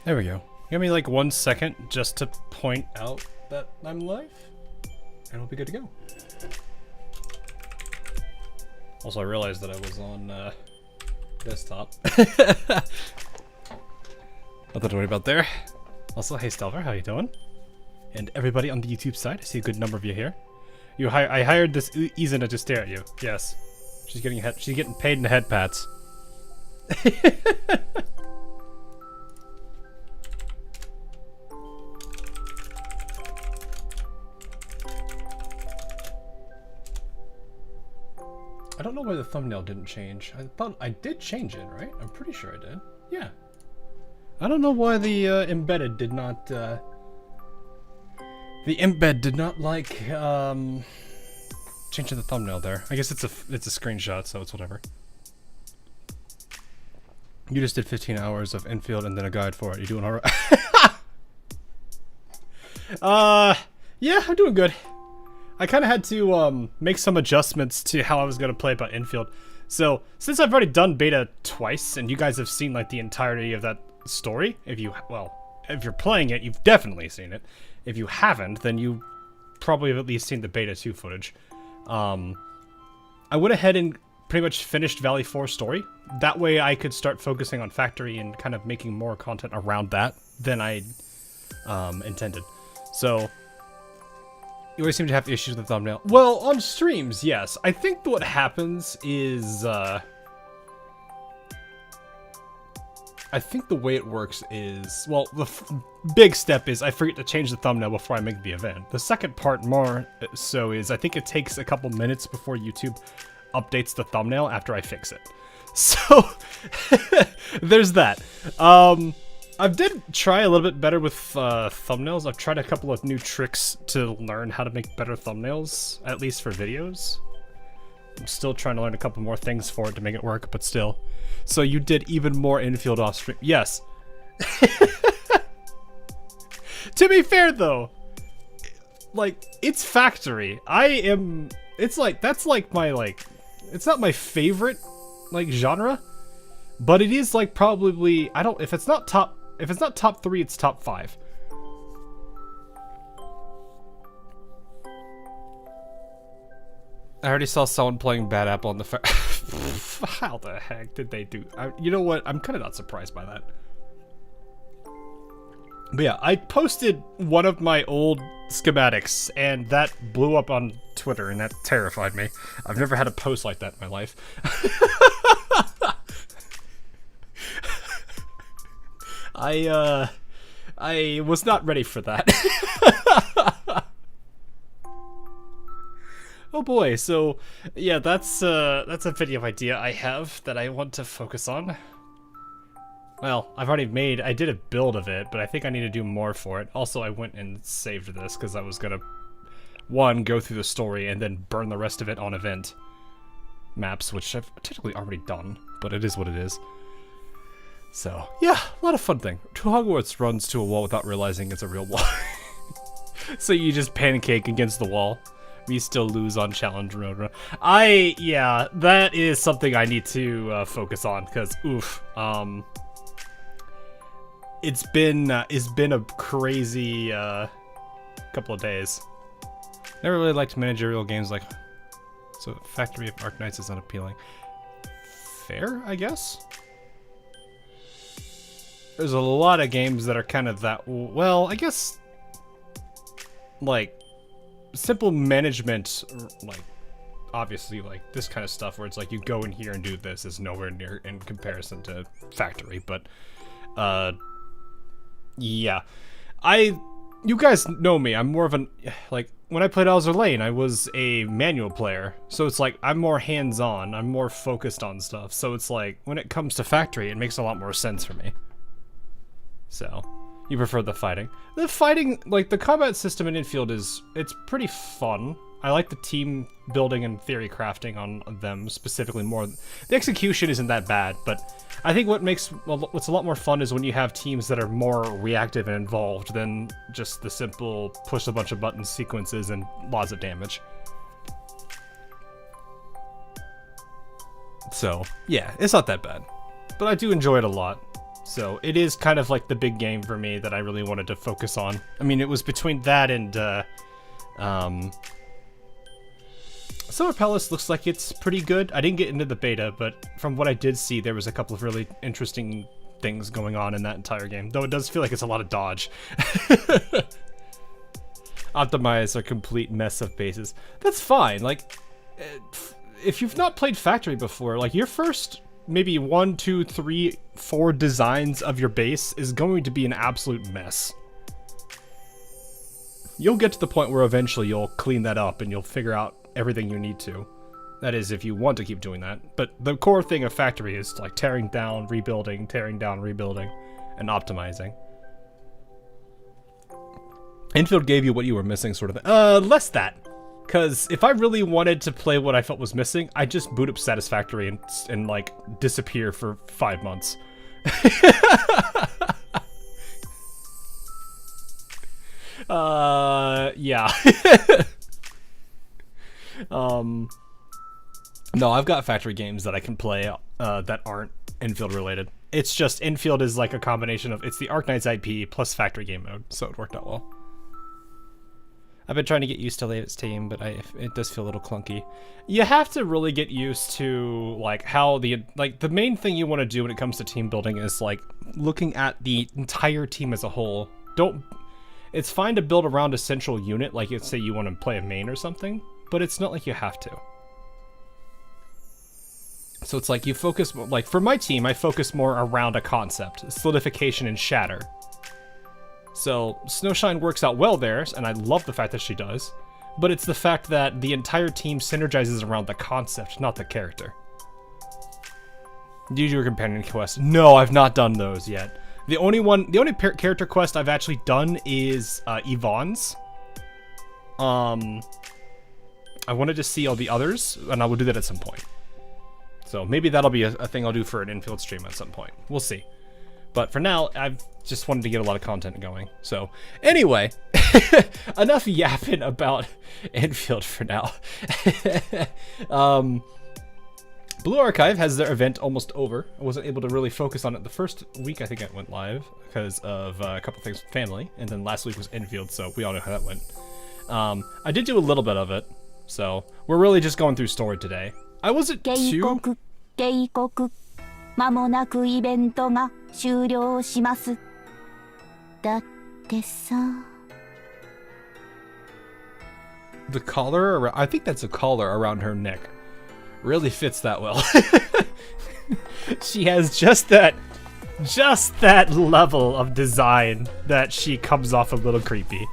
There we go. Give me like 1 second just to point out that I'm live, and we'll be good to go. Also, I realized that I was on desktop. Nothing to worry about there. Also, hey Stelver, how you doing? And everybody on the YouTube side, I see a good number of you here. I hired this Izuna to stare at you. Yes, she's getting paid in the head pats. I don't know why the thumbnail didn't change. I thought I did change it, right? I'm pretty sure I did. Yeah. I don't know why the embedded did not. The embed did not like changing the thumbnail there. I guess it's a screenshot, so it's whatever. You just did 15 hours of Endfield and then a guide for it. You doing alright? Yeah, I'm doing good. I kind of had to make some adjustments to how I was going to play about Endfield. So, since I've already done beta twice, and you guys have seen like the entirety of that story, if you're playing it, you've definitely seen it. If you haven't, then you probably have at least seen the beta 2 footage. I went ahead and pretty much finished Valley 4 story. That way I could start focusing on Factory and kind of making more content around that than I intended. So, you always seem to have issues with the thumbnail. Well, on streams, yes. I think what happens is, I think the way it works is, well, the big step is I forget to change the thumbnail before I make the event. The second part more so is I think it takes a couple minutes before YouTube updates the thumbnail after I fix it. So, there's that. I did try a little bit better with thumbnails. I've tried a couple of new tricks to learn how to make better thumbnails, at least for videos. I'm still trying to learn a couple more things for it to make it work, but still. So you did even more Endfield off stream. Yes. To be fair though, like, it's Factory. It's like, that's like my, like, it's not my favorite, like, genre, but it is like probably, if it's not top 3, it's top 5. I already saw someone playing Bad Apple on the how the heck did they do? You know what? I'm kind of not surprised by that. But yeah, I posted one of my old schematics, and that blew up on Twitter, and that terrified me. I've never had a post like that in my life. I was not ready for that. Oh boy, so yeah, that's a video idea I have that I want to focus on. Well, I did a build of it, but I think I need to do more for it. Also, I went and saved this because I was gonna, one, go through the story and then burn the rest of it on event maps, which I've technically already done, but it is what it is. So, yeah, a lot of fun thing. Hogwarts runs to a wall without realizing it's a real wall. So you just pancake against the wall. We still lose on Challenge Road. Yeah, that is something I need to focus on, because, oof. It's been a crazy couple of days. Never really liked managerial games like... So, Factory of Arknights is unappealing. Fair, I guess? There's a lot of games that are kind of that, well, I guess, like, simple management, like, obviously, like, this kind of stuff where it's like, you go in here and do this is nowhere near in comparison to Factory, but, yeah. You guys know me, I'm more of an, like, when I played Alzer Lane, I was a manual player, so it's like, I'm more hands-on, I'm more focused on stuff, so it's like, when it comes to Factory, it makes a lot more sense for me. So, you prefer the fighting. The fighting, like, the combat system in Endfield it's pretty fun. I like the team building and theory crafting on them specifically more. The execution isn't that bad, but I think what's a lot more fun is when you have teams that are more reactive and involved than just the simple push a bunch of buttons sequences and lots of damage. So, yeah, it's not that bad. But I do enjoy it a lot. So it is kind of like the big game for me that I really wanted to focus on. I mean, it was between that and Summer Palace looks like it's pretty good. I didn't get into the beta, but from what I did see, there was a couple of really interesting things going on in that entire game. Though it does feel like it's a lot of dodge. Optimize a complete mess of bases. That's fine. Like, if you've not played Factory before, like your first maybe 1, 2, 3, 4 designs of your base is going to be an absolute mess. You'll get to the point where eventually you'll clean that up and you'll figure out everything you need to. That is, if you want to keep doing that. But the core thing of Factory is like tearing down, rebuilding, and optimizing. Endfield gave you what you were missing, sort of thing. Less that. Because if I really wanted to play what I felt was missing, I'd just boot up Satisfactory and like, disappear for 5 months. Yeah. No, I've got Factory games that I can play that aren't Endfield related. It's just Endfield is like a combination of, it's the Arknights IP plus Factory game mode, so it worked out well. I've been trying to get used to David's team, but it does feel a little clunky. You have to really get used to like how the main thing you want to do when it comes to team building is like looking at the entire team as a whole. It's fine to build around a central unit, like let's say you want to play a main or something, but it's not like you have to. So it's like you focus, like for my team, I focus more around a concept, solidification and shatter. So Snowshine works out well there, and I love the fact that she does, but it's the fact that the entire team synergizes around the concept, not the character. Do your companion quest? No, I've not done those yet. The only character quest I've actually done is Yvonne's. I wanted to see all the others, and I will do that at some point. So maybe that'll be a thing I'll do for an Endfield stream at some point. We'll see. But for now, I've just wanted to get a lot of content going. So anyway, enough yapping about Endfield for now. Blue Archive has their event almost over. I wasn't able to really focus on it the first week. I think it went live because of a couple things with family. And then last week was Endfield, so we all know how that went. I did do a little bit of it. So we're really just going through story today. I wasn't too... 間もなくイベントが終了します。だってさ。The collar, I think that's a collar around her neck. Really fits that well. She has just that level of design that she comes off a little creepy.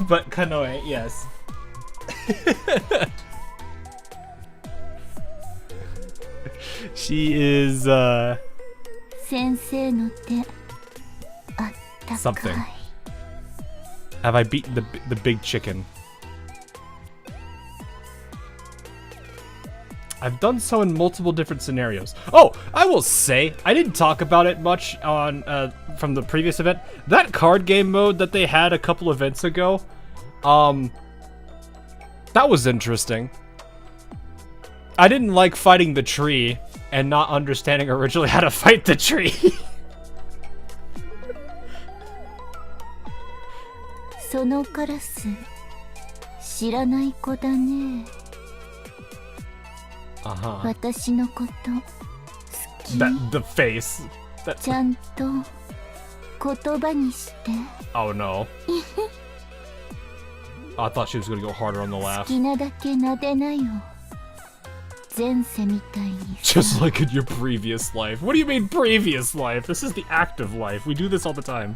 But Kanoe, yes. She is, something. Have I beaten the big chicken? I've done so in multiple different scenarios. Oh, I will say, I didn't talk about it much on from the previous event. That card game mode that they had a couple events ago, that was interesting. I didn't like fighting the tree and not understanding originally how to fight the tree. Uh-huh. The face. Oh no. I thought she was gonna go harder on the laugh. Just like in your previous life. What do you mean previous life? This is the active life. We do this all the time.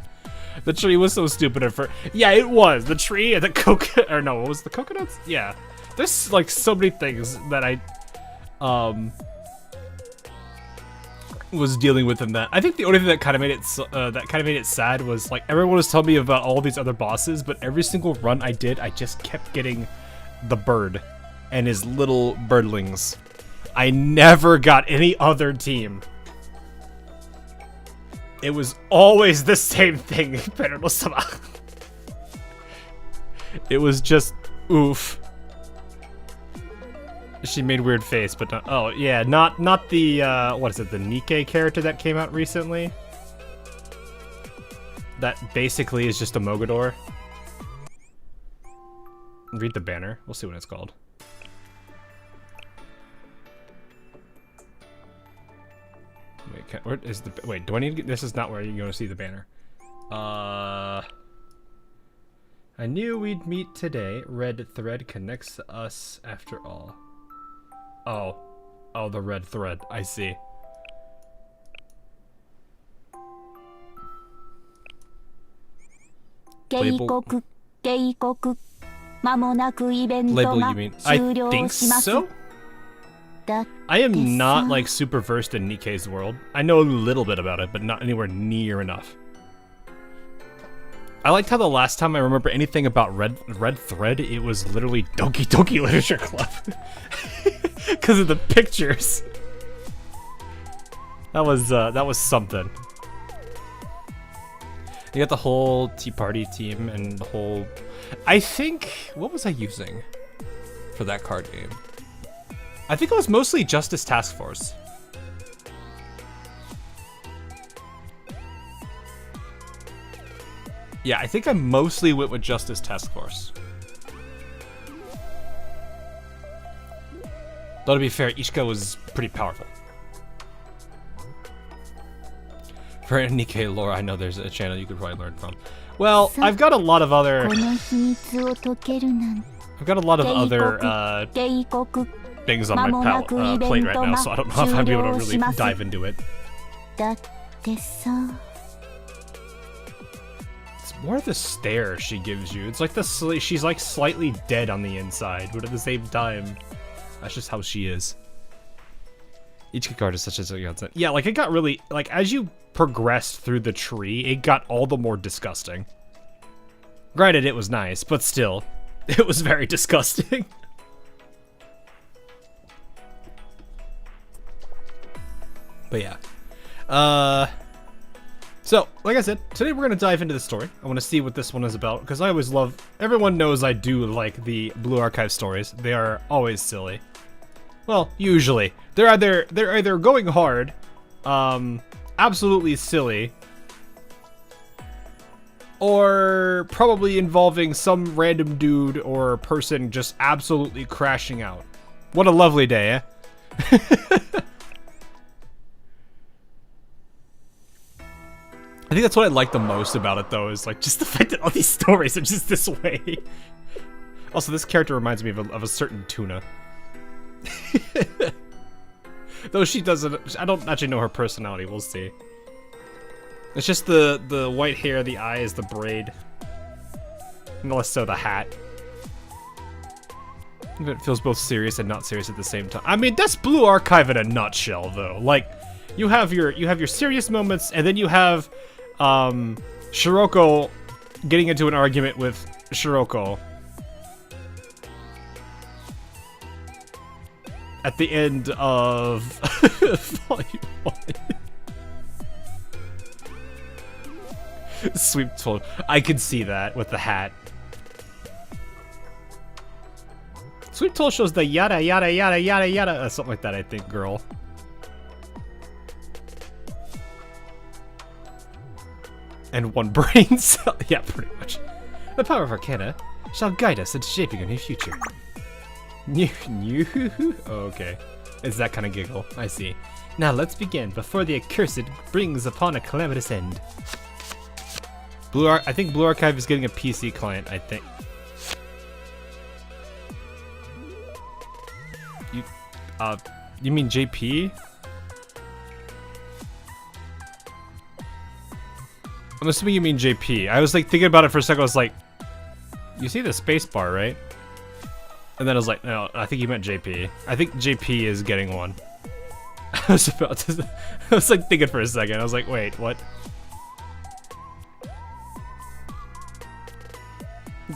The tree was so stupid at first. Yeah, it was. The tree and the coconut. Or no, what was the coconuts? Yeah. There's like so many things that I was dealing with in that. I think the only thing that kind of made it sad was like everyone was telling me about all these other bosses, but every single run I did, I just kept getting the bird and his little birdlings. I never got any other team. It was always the same thing. It was just oof. She made weird face, but not, oh yeah, not the what is it, the Nikkei character that came out recently? that basically is just a Mogador. Read the banner. We'll see what it's called. Wait, where is the... Wait, do I need to get... This is not where you're going to see the banner. I knew we'd meet today. Red thread connects us after all. Oh. Oh, the red thread. I see. Label you mean? I think so? I am not like super versed in Nikkei's world. I know a little bit about it, but not anywhere near enough. I liked how the last time I remember anything about Red Thread, it was literally Doki Doki Literature Club. Because of the pictures. That was something. You got the whole Tea Party team and the whole... I think... What was I using for that card game? I think it was mostly Justice Task Force. Yeah, I think I mostly went with Justice Task Force. Though to be fair, Ishika was pretty powerful. For Nikkei lore, I know there's a channel you could probably learn from. Well, I've got a lot of other... things on my plate right now, so I don't know if I'd be able to really dive into it. It's more the stare she gives you. It's like she's like slightly dead on the inside, but at the same time, that's just how she is. Each card is such a godsend. Yeah, like it got really, like as you progressed through the tree, it got all the more disgusting. Granted, it was nice, but still, it was very disgusting. But yeah. So, like I said, today we're going to dive into the story. I want to see what this one is about, because I always love... Everyone knows I do like the Blue Archive stories. They are always silly. Well, usually. They're either going hard, absolutely silly, or probably involving some random dude or person just absolutely crashing out. What a lovely day, eh? I think that's what I like the most about it, though, is like just the fact that all these stories are just this way. Also, this character reminds me of a certain tuna. Though she doesn't, I don't actually know her personality, we'll see. It's just the white hair, the eyes, the braid. And less so the hat. It feels both serious and not serious at the same time. I mean, that's Blue Archive in a nutshell, though. Like, you have your serious moments, and then you have Shiroko getting into an argument with Shiroko at the end of Volume 1. Sweep told. I could see that with the hat. Sweep toll shows the yada yada yada yada yada, something like that, I think, girl. And one brain cell. Yeah, pretty much. The power of Arcana shall guide us into shaping a new future. New. Okay. It's that kind of giggle. I see. Now let's begin before the accursed brings upon a calamitous end. I think Blue Archive is getting a PC client, I think. You mean JP? I'm assuming you mean JP. I was like thinking about it for a second. I was like, you see the space bar, right? And then I was like, no, I think you meant JP. I think JP is getting one. I was about to, I was like thinking for a second. I was like, wait, what?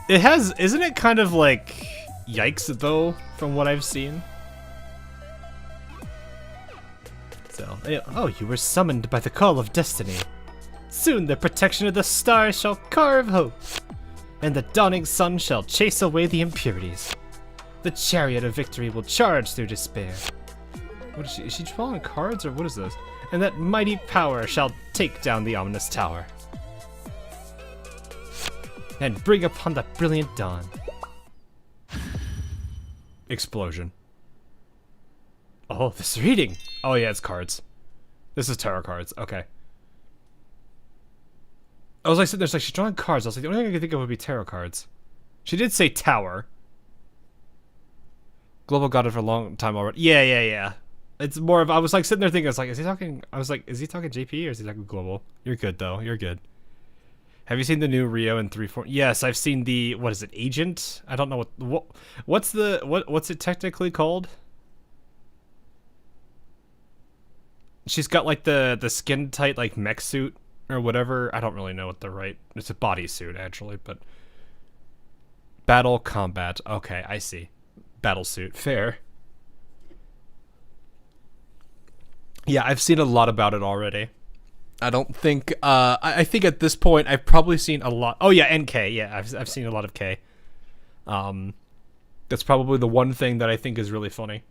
It has, isn't it kind of like yikes though, from what I've seen? So, oh, you were summoned by the call of destiny. Soon the protection of the stars shall carve hope, and the dawning sun shall chase away the impurities. The chariot of victory will charge through despair. What is she? Is she drawing cards, or what is this? And that mighty power shall take down the ominous tower. and bring upon the brilliant dawn. Explosion. Oh, this reading. Oh yeah, it's cards. This is tarot cards. Okay. I was like sitting there, like she's drawing cards. I was like, the only thing I could think of would be tarot cards. She did say tower. Global got it for a long time already. Yeah. It's more of, I was like sitting there thinking, I was like, is he talking JP or is he talking global? You're good though. You're good. Have you seen the new Rio in 3-4? Yes, I've seen the, what is it, Agent? I don't know what's it technically called? She's got like the skin tight like mech suit or whatever. I don't really know what the right, it's a bodysuit actually, but battle combat. Okay, I see. Battle suit. Fair. Yeah, I've seen a lot about it already. I don't think I think at this point I've probably seen a lot. Oh yeah, NK. Yeah, I've seen a lot of K. That's probably the one thing that I think is really funny.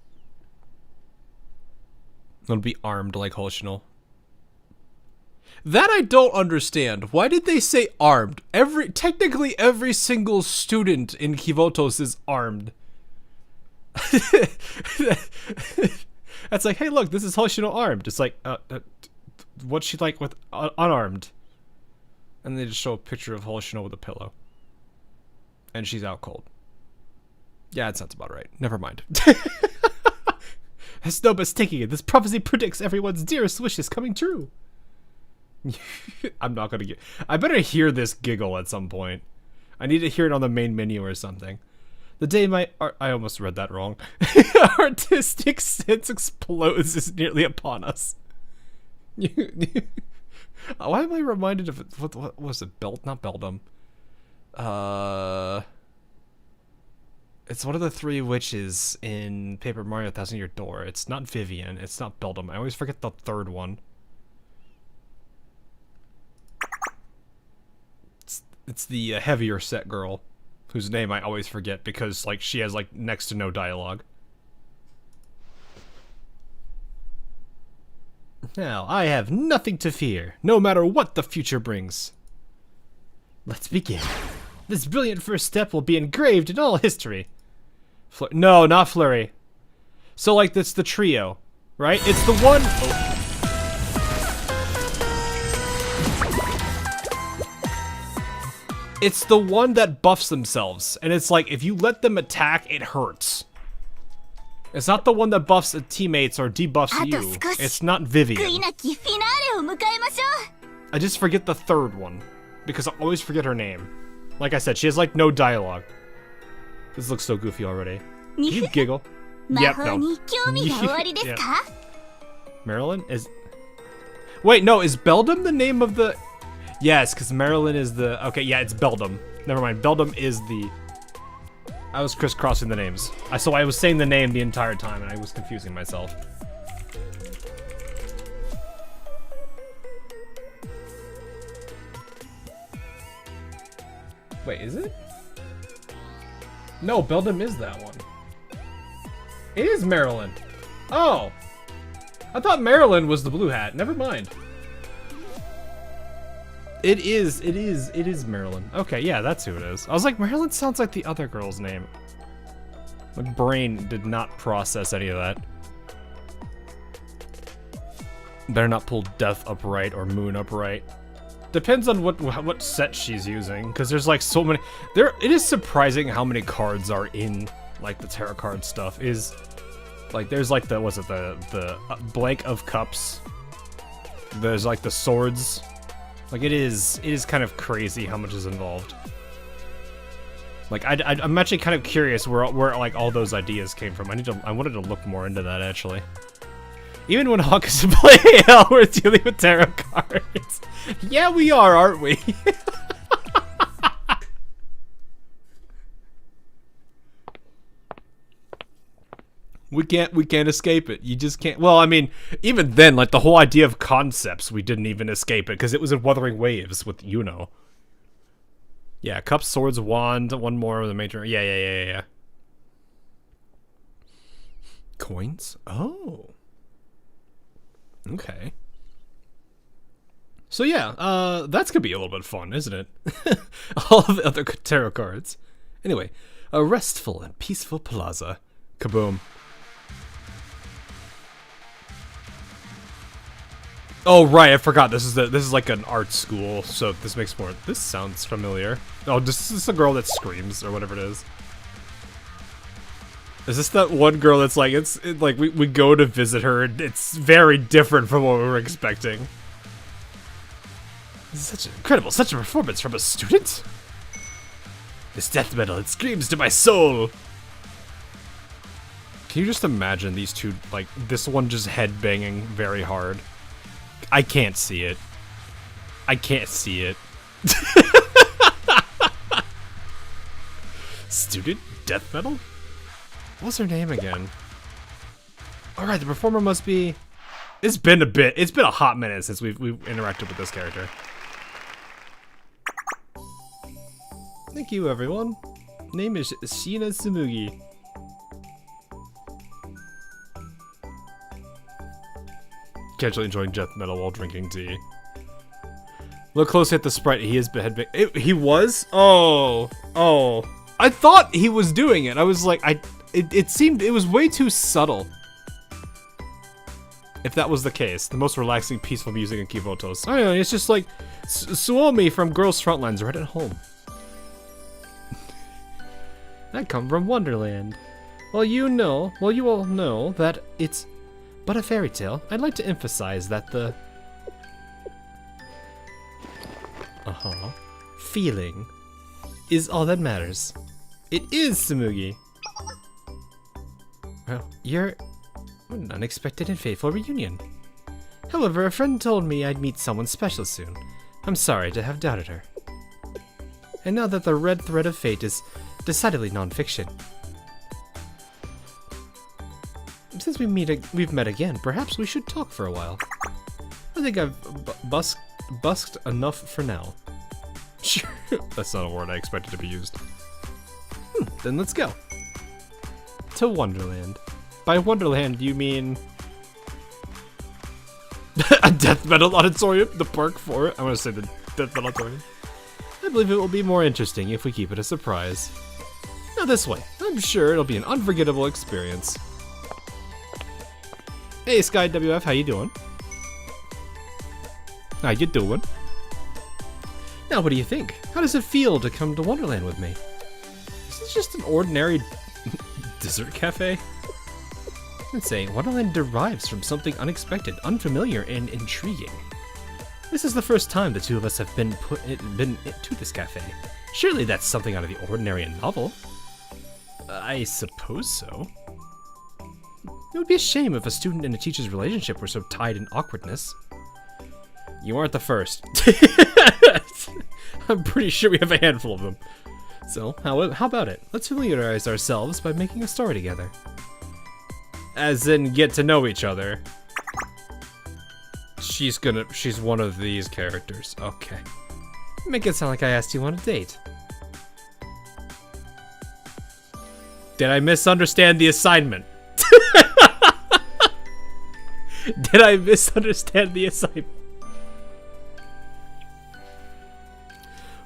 It'll be armed like Hoshino. That I don't understand. Why did they say armed? Technically every single student in Kivotos is armed. That's like, hey, look, this is Hoshino armed. It's like, what's she like with unarmed? And they just show a picture of Hoshino with a pillow. And she's out cold. Yeah, that sounds about right. Never mind. There's no mistaking it. This prophecy predicts everyone's dearest wishes coming true. I'm not gonna get... I better hear this giggle at some point. I need to hear it on the main menu or something. The day my I almost read that wrong. Artistic sense explodes is nearly upon us. Why am I reminded of it? What was it? Not Beldum. It's one of the three witches in Paper Mario Thousand Year Door. It's not Vivian. It's not Beldum. I always forget the third one. It's the heavier set girl, whose name I always forget because like she has like next to no dialogue. Now I have nothing to fear, no matter what the future brings. Let's begin. This brilliant first step will be engraved in all history. No, not Flurry. So like that's the trio, right? It's the one. Oh. It's the one that buffs themselves, and it's like if you let them attack, it hurts. It's not the one that buffs teammates or debuffs you. It's not Vivian. I just forget the third one because I always forget her name. Like I said, she has like no dialogue. This looks so goofy already. You giggle. Yep, no. Yeah. Marilyn is... Wait, no, is Beldum the name of the... Yes, because Marilyn is the... Okay, yeah, it's Beldum. Never mind, Beldum is the... I was crisscrossing the names. So I was saying the name the entire time, and I was confusing myself. Wait, is it? No, Beldum is that one. It is Marilyn. Oh. I thought Marilyn was the blue hat. Never mind. It is Marilyn. Okay, yeah, that's who it is. I was like, Marilyn sounds like the other girl's name. My brain did not process any of that. Better not pull Death upright or Moon upright. Depends on what set she's using, because there's like so many. It is surprising how many cards are in like the tarot card stuff. Is like there's like the blank of cups. There's like the swords. Like it is kind of crazy how much is involved. Like I'm actually kind of curious where like all those ideas came from. I wanted to look more into that actually. Even when Hawk is playing hell, we're dealing with tarot cards. Yeah, we are, aren't we? We can't escape it. You just can't. Well, I mean, even then, like the whole idea of concepts, we didn't even escape it because it was in Wuthering Waves with Yuno. Yeah, cup, swords, wand, one more of the major. Yeah. Coins? Oh. Okay. So yeah, that's gonna be a little bit fun, isn't it? All the other tarot cards. Anyway, a restful and peaceful plaza. Kaboom. Oh right, I forgot. This is like an art school, so this makes more. This sounds familiar. Oh, this is a girl that screams or whatever it is. Is this that one girl that's like like we go to visit her and it's very different from what we were expecting. This is such a performance from a student. This death metal, it screams to my soul. Can you just imagine these two, like this one just headbanging very hard? I can't see it. I can't see it. Student death metal? What's her name again? Alright, the performer must be... It's been a hot minute since we've interacted with this character. Thank you, everyone. Name is Shina Tsumugi. Casually enjoying death metal while drinking tea. Look closely at the sprite. He is headbang. He was? Oh. I thought he was doing it. I was like, it seemed, it was way too subtle. If that was the case. The most relaxing, peaceful music in Kivotos. I don't know, it's just like Suomi from Girls Frontlines right at home. I come from Wonderland. Well, you all know that it's but a fairy tale. I'd like to emphasize that the feeling is all that matters. It is, Tsumugi. Well, you're an unexpected and fateful reunion. However, a friend told me I'd meet someone special soon. I'm sorry to have doubted her. And now that the red thread of fate is decidedly non-fiction. Since we've met again, perhaps we should talk for a while. I think I've busked enough for now. Sure, that's not a word I expected to be used. Then let's go. To Wonderland. By Wonderland, you mean... a death metal auditorium? The park for it? I want to say the death metal auditorium. I believe it will be more interesting if we keep it a surprise. Now this way. I'm sure it'll be an unforgettable experience. Hey Sky WF, how you doing? How you doing? Now what do you think? How does it feel to come to Wonderland with me? Is this just an ordinary dessert cafe? I'd say Wonderland derives from something unexpected, unfamiliar, and intriguing. This is the first time the two of us have been to this cafe. Surely that's something out of the ordinary and novel. I suppose so. It would be a shame if a student and a teacher's relationship were so tied in awkwardness. You aren't the first. I'm pretty sure we have a handful of them. So, how about it? Let's familiarize ourselves by making a story together. As in, get to know each other. She's one of these characters. Okay. Make it sound like I asked you on a date. Did I misunderstand the assignment? Did I misunderstand the assignment?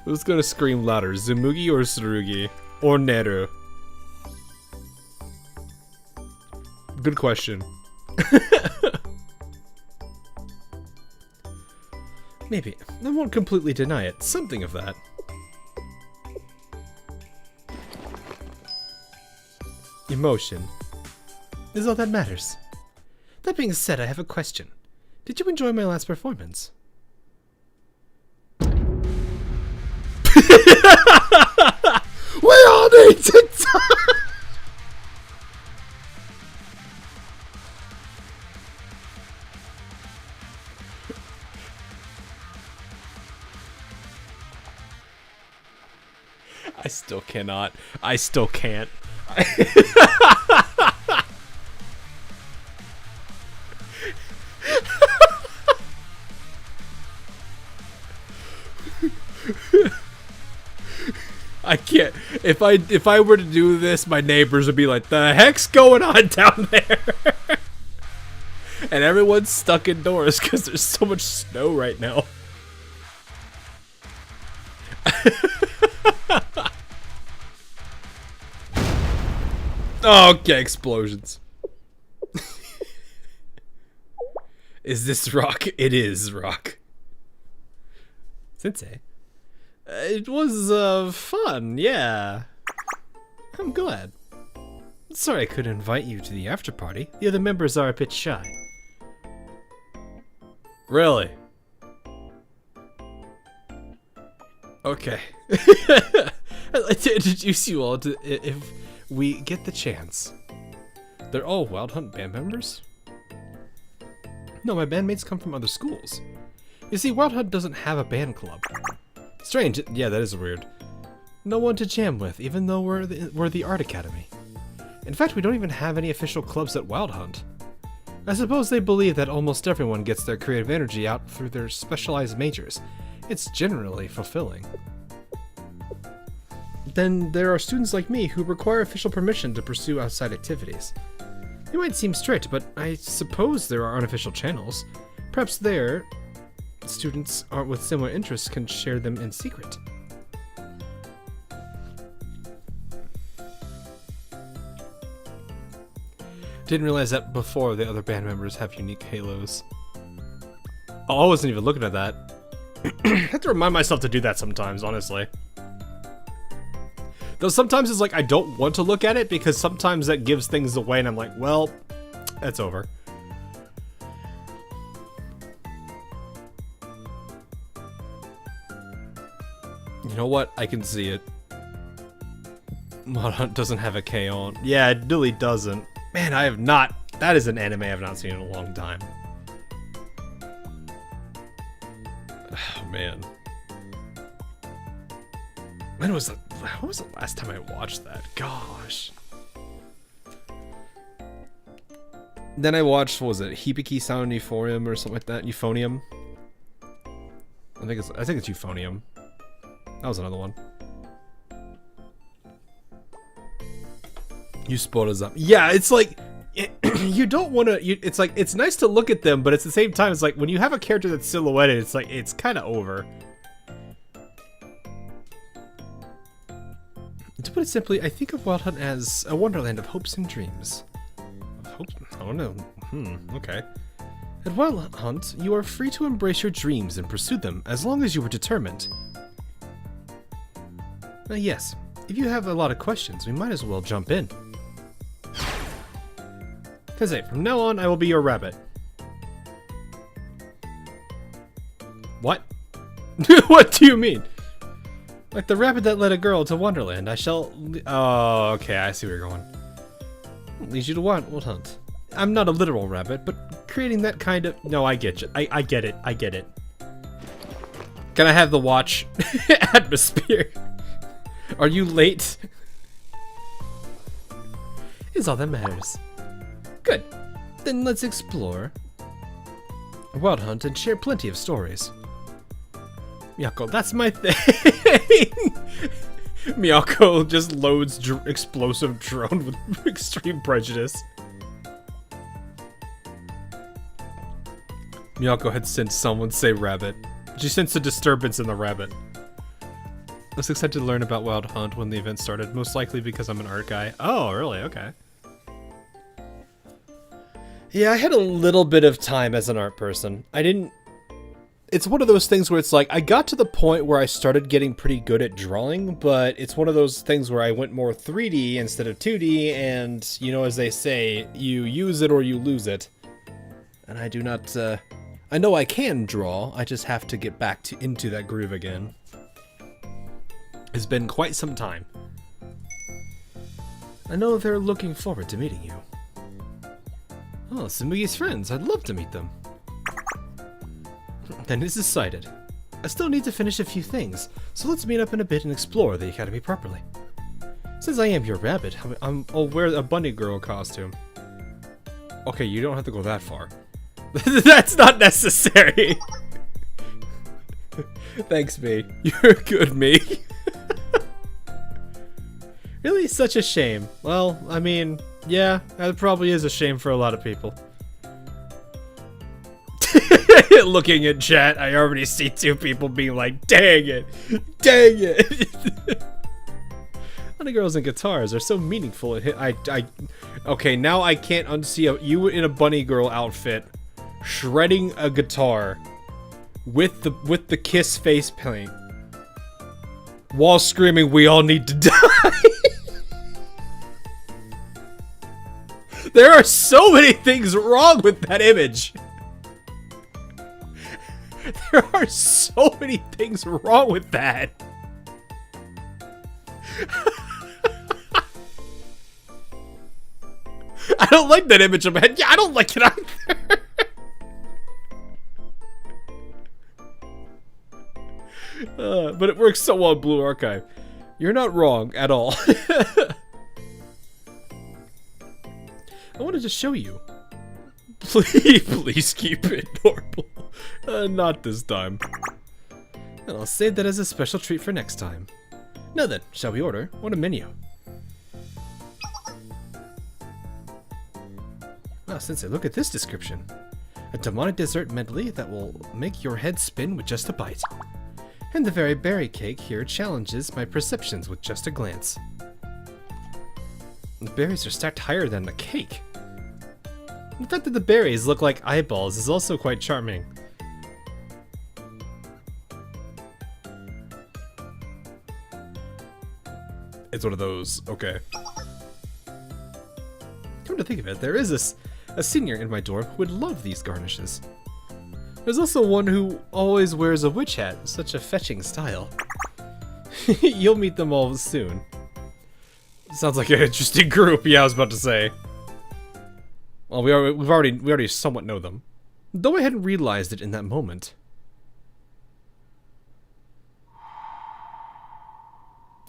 Who's gonna scream louder, Tsumugi or Tsurugi? Or Neru? Good question. Maybe. I won't completely deny it. Something of that. Emotion is all that matters. That being said, I have a question. Did you enjoy my last performance? We all need to talk! I still cannot. I still can't. I can't. If I were to do this, my neighbors would be like, "The heck's going on down there?" And everyone's stuck indoors because there's so much snow right now. Okay, explosions. Is this rock? It is rock. Sensei. It was fun, yeah. I'm glad. Sorry I couldn't invite you to the after party. The other members are a bit shy. Really? Okay. I'd like to introduce you all to, if we get the chance. They're all Wild Hunt band members? No, my bandmates come from other schools. You see, Wild Hunt doesn't have a band club. Strange, yeah, that is weird. No one to jam with, even though we're the art academy. In fact, we don't even have any official clubs at Wild Hunt. I suppose they believe that almost everyone gets their creative energy out through their specialized majors. It's generally fulfilling. Then there are students like me who require official permission to pursue outside activities. They might seem strict, but I suppose there are unofficial channels. Perhaps there, students with similar interests can share them in secret. Didn't realize that before the other band members have unique halos. Oh, I wasn't even looking at that. I have to remind myself to do that sometimes, honestly. Though sometimes it's like I don't want to look at it because sometimes that gives things away and I'm like, well, that's over. You know what? I can see it. Wild Hunt doesn't have a K on. Yeah, it really doesn't. Man, I have not. That is an anime I have not seen in a long time. Oh, man. When was the last time I watched that? Gosh. Then I watched, what was it? Hibiki Sound Euphonium or something like that? Euphonium? I think it's Euphonium. That was another one. You spoiled us up. Yeah, it's like you don't want to. It's like it's nice to look at them, but at the same time, it's like when you have a character that's silhouetted, it's like it's kind of over. To put it simply, I think of Wild Hunt as a wonderland of hopes and dreams. Hopes? Oh no. Okay. At Wild Hunt, you are free to embrace your dreams and pursue them as long as you are determined. Yes, if you have a lot of questions, we might as well jump in. Sensei, from now on, I will be your rabbit. What? What do you mean? Like the rabbit that led a girl to Wonderland, I shall... Oh, okay, I see where you're going. Leads you to Wild Hunt. I'm not a literal rabbit, but creating that kind of... No, I get you. I get it. I get it. Can I have the watch? Atmosphere. Are you late? Is all that matters. Good. Then let's explore Wild Hunt and share plenty of stories. Miyako, that's my thing. Miyako just loads explosive drone with extreme prejudice. Miyako had sensed someone say rabbit. She sensed a disturbance in the rabbit. I was excited to learn about Wild Hunt when the event started, most likely because I'm an art guy. Oh, really? Okay. Yeah, I had a little bit of time as an art person. I didn't... It's one of those things where it's like, I got to the point where I started getting pretty good at drawing, but it's one of those things where I went more 3D instead of 2D, and, you know, as they say, you use it or you lose it. And I do not, I know I can draw, I just have to get back into that groove again. It's been quite some time. I know they're looking forward to meeting you. Oh, Tsumugi's friends. I'd love to meet them. Then this is decided. I still need to finish a few things, so let's meet up in a bit and explore the academy properly. Since I am your rabbit, I'll wear a bunny girl costume. Okay, you don't have to go that far. That's not necessary. Thanks, me. You're good, me. Really? Such a shame. Well, I mean, yeah, that probably is a shame for a lot of people. Looking at chat, I already see two people being like, dang it, dang it. Bunny girls and guitars are so meaningful. Okay, now I can't unsee you in a bunny girl outfit, shredding a guitar with the Kiss face paint, while screaming, "We all need to die." There are so many things wrong with that image. There are so many things wrong with that. I don't like that image of my head. Yeah, I don't like it either. But it works so well in Blue Archive. You're not wrong at all. I wanted to show you. Please keep it normal. Not this time. And I'll save that as a special treat for next time. Now then, shall we order? What a menu. Wow, Sensei, look at this description. A demonic dessert medley that will make your head spin with just a bite. And the very berry cake here challenges my perceptions with just a glance. The berries are stacked higher than the cake. The fact that the berries look like eyeballs is also quite charming. It's one of those, okay. Come to think of it, there is a senior in my dorm who would love these garnishes. There's also one who always wears a witch hat, such a fetching style. You'll meet them all soon. Sounds like an interesting group, yeah, I was about to say. Well, we already somewhat know them. Though I hadn't realized it in that moment.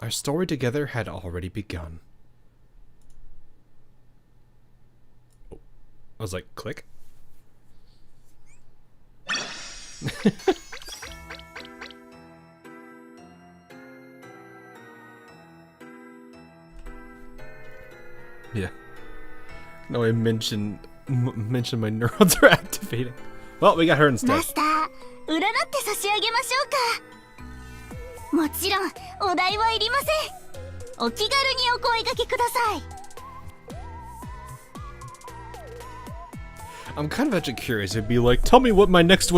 Our story together had already begun. Oh, I was like, click. Yeah. No, I mentioned my neurons are activating. Well, we got her instead. Master, 占って差し上げましょうか。もちろんお代はいりません。お気軽にお声掛けください。I'm kind of actually curious. It'd be like, tell me what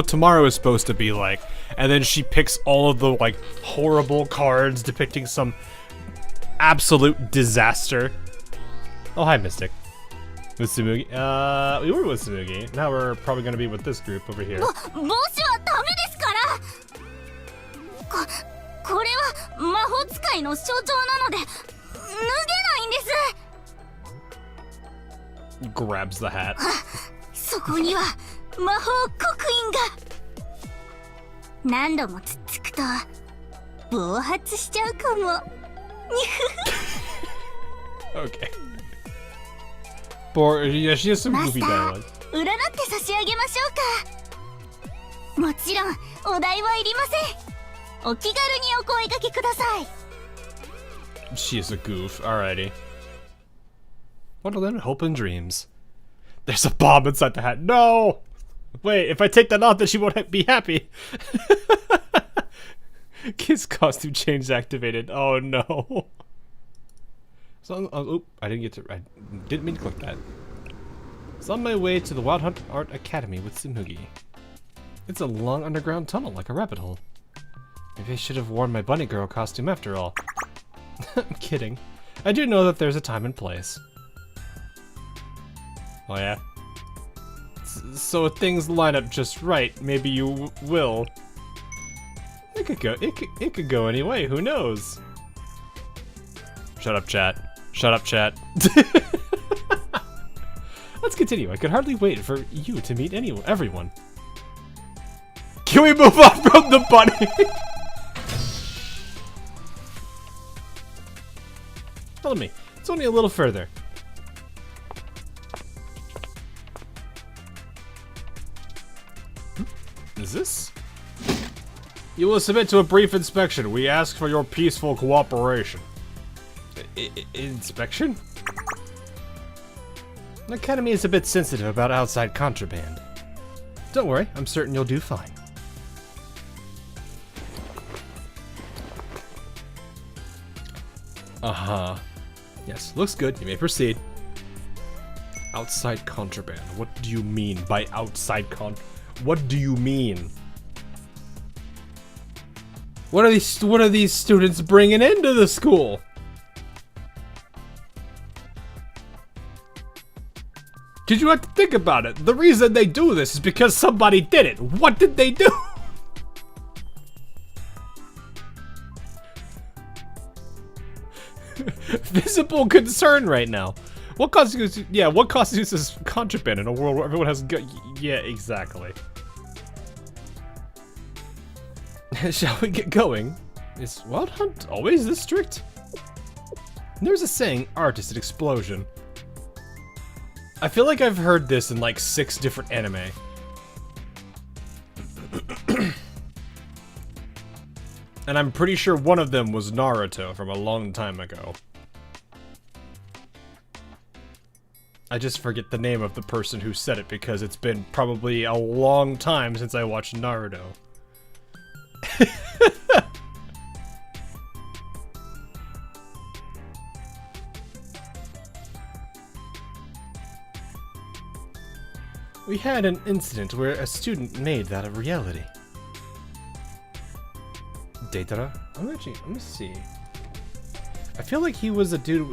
tomorrow is supposed to be like, and then she picks all of the like horrible cards depicting some absolute disaster. Oh, hi, Mystic. With Tsumugi. We were with Tsumugi. Now we're probably gonna be with this group over here. 帽子はダメですから。これは魔法使いの象徴なので脱げないんです。 Grabs the hat. そこには魔法刻印が。何度もつっつくと暴発しちゃうかも。Okay. Yeah, she has some goofy dialogue. 占って差し上げましょうか。もちろんお代はいりません。お気軽にお声掛けください。 She is a goof. Alrighty. What are then? Hope and dreams. There's a bomb inside the hat. No! Wait, if I take that off, then she won't be happy. Kid's costume change activated. Oh no. So, oop, I didn't mean to click that. It's on my way to the Wild Hunt Art Academy with Tsumugi. It's a long underground tunnel like a rabbit hole. Maybe I should have worn my bunny girl costume after all. I'm kidding. I do know that there's a time and place. Oh yeah? So if things line up just right, maybe you will. It could go any way, who knows? Shut up, chat. Shut up, chat. Let's continue. I could hardly wait for you to meet everyone. Can we move on from the bunny? Follow me. It's only a little further. Is this? You will submit to a brief inspection. We ask for your peaceful cooperation. Inspection? The Academy is a bit sensitive about outside contraband. Don't worry, I'm certain you'll do fine. Uh-huh. Yes, looks good. You may proceed. Outside contraband. What do you mean by outside What do you mean? What are these students bringing into the school? Did you have to think about it? The reason they do this is because somebody did it. What did they do? Visible concern right now. What constitutes contraband in a world where everyone has yeah, exactly. Shall we get going? Is Wild Hunt always this strict? There's a saying, art is an explosion. I feel like I've heard this in like 6 different anime. And I'm pretty sure one of them was Naruto from a long time ago. I just forget the name of the person who said it because it's been probably a long time since I watched Naruto. We had an incident where a student made that a reality. Datara? Let me see. I feel like he was a dude,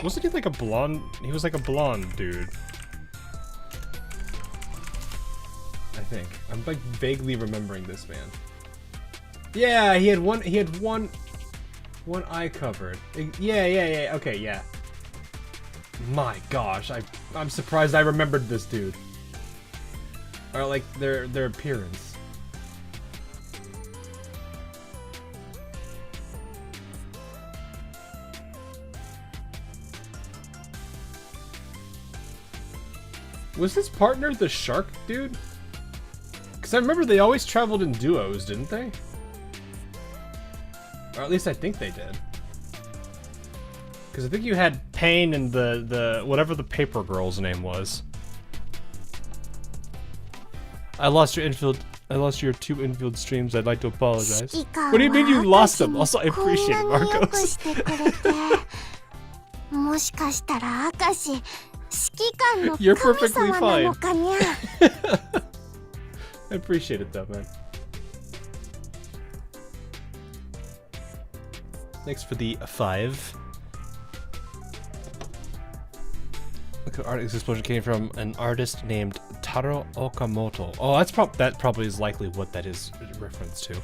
wasn't he like a blonde? He was like a blonde dude. I think. I'm like vaguely remembering this man. Yeah, he had one eye covered. Yeah, okay, yeah. My gosh, I'm surprised I remembered this dude. Or like their appearance. Was his partner the shark dude? Because I remember they always traveled in duos, didn't they? Or at least I think they did. Because I think you had Pain and the whatever the paper girl's name was. I lost your 2 Endfield streams. I'd like to apologize. What do you mean you lost them? Also, I appreciate it, Marcos. You're perfectly fine. I appreciate it though, man. Thanks for the 5. Look, art explosion came from an artist named Taro Okamoto. Oh, that probably is likely what that is a reference to.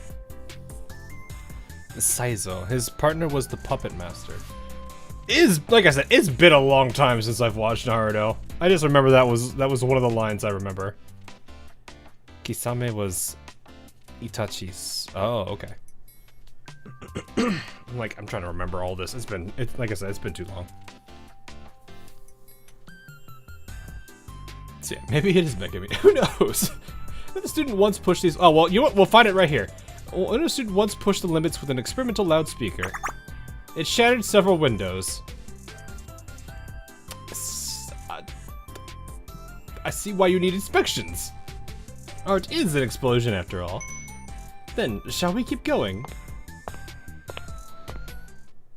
Saizo. His partner was the puppet master. Like I said, it's been a long time since I've watched Naruto. I just remember that was one of the lines I remember. Kisame was Itachi's. Oh, okay. I'm trying to remember all this. Like I said, it's been too long. So yeah, maybe it is Megami. Who knows? The student once pushed these. Oh well, you know what? We'll find it right here. When a student once pushed the limits with an experimental loudspeaker, it shattered several windows. I see why you need inspections. Art is an explosion after all. Then, shall we keep going?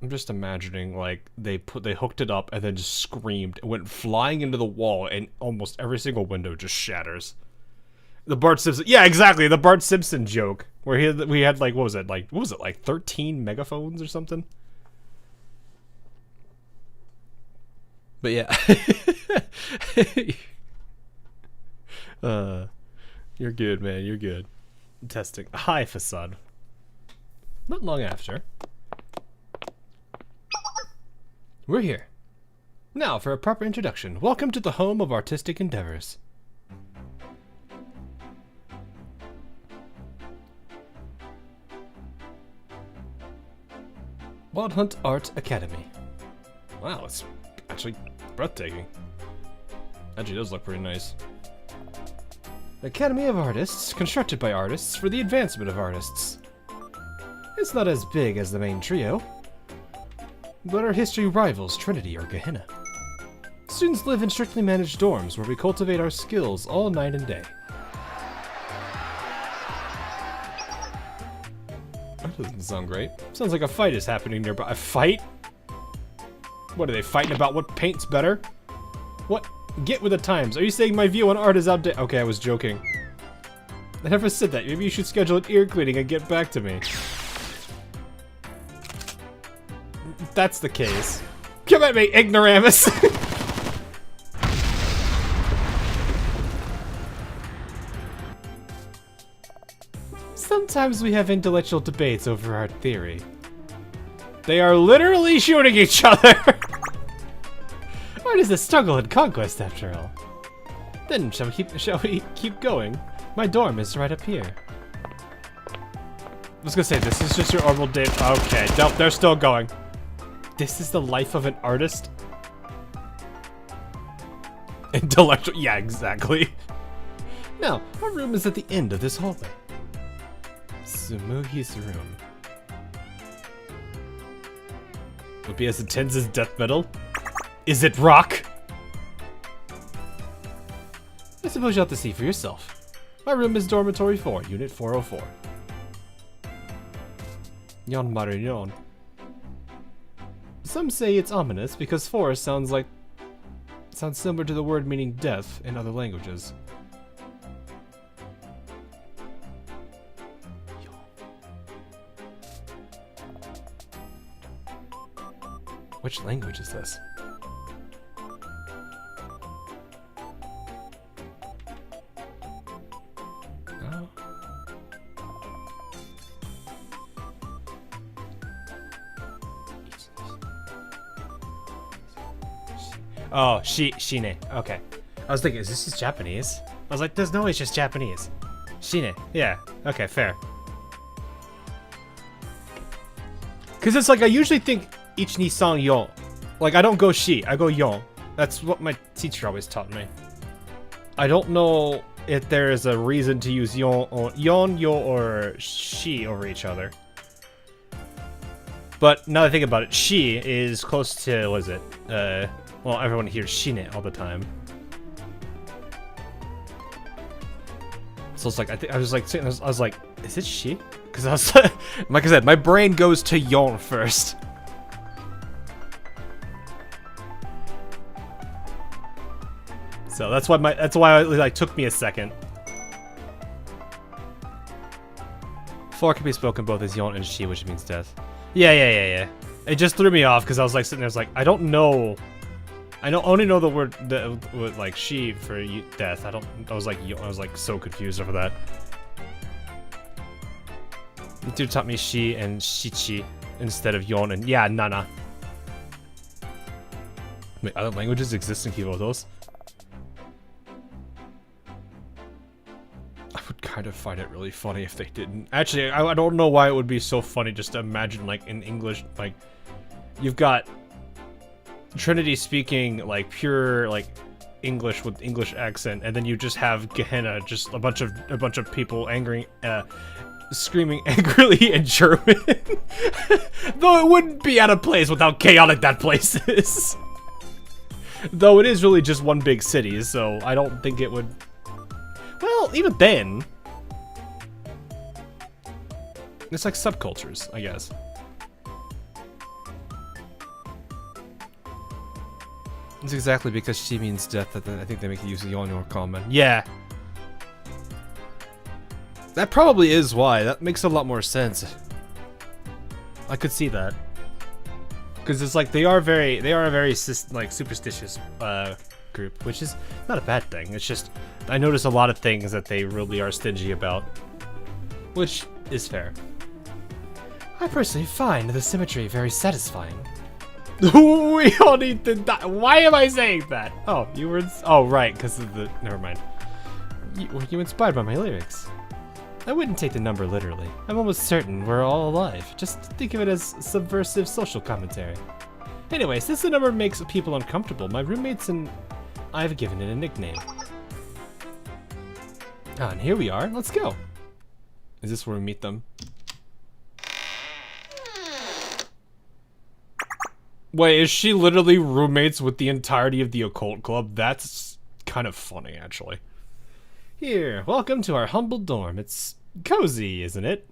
I'm just imagining like they hooked it up and then just screamed and went flying into the wall and almost every single window just shatters. The Bart Simpson, yeah, exactly, the Bart Simpson joke where we had like what was it like 13 megaphones or something. But yeah. You're good, man. You're good. Testing. Hi, Facade. Not long after. We're here. Now for a proper introduction. Welcome to the home of artistic endeavors. Wild Hunt Art Academy. Wow, it's actually breathtaking. Actually does look pretty nice. Academy of Artists, constructed by artists for the advancement of artists. It's not as big as the main trio, but our history rivals Trinity or Gehenna. Students live in strictly managed dorms where we cultivate our skills all night and day. That doesn't sound great. Sounds like a fight is happening nearby. A fight? What are they fighting about? What paint's better? What? Get with the times. Are you saying my view on art is outdated? Okay, I was joking. I never said that. Maybe you should schedule an ear cleaning and get back to me. If that's the case. Come at me, ignoramus! Sometimes we have intellectual debates over art theory. They are literally shooting each other! Art is a struggle and conquest, after all. Then, shall we keep going? My dorm is right up here. I was gonna say, this is just your normal day. Okay, nope, they're still going. This is the life of an artist? Intellectual, yeah, exactly. Now, our room is at the end of this hallway. Tsumugi's room. Would be as intense as death metal? Is it rock? I suppose you'll have to see for yourself. My room is dormitory 4, unit 404. Yon Marion. Some say it's ominous because 4 sounds similar to the word meaning death in other languages. Which language is this? Oh. Oh, Shine. Okay. I was thinking, is this just Japanese? I was like, there's no way it's just Japanese. Shine. Yeah. Okay, fair. Because it's like, I usually think Ich ni san yon. Like, I don't go shi, I go yon. That's what my teacher always taught me. I don't know if there is a reason to use yon, yo, or shi over each other. But now that I think about it, shi is close to, what is it? Well, everyone hears shine all the time. So it's like, I was like, is it shi? Because I was, like I said, my brain goes to yon first. So that's why it like took me a second. 4 can be spoken both as yon and shi, which means death. Yeah. It just threw me off because I was like sitting there, I was like, I don't know. Only know the word like shi for death. I was like so confused over that. The dude taught me shi and shichi instead of yon and yeah, nana. Wait, other languages exist in Kibotos? I would kind of find it really funny if they didn't. Actually, I don't know why it would be so funny just to imagine, like, in English, like, you've got Trinity speaking, like, pure, like, English with English accent, and then you just have Gehenna, just a bunch of people screaming angrily in German. Though it wouldn't be out of place with how chaotic that place is. Though it is really just one big city, so I don't think it would... Well, even then... It's like subcultures, I guess. It's exactly because she means death that I think they make use of the Yonyor comment. Yeah! That probably is why. That makes a lot more sense. I could see that. Because it's like, they are a very like, superstitious group, which is not a bad thing. It's just, I notice a lot of things that they really are stingy about. Which is fair. I personally find the symmetry very satisfying. We all need to die. Why am I saying that? Oh, you were, oh right, because of the, never mind. Were you inspired by my lyrics? I wouldn't take the number literally. I'm almost certain we're all alive. Just think of it as subversive social commentary. Anyway, since the number makes people uncomfortable, my roommates and I've given it a nickname. Ah, and here we are. Let's go. Is this where we meet them? Wait, is she literally roommates with the entirety of the Occult Club? That's kind of funny, actually. Here, welcome to our humble dorm. It's cozy, isn't it?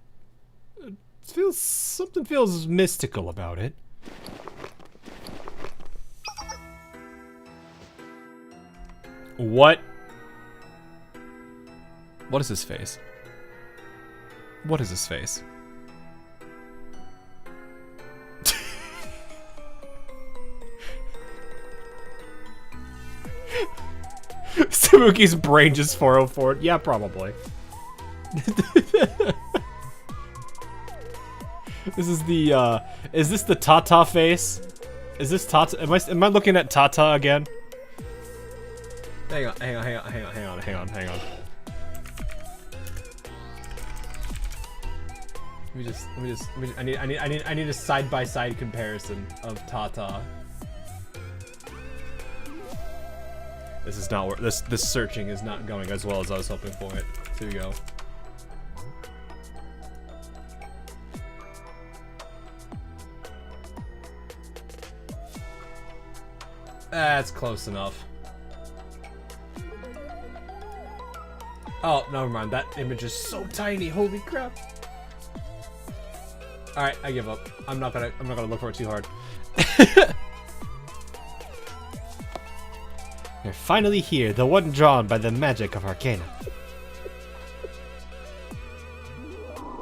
Something feels mystical about it. What? What is his face? What is his face? Tsumugi's brain just 404. Yeah, probably. This is the, is this the Tata face? Is this Tata? Am I looking at Tata again? Hang on. I need a side-by-side comparison of Tata. This is not this searching is not going as well as I was hoping for it to go. That's close enough. Oh, never mind. That image is so tiny. Holy crap. All right, I give up. I'm not gonna look for it too hard. You're finally here, the one drawn by the magic of Arcana.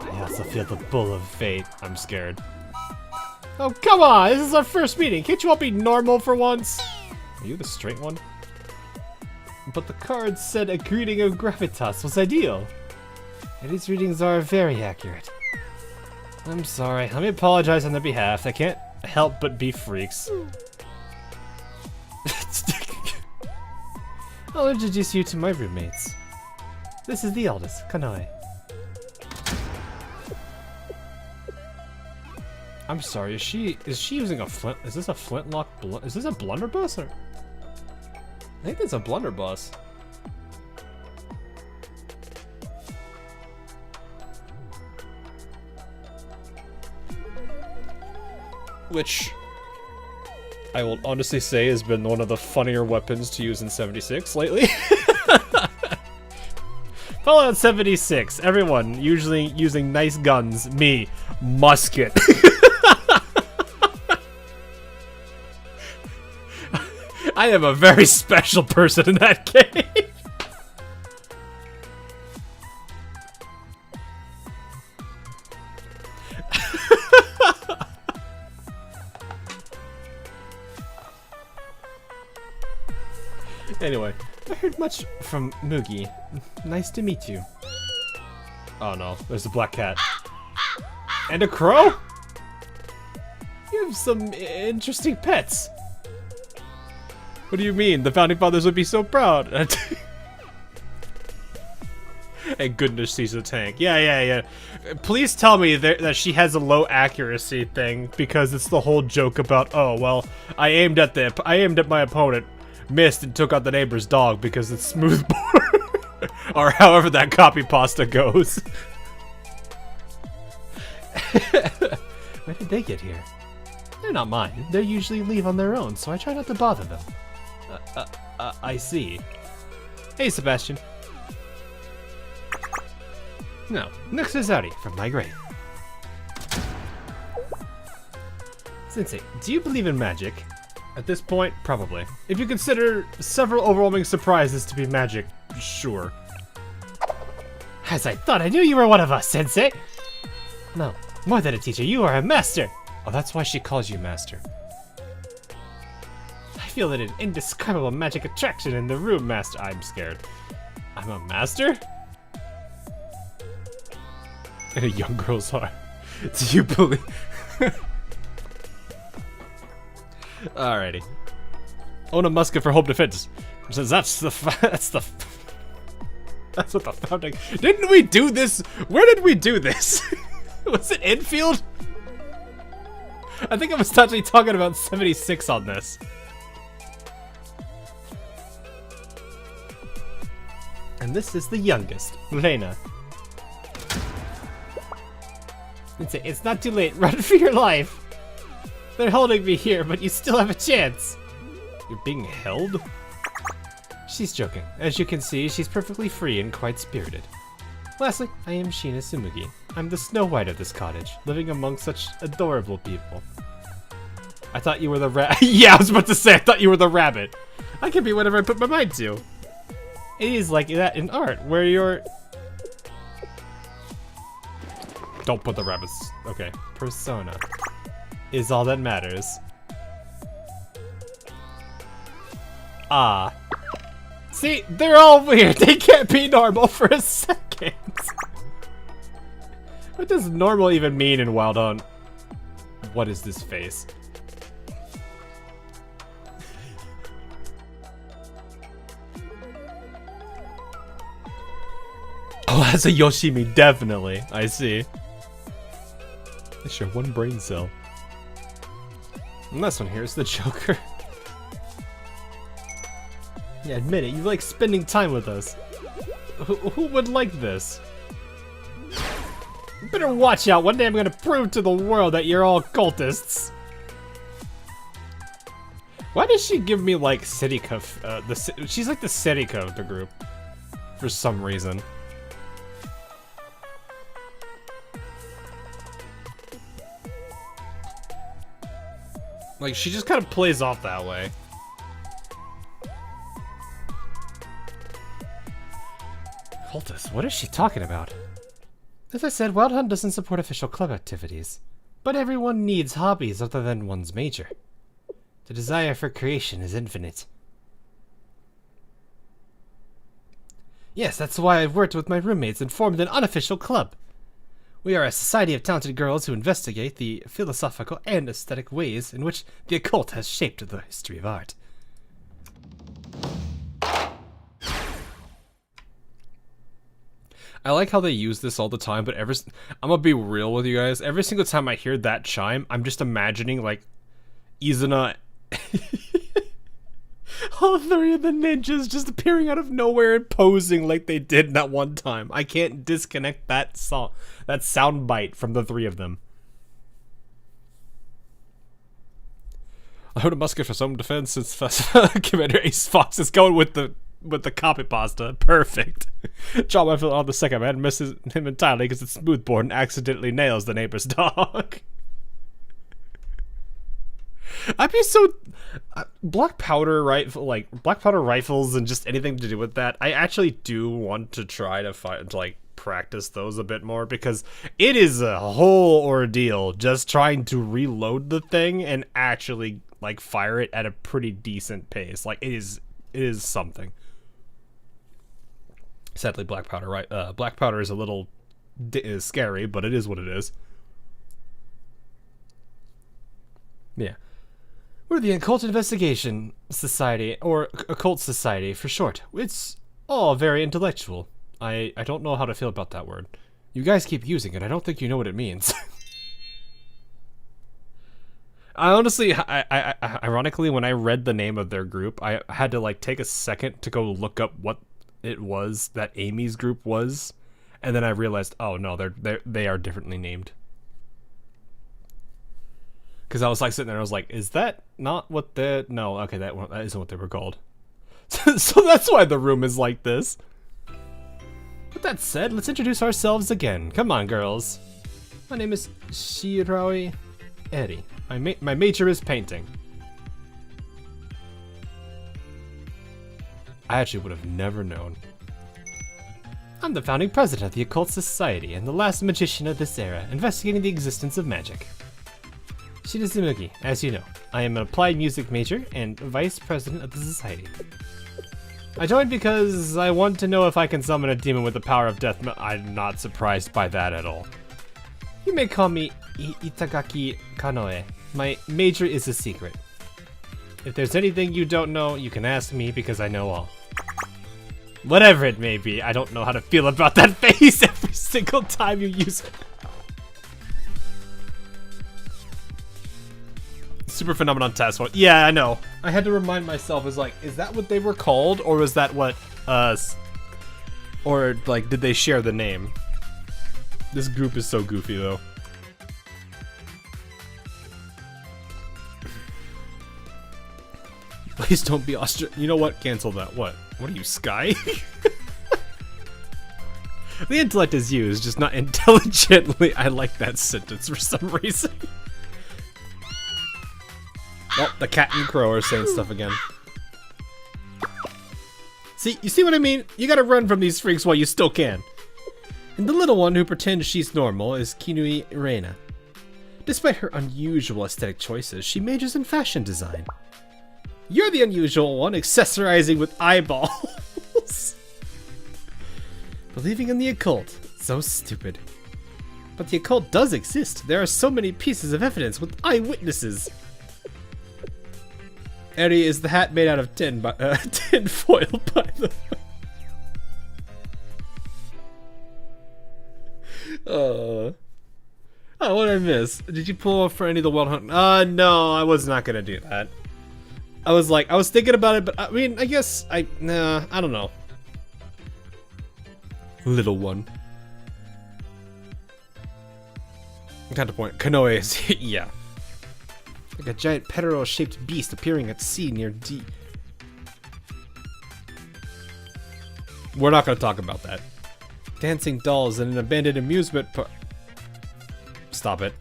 I also feel the bull of fate. I'm scared. Oh, come on! This is our first meeting. Can't you all be normal for once? Are you the straight one? But the cards said a greeting of gravitas was ideal. And these readings are very accurate. I'm sorry. Let me apologize on their behalf. They can't help but be freaks. I'll introduce you to my roommates. This is the eldest, Kanoe. I'm sorry, is she using a flint? Is this a flintlock? Is this a blunderbuss? Or I think that's a blunderbuss. Which I will honestly say has been one of the funnier weapons to use in 76 lately. Fallout 76, everyone usually using nice guns. Me, musket. I am a very special person in that game. Anyway, I heard much from Mugi. Nice to meet you. Oh no, there's a black cat. And a crow? You have some interesting pets. What do you mean? The Founding Fathers would be so proud. And goodness, she's a tank. Yeah. Please tell me that she has a low accuracy thing, because it's the whole joke about, oh, well, I aimed at my opponent, missed, and took out the neighbor's dog because it's smoothbore. Or however that copy pasta goes. Where did they get here? They're not mine. They usually leave on their own, so I try not to bother them. I see. Hey, Sebastian. No, next is Aries from my grade. Sensei, do you believe in magic? At this point, probably. If you consider several overwhelming surprises to be magic, sure. As I thought, I knew you were one of us, Sensei! No, more than a teacher, you are a master! Oh, that's why she calls you master. I feel that an indescribable magic attraction in the room, master. I'm scared. I'm a master? In a young girl's heart. Do you believe? Alrighty. Own a musket for home defense. Says that's what the founding. Didn't we do this? Where did we do this? Was it Endfield? I think I was actually talking about 76 on this. And this is the youngest, Lena. It's not too late. Run for your life. They're holding me here, but you still have a chance. You're being held? She's joking. As you can see, she's perfectly free and quite spirited. Lastly, I am Shina Tsumugi. I'm the Snow White of this cottage, living among such adorable people. I thought you were the yeah, I was about to say, I thought you were the rabbit. I can be whatever I put my mind to. It is like that in art, where you're... Don't put the rabbits. Okay. Persona is all that matters. Ah. See, they're all weird. They can't be normal for a second. What does normal even mean in Wild Hunt? What is this face? Oh, that's a Yoshimi, definitely. I see. They share one brain cell. And this one here is the Joker. Yeah, admit it, you like spending time with us. Who would like this? You better watch out, one day I'm gonna prove to the world that you're all cultists. Why does she give me like Serika, she's like the Serika of the group. For some reason. Like, she just kind of plays off that way. Cultist, what is she talking about? As I said, Wild Hunt doesn't support official club activities. But everyone needs hobbies other than one's major. The desire for creation is infinite. Yes, that's why I've worked with my roommates and formed an unofficial club. We are a society of talented girls who investigate the philosophical and aesthetic ways in which the occult has shaped the history of art. I like how they use this all the time, but I'm gonna be real with you guys. Every single time I hear that chime, I'm just imagining, like, Izuna... all three of the ninjas just appearing out of nowhere and posing like they did that one time. I can't disconnect that song, that sound bite from the three of them. I heard a musket for some defense since Commander Ace Fox is going with the copy pasta. Perfect. John Wentworth on the second man misses him entirely because it's smoothbore and accidentally nails the neighbor's dog. I'd be so black powder rifles and just anything to do with that. I actually do want to try to practice those a bit more because it is a whole ordeal just trying to reload the thing and actually like fire it at a pretty decent pace. Like it is something. Sadly, black powder is a little scary, but it is what it is. Yeah. We're the Occult Investigation Society, or Occult Society for short. It's all very intellectual. I don't know how to feel about that word. You guys keep using it, I don't think you know what it means. I honestly, ironically, when I read the name of their group, I had to like take a second to go look up what it was that Amy's group was, and then I realized, oh no, they are differently named. Because I was like sitting there, I was like, is that not what no, okay, that isn't what they were called. So that's why the room is like this. With that said, let's introduce ourselves again. Come on, girls. My name is Shiroi Eri. My major is painting. I actually would have never known. I'm the founding president of the Occult Society and the last magician of this era, investigating the existence of magic. Tsumugi, as you know, I am an applied music major and vice president of the society. I joined because I want to know if I can summon a demon with the power of death. I'm not surprised by that at all. You may call me Itagaki Kanoe. My major is a secret. If there's anything you don't know, you can ask me because I know all. Whatever it may be, I don't know how to feel about that face every single time you use it. Super Phenomenon Task Force. Yeah, I know. I had to remind myself, is that what they were called? Or was that what, or, like, did they share the name? This group is so goofy, though. Please don't be Australian. You know what? Cancel that. What? What are you, Sky? The intellect is used, just not intelligently. I like that sentence for some reason. Oh, the cat and crow are saying stuff again. See, you see what I mean? You gotta run from these freaks while you still can. And the little one who pretends she's normal is Kanoe Reina. Despite her unusual aesthetic choices, she majors in fashion design. You're the unusual one, accessorizing with eyeballs. Believing in the occult. So stupid. But the occult does exist. There are so many pieces of evidence with eyewitnesses. Aries is the hat made out of tin foil, by the way. Oh, what did I miss? Did you pull off for any of the Wild Hunt? No, I was not gonna do that. I was thinking about it, but I mean, I guess I don't know. Little one. Kind of point. Kanoe is, yeah. Like a giant petrel-shaped beast appearing at sea near D. We're not gonna talk about that. Dancing dolls in an abandoned amusement park. Stop it.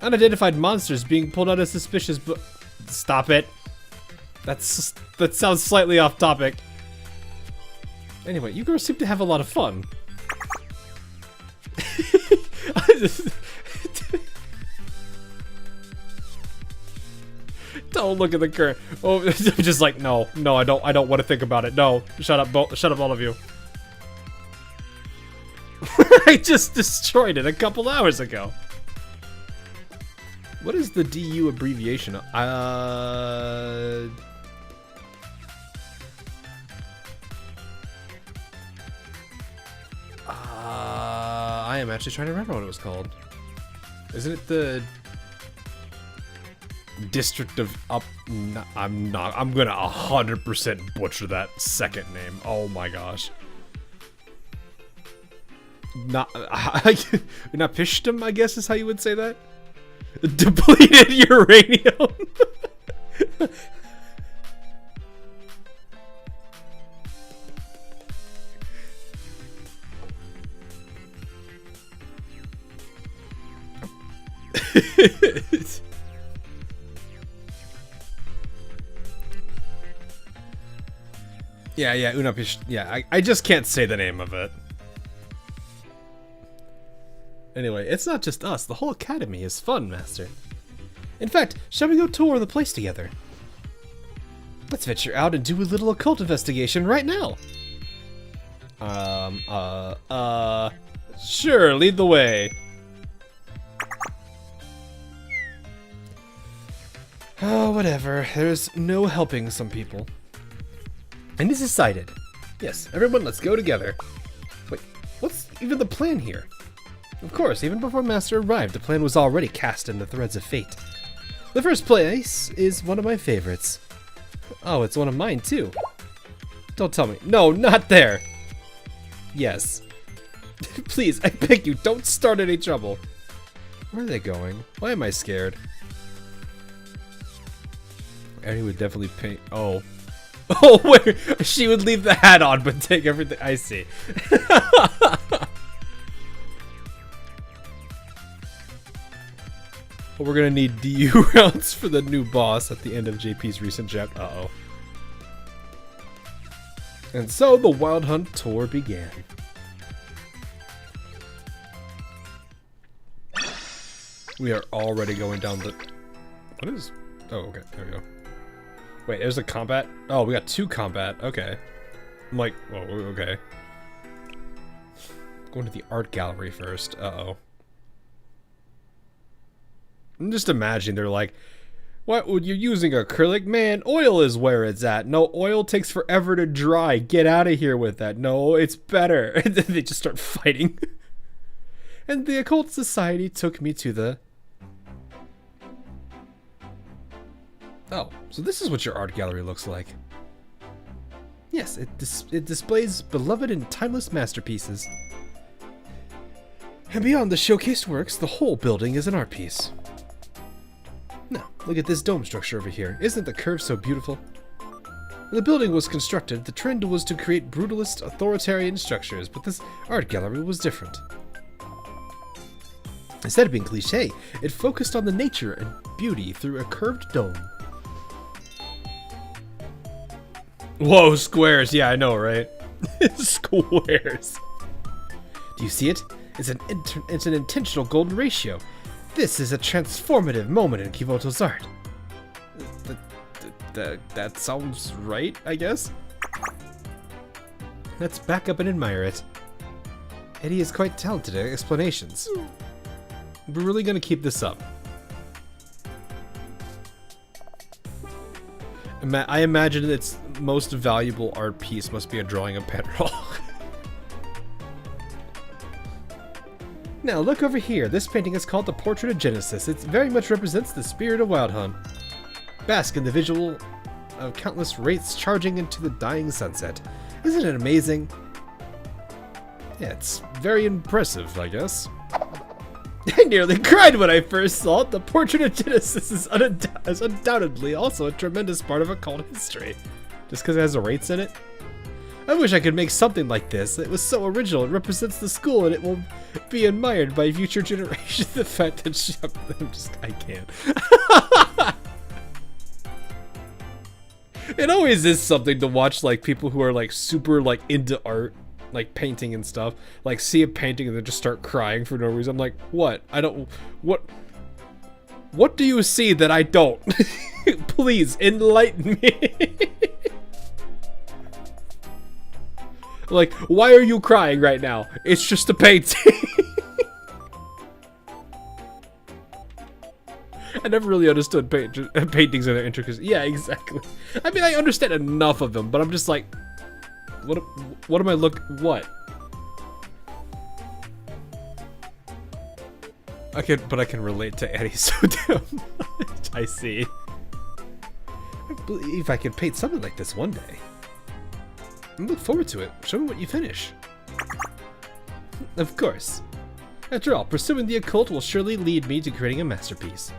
Unidentified monsters being pulled out of suspicious Stop it. That sounds slightly off topic. Anyway, you girls seem to have a lot of fun. Don't look at the current. Oh, I'm just like, no, I don't want to think about it. No, shut up, all of you. I just destroyed it a couple hours ago. What is the DU abbreviation? I am actually trying to remember what it was called. Isn't it the District of Up? No, I'm not. I'm gonna 100% butcher that second name. Oh my gosh. Not Pishtum, I guess is how you would say that. Depleted uranium. Yeah, Unapish. Yeah, I just can't say the name of it. Anyway, it's not just us. The whole academy is fun, Master. In fact, shall we go tour the place together? Let's venture out and do a little occult investigation right now. Sure, lead the way. Oh, whatever. There's no helping some people. And it's decided. Yes, everyone, let's go together. Wait, what's even the plan here? Of course, even before Master arrived, the plan was already cast in the threads of fate. The first place is one of my favorites. Oh, it's one of mine too. Don't tell me. No, not there. Yes. Please, I beg you, don't start any trouble. Where are they going? Why am I scared? Aries would definitely paint. Oh. Oh, wait. She would leave the hat on, but take everything. I see. But we're gonna need DU rounds for the new boss at the end of JP's recent chapter. Uh-oh. And so the Wild Hunt tour began. We are already going down the... What is... Oh, okay. There we go. Wait, there's a combat? Oh, we got 2 combat. Okay. I'm like, oh, okay. Going to the art gallery first. Uh-oh. I'm just imagining they're like, what, you're using acrylic? Man, oil is where it's at. No, oil takes forever to dry. Get out of here with that. No, it's better. And then they just start fighting. And the Occult Society took me to the... Oh, so this is what your art gallery looks like. Yes, it displays beloved and timeless masterpieces. And beyond the showcased works, the whole building is an art piece. Now, look at this dome structure over here. Isn't the curve so beautiful? When the building was constructed, the trend was to create brutalist, authoritarian structures, but this art gallery was different. Instead of being cliché, it focused on the nature and beauty through a curved dome. Whoa, squares. Yeah, I know, right? Squares. Do you see it? It's an intentional golden ratio. This is a transformative moment in Kimoto's art. That sounds right, I guess? Let's back up and admire it. Eddie is quite talented at explanations. We're really gonna keep this up. I imagine its most valuable art piece must be a drawing of Penroll. Now look over here. This painting is called The Portrait of Genesis. It very much represents the spirit of Wild Hunt. Bask in the visual of countless wraiths charging into the dying sunset. Isn't it amazing? Yeah, it's very impressive, I guess. I nearly cried when I first saw it. The Portrait of Genesis is undoubtedly also a tremendous part of occult history. Just because it has wraiths in it? I wish I could make something like this. It was so original. It represents the school and it will be admired by future generations. The fact that I can't. It always is something to watch, like, people who are, like, super, like, into art, like, painting and stuff, like, see a painting and then just start crying for no reason. I'm like, what? What do you see that I don't? Please, enlighten me. Like, why are you crying right now? It's just a painting. I never really understood paintings and their intricacies. Yeah, exactly. I mean, I understand enough of them, but I'm just like, what am I what? But I can relate to Eddie so damn much. I see. I believe I can paint something like this one day. I look forward to it. Show me what you finish. Of course. After all, pursuing the occult will surely lead me to creating a masterpiece.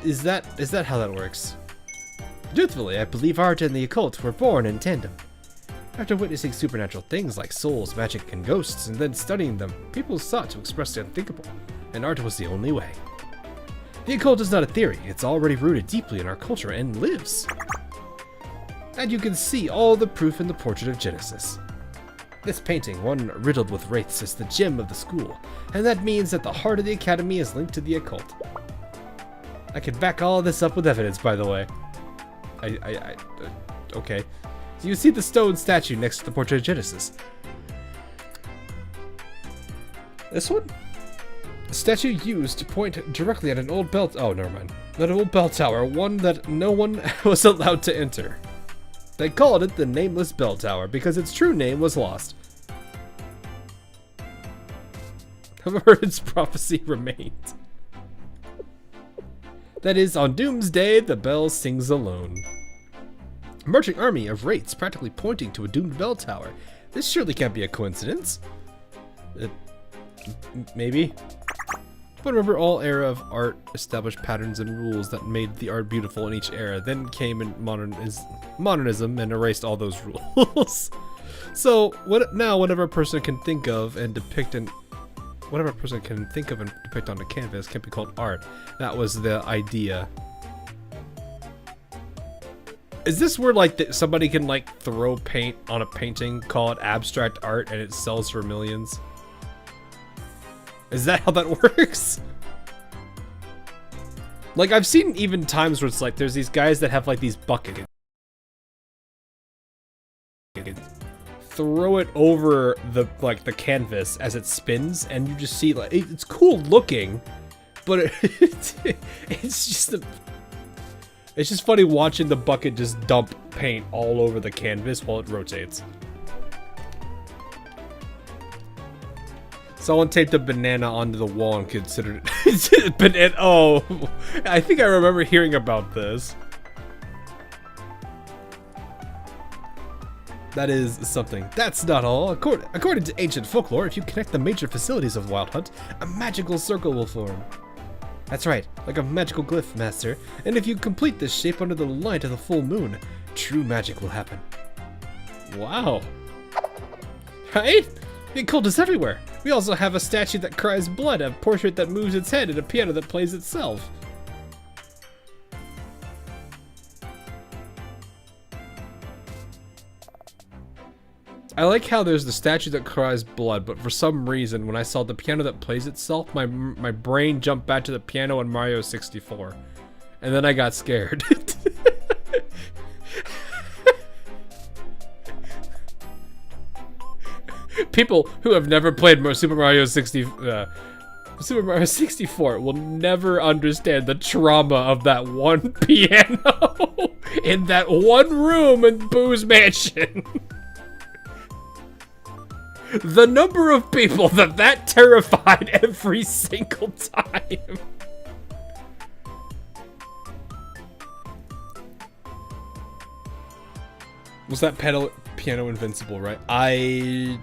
Is that how that works? Truthfully, I believe art and the occult were born in tandem. After witnessing supernatural things like souls, magic, and ghosts, and then studying them, people sought to express the unthinkable, and art was the only way. The occult is not a theory, it's already rooted deeply in our culture and lives. And you can see all the proof in the Portrait of Genesis. This painting, one riddled with wraiths, is the gem of the school, and that means that the heart of the academy is linked to the occult. I can back all of this up with evidence, by the way. Okay. So you see the stone statue next to the Portrait of Genesis. This one? The statue used to point directly at an old bell... Oh, never mind. An old bell tower, one that no one was allowed to enter. They called it the Nameless Bell Tower because its true name was lost. However, its prophecy remained. That is, on Doomsday, the bell sings alone. A marching army of wraiths practically pointing to a doomed bell tower. This surely can't be a coincidence. Maybe. But remember, all era of art established patterns and rules that made the art beautiful in each era. Then came in modernism and erased all those rules. So whatever a person can think of and depict on a canvas can be called art. That was the idea. Is this where like somebody can like throw paint on a painting, call it abstract art, and it sells for millions? Is that how that works? Like, I've seen even times where it's like there's these guys that have like these buckets, throw it over the canvas as it spins, and you just see like it's cool looking, but it's just funny watching the bucket just dump paint all over the canvas while it rotates. Someone taped a banana onto the wall and considered it. Oh, I think I remember hearing about this. That is something. That's not all. According to ancient folklore, if you connect the major facilities of Wild Hunt, a magical circle will form. That's right, like a magical glyph, Master. And if you complete this shape under the light of the full moon, true magic will happen. Wow. Right? The occult is everywhere. We also have a statue that cries blood, a portrait that moves its head, and a piano that plays itself. I like how there's the statue that cries blood, but for some reason, when I saw the piano that plays itself, my brain jumped back to the piano in Mario 64. And then I got scared. People who have never played Super Mario 64 will never understand the trauma of that one piano in that one room in Boo's mansion. The number of people that terrified every single time. Was that piano invincible, right? I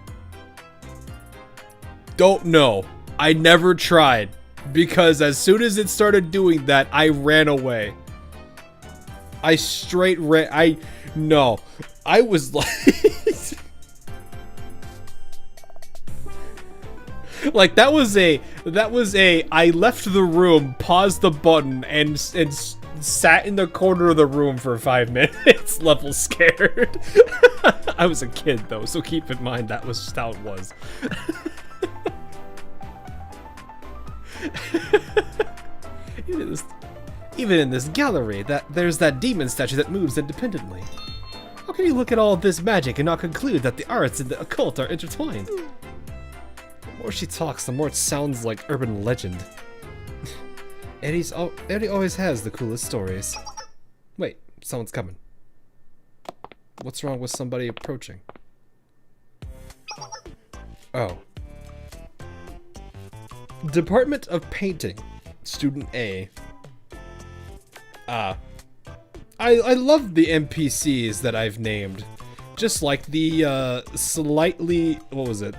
don't know. I never tried. Because as soon as it started doing that, I ran away. I straight ran. No. I was like... Like, that was a, I left the room, paused the button, and sat in the corner of the room for 5 minutes, level scared. I was a kid, though, so keep in mind that was just how it was. Even in this gallery, there's that demon statue that moves independently. How can you look at all this magic and not conclude that the arts and the occult are intertwined? The more she talks, the more it sounds like urban legend. Eddie always has the coolest stories. Wait, someone's coming. What's wrong with somebody approaching? Oh. Department of Painting, Student A. I love the NPCs that I've named. Just like the, slightly... What was it?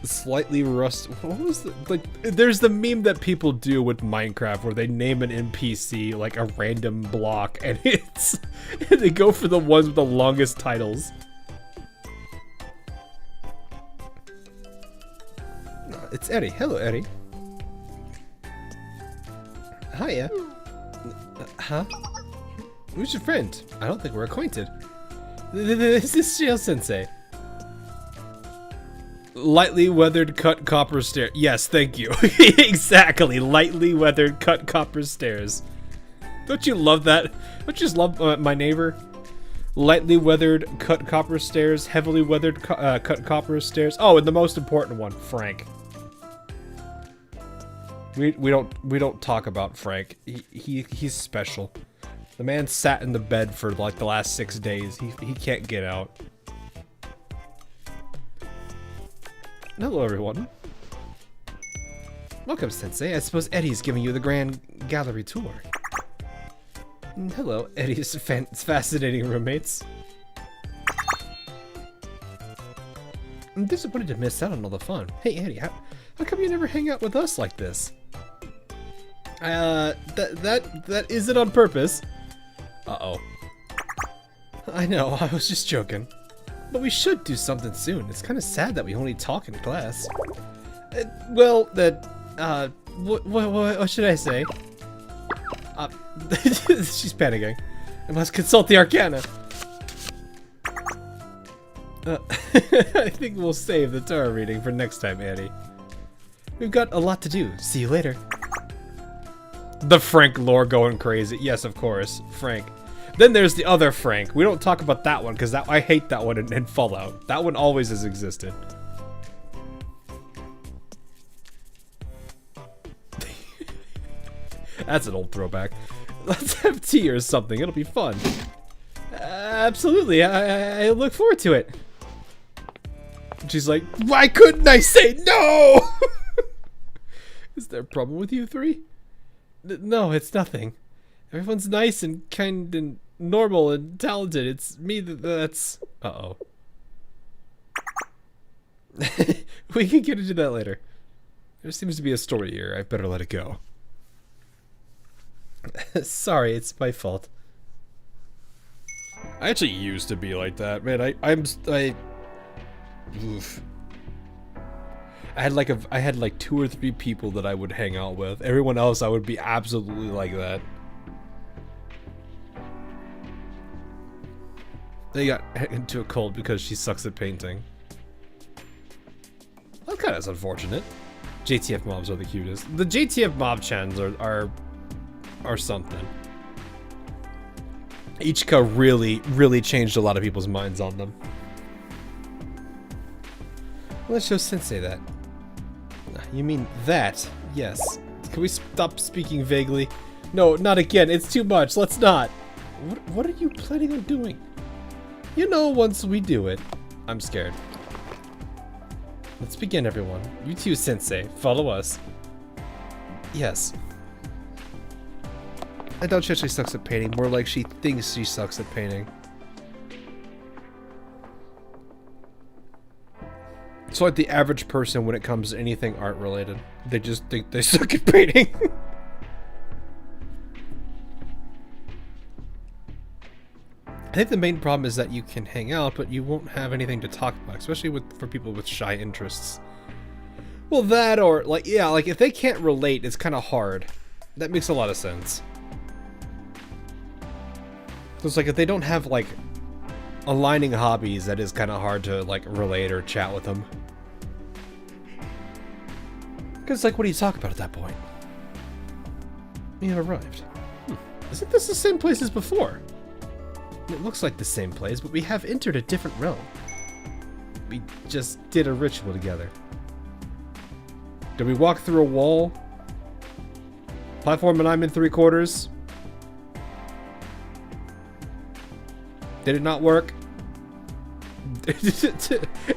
Slightly rust. What was the, like? There's the meme that people do with Minecraft where they name an NPC like a random block, and they go for the ones with the longest titles. It's Eddie. Hello, Eddie. Hiya. Huh? Who's your friend? I don't think we're acquainted. This is Shio Sensei. Lightly weathered cut copper stairs. Yes, thank you. Exactly. Lightly weathered cut copper stairs. Don't you love that? Don't you just love my neighbor? Lightly weathered cut copper stairs. Heavily weathered cut copper stairs. Oh, and the most important one, Frank. We don't talk about Frank. He's special. The man sat in the bed for like the last 6 days. He can't get out. Hello, everyone. Welcome, Sensei. I suppose Eddie's giving you the grand gallery tour. Hello, Eddie's fascinating roommates. I'm disappointed to miss out on all the fun. Hey, Eddie, how come you never hang out with us like this? That isn't on purpose. Uh-oh. I know, I was just joking. But we should do something soon. It's kind of sad that we only talk in class. What should I say? She's panicking. I must consult the Arcana. I think we'll save the tarot reading for next time, Annie. We've got a lot to do. See you later. The Frank lore going crazy. Yes, of course. Frank. Then there's the other Frank. We don't talk about that one because I hate that one in Fallout. That one always has existed. That's an old throwback. Let's have tea or something. It'll be fun. Absolutely. I look forward to it. She's like, why couldn't I say no? Is there a problem with you three? No, it's nothing. Everyone's nice and kind and normal and talented. It's me that's... Uh-oh. We can get into that later. There seems to be a story here. I better let it go. Sorry, it's my fault. I actually used to be like that, man. Oof. I had like 2 or 3 people that I would hang out with. Everyone else, I would be absolutely like that. They got into a cult because she sucks at painting. That kind of is unfortunate. JTF mobs are the cutest. The JTF mob chans are something. Ichika really changed a lot of people's minds on them. Let's show Sensei that. You mean that? Yes. Can we stop speaking vaguely? No, not again. It's too much. Let's not. What are you planning on doing? You know, once we do it. I'm scared. Let's begin, everyone. You too, Sensei. Follow us. Yes. I doubt she actually sucks at painting. More like she thinks she sucks at painting. So like the average person when it comes to anything art related, they just think they suck at painting. I think the main problem is that you can hang out, but you won't have anything to talk about, especially for people with shy interests. Well, that or like, yeah, like if they can't relate, it's kind of hard. That makes a lot of sense. So it's like if they don't have like aligning hobbies, that is kind of hard to like relate or chat with them. Because like, what do you talk about at that point? We have arrived. Isn't this the same place as before? It looks like the same place, but we have entered a different realm. We just did a ritual together. Did we walk through a wall? Platform and I'm in 3/4. Did it not work?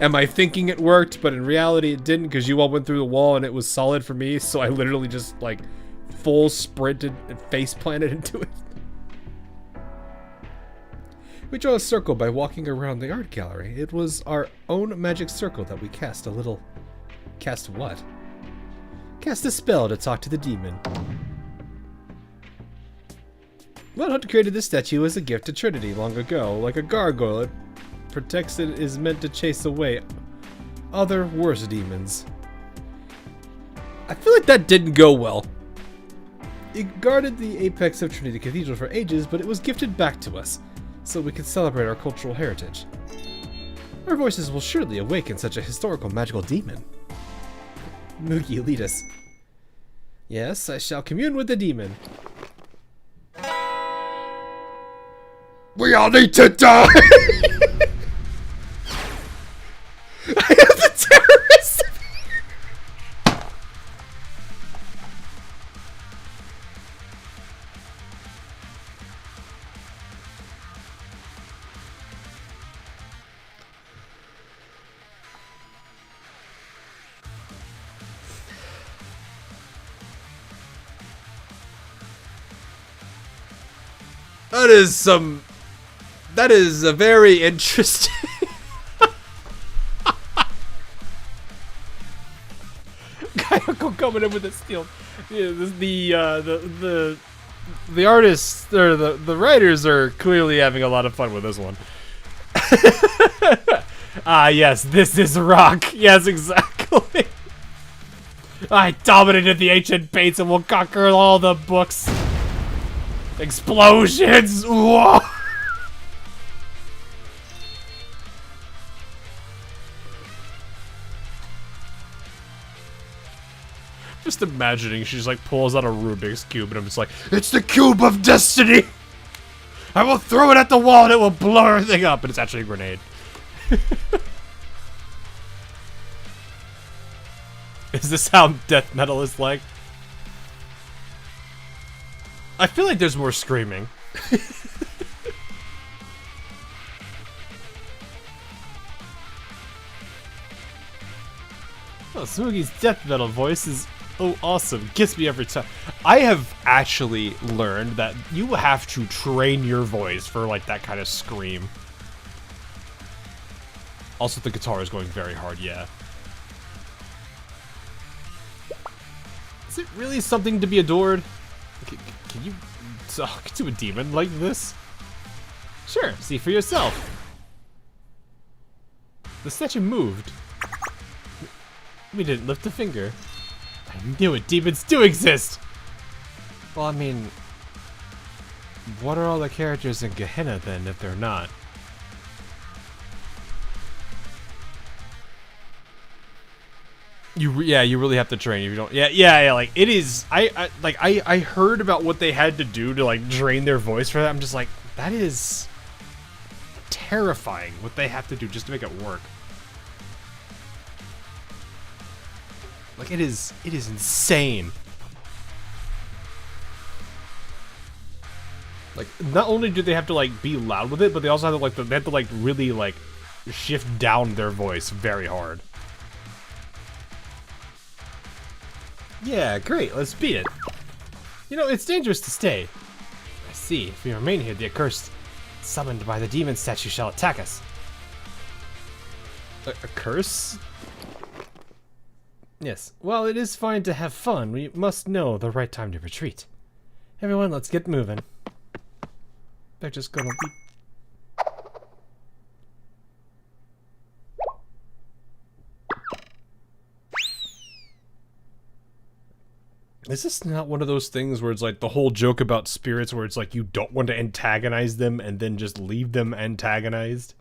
Am I thinking it worked, but in reality it didn't because you all went through the wall and it was solid for me, so I literally just like full sprinted and face planted into it. We draw a circle by walking around the art gallery. It was our own magic circle that we cast a little... Cast what? Cast a spell to talk to the demon. Well, created this statue as a gift to Trinity long ago. Like a gargoyle, it protects it is meant to chase away other worse demons. I feel like that didn't go well. It guarded the apex of Trinity Cathedral for ages, but it was gifted back to us, so we can celebrate our cultural heritage. Our voices will surely awaken such a historical magical demon. Mugi, lead us. Yes, I shall commune with the demon. We all need to die! I am the terrorist! That is a very interesting... Kayako coming in with a steel. Yeah, the artists or the writers are clearly having a lot of fun with this one. Ah, yes, this is rock. Yes, exactly. I dominated the ancient paints and will conquer all the books. Explosions! Whoa! Just imagining she's like pulls out a Rubik's Cube and I'm just like, it's the cube of destiny! I will throw it at the wall and it will blow everything up, and it's actually a grenade. Is this how death metal is like? I feel like there's more screaming. Oh, Tsumugi's death metal voice is awesome. Gets me every time. I have actually learned that you have to train your voice for like that kind of scream. Also, the guitar is going very hard, yeah. Is it really something to be adored? Can you talk to a demon like this? Sure, see for yourself. The statue moved. We didn't lift a finger. I knew it, demons do exist! Well, I mean, what are all the characters in Gehenna then if they're not? You really have to train if you don't. Yeah. Like it is. I heard about what they had to do to like train their voice for that. I'm just like, that is terrifying. What they have to do just to make it work. Like it is insane. Like not only do they have to like be loud with it, but they also have to like really like shift down their voice very hard. Yeah, great, let's beat it. You know, it's dangerous to stay. I see, if we remain here, the accursed summoned by the demon statue shall attack us. A curse? Yes, while it is fine to have fun, we must know the right time to retreat. Everyone, let's get moving. They're just gonna be... Is this not one of those things where it's like the whole joke about spirits where it's like you don't want to antagonize them and then just leave them antagonized?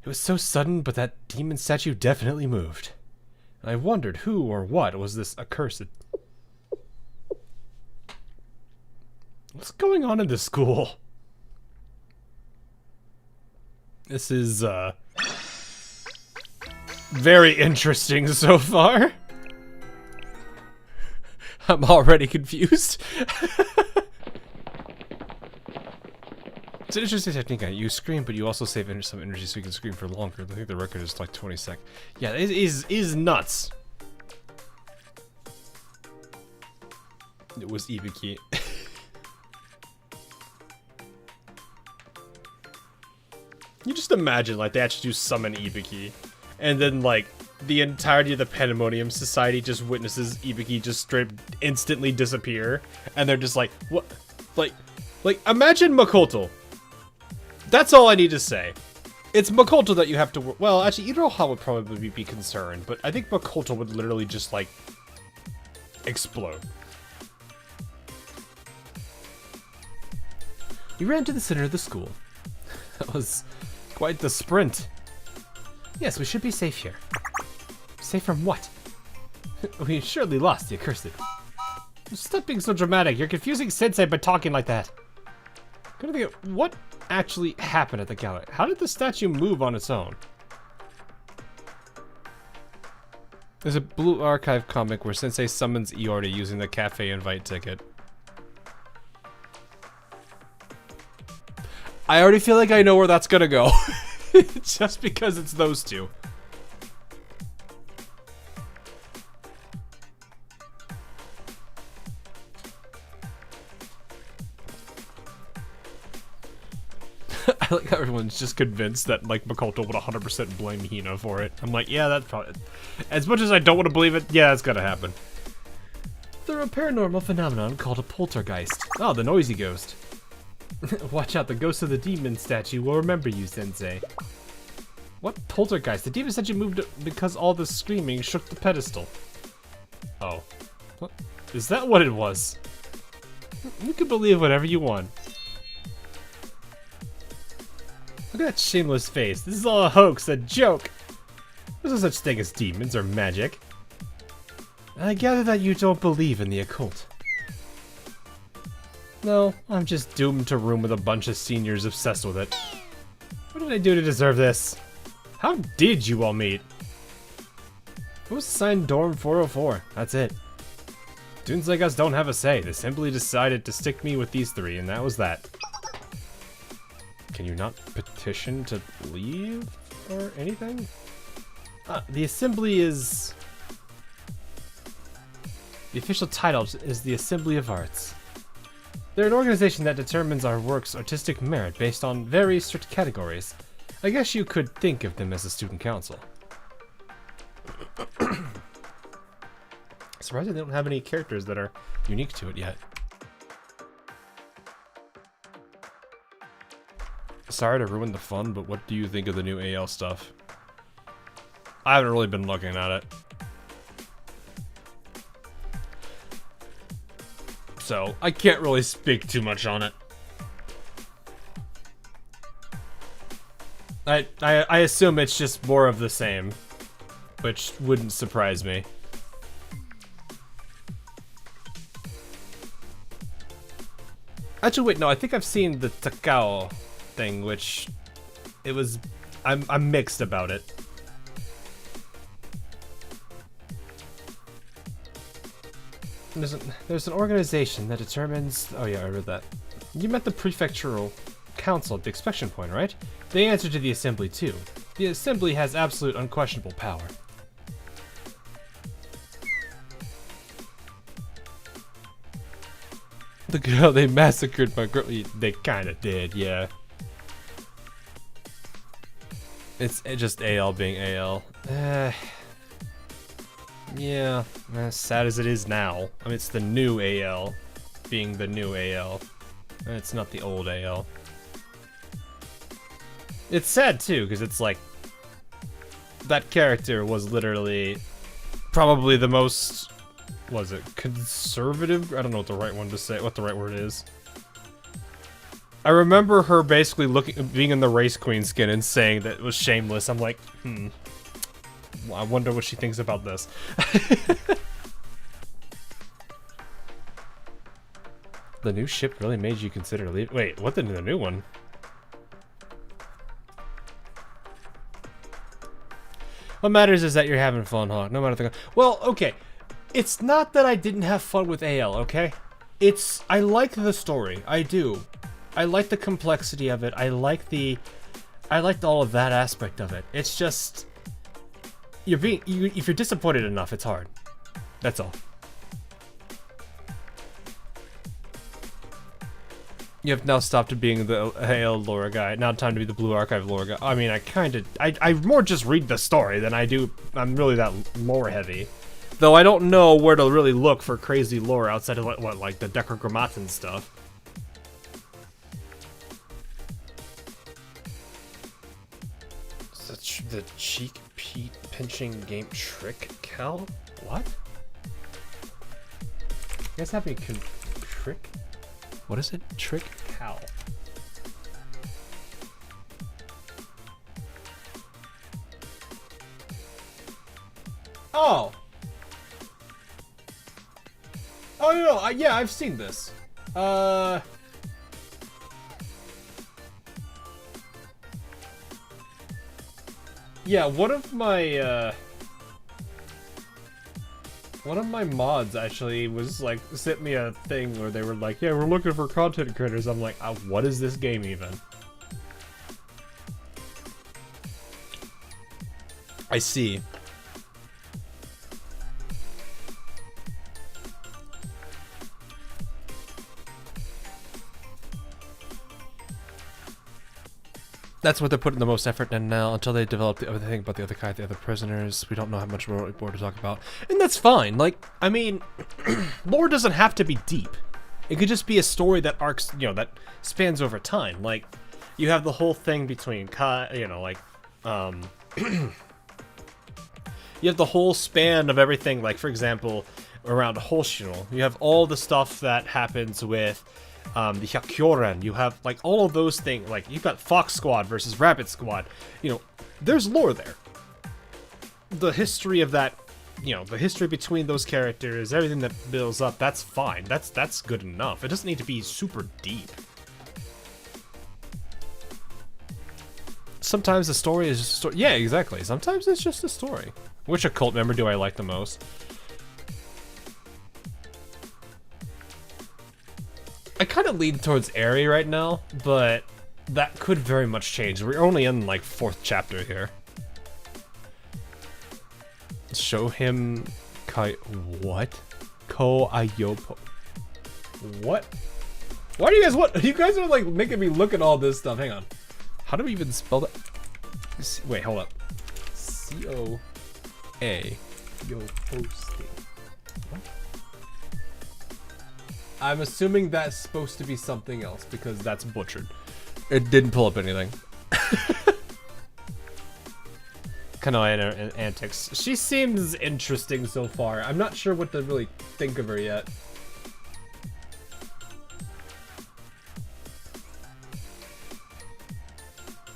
It was so sudden, but that demon statue definitely moved. And I wondered who or what was this accursed. What's going on in this school? This is, very interesting so far. I'm already confused. It's an interesting technique. You scream, but you also save some energy so you can scream for longer. I think the record is like 20 seconds. Yeah, it is nuts. It was Ibiki. You just imagine, like, they actually do summon Ibiki, and then, like, the entirety of the Pandemonium Society just witnesses Ibiki just straight instantly disappear, and they're just like, what? Like, imagine Makoto. That's all I need to say. It's Makoto that you have to, well, actually, Iroha would probably be concerned, but I think Makoto would literally just, like, explode. We ran to the center of the school. That was quite the sprint. Yes, we should be safe here. Safe from what? We surely lost the accursed. Stop being so dramatic. You're confusing Sensei by talking like that. Gotta think of what actually happened at the gala. How did the statue move on its own? There's a Blue Archive comic where Sensei summons Iori using the cafe invite ticket. I already feel like I know where that's gonna go. Just because it's those two. I like how everyone's just convinced that, like, Makoto would 100% blame Hina for it. I'm like, yeah, that's probably... As much as I don't want to believe it, yeah, that's gonna happen. They're a paranormal phenomenon called a poltergeist. Oh, the noisy ghost. Watch out, the ghost of the demon statue will remember you, Sensei. What poltergeist? The demon statue moved because all the screaming shook the pedestal. Oh. What? Is that what it was? You can believe whatever you want. Look at that shameless face. This is all a hoax, a joke. There's no such thing as demons or magic. I gather that you don't believe in the occult. No, I'm just doomed to room with a bunch of seniors obsessed with it. What did I do to deserve this? How did you all meet? Who was assigned dorm 404? That's it. Students like us don't have a say. They simply decided to stick me with these three, and that was that. Can you not petition to leave or anything? The assembly is... The official title is the Assembly of Arts. They're an organization that determines our work's artistic merit based on very strict categories. I guess you could think of them as a student council. Surprisingly, they don't have any characters that are unique to it yet. Sorry to ruin the fun, but what do you think of the new AL stuff? I haven't really been looking at it. So, I can't really speak too much on it. I assume it's just more of the same, which wouldn't surprise me. Actually, wait, no, I think I've seen the Takao thing, which it was, I'm mixed about it. There's an organization that determines, oh yeah, I read that. You met the prefectural council at the inspection point, right? They answer to the assembly too. The assembly has absolute unquestionable power. The girl they massacred my girl. They kinda did, yeah. It's just AL being AL. Yeah, as sad as it is now. I mean, it's the new AL being the new AL. And it's not the old AL. It's sad too, because it's like that character was literally probably the most, was it conservative? I don't know what the right one to say, what the right word is. I remember her basically being in the race queen skin and saying that it was shameless. I'm like, I wonder what she thinks about this. The new ship really made you consider leaving. Wait, what the new one? What matters is that you're having fun, huh? No matter the. Well, okay. It's not that I didn't have fun with AL, okay? It's, I like the story. I do. I like the complexity of it. I liked all of that aspect of it. It's just, if you're disappointed enough, it's hard. That's all. You have now stopped being the AL lore guy. Now time to be the Blue Archive lore guy. I mean, I more just read the story than I do. I'm really that lore heavy. Though I don't know where to really look for crazy lore outside of what like the Decrogrammaton stuff. The cheek pinching game trick, Cal? What? You guys have me trick? What is it? Trick Cal. Oh! Oh no, yeah, I've seen this. Yeah, one of my mods actually was like, sent me a thing where they were like, yeah, we're looking for content creators. I'm like, what is this game even? I see. That's what they're putting the most effort in now, until they develop the other thing about the other guy, the other prisoners. We don't know how much more to talk about. And that's fine. Like, I mean, lore doesn't have to be deep. It could just be a story that arcs, you know, that spans over time. Like, you have the whole thing between you know, like, you have the whole span of everything, like, for example, around Hoshino. You have all the stuff that happens with the Hyakyoran. You have like all of those things, like you've got Fox Squad versus Rabbit Squad. You know, there's lore there. The history of that, you know, the history between those characters, everything that builds up, that's fine. That's good enough. It doesn't need to be super deep. Sometimes the story is just a story. Yeah, exactly. Sometimes it's just a story. Which occult member do I like the most? I kind of lean towards Aries right now, but that could very much change. We're only in like 4th chapter here. Show him what? Ko Ayopo. What? Why do you guys what? You guys are like making me look at all this stuff. Hang on. How do we even spell that? Wait, hold up. C-O-A. Yo posting. I'm assuming that's supposed to be something else because that's butchered. It didn't pull up anything. Kanoe and her antics. She seems interesting so far. I'm not sure what to really think of her yet.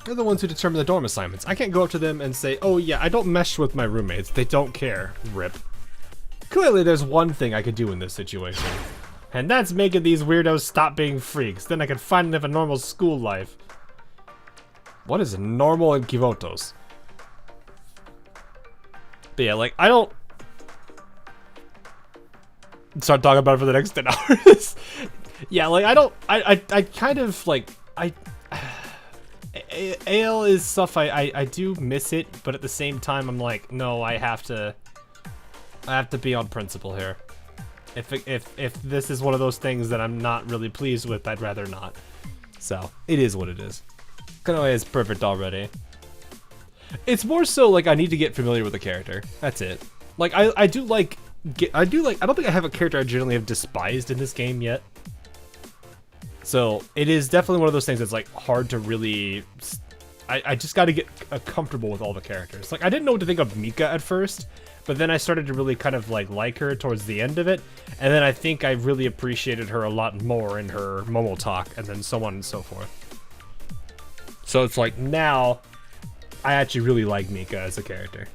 They're the ones who determine the dorm assignments. I can't go up to them and say, oh yeah, I don't mesh with my roommates. They don't care. Rip. Clearly there's one thing I could do in this situation. And that's making these weirdos stop being freaks. Then I can finally live a normal school life. What is normal in Kivotos? But yeah, like, I don't... start talking about it for the next 10 hours. Yeah, like, I kind of, like, AL is stuff I do miss it, but at the same time I'm like, no, I have to be on principle here. If this is one of those things that I'm not really pleased with, I'd rather not. So, it is what it is. Kanoe is perfect already. It's more so like I need to get familiar with the character. That's it. Like I do like I don't think I have a character I generally have despised in this game yet. So it is definitely one of those things that's like hard to really. I just got to get comfortable with all the characters. Like I didn't know what to think of Mika at first, but then I started to really kind of like her towards the end of it, and then I think I really appreciated her a lot more in her Momo talk, and then so on and so forth. So it's like now, I actually really like Mika as a character.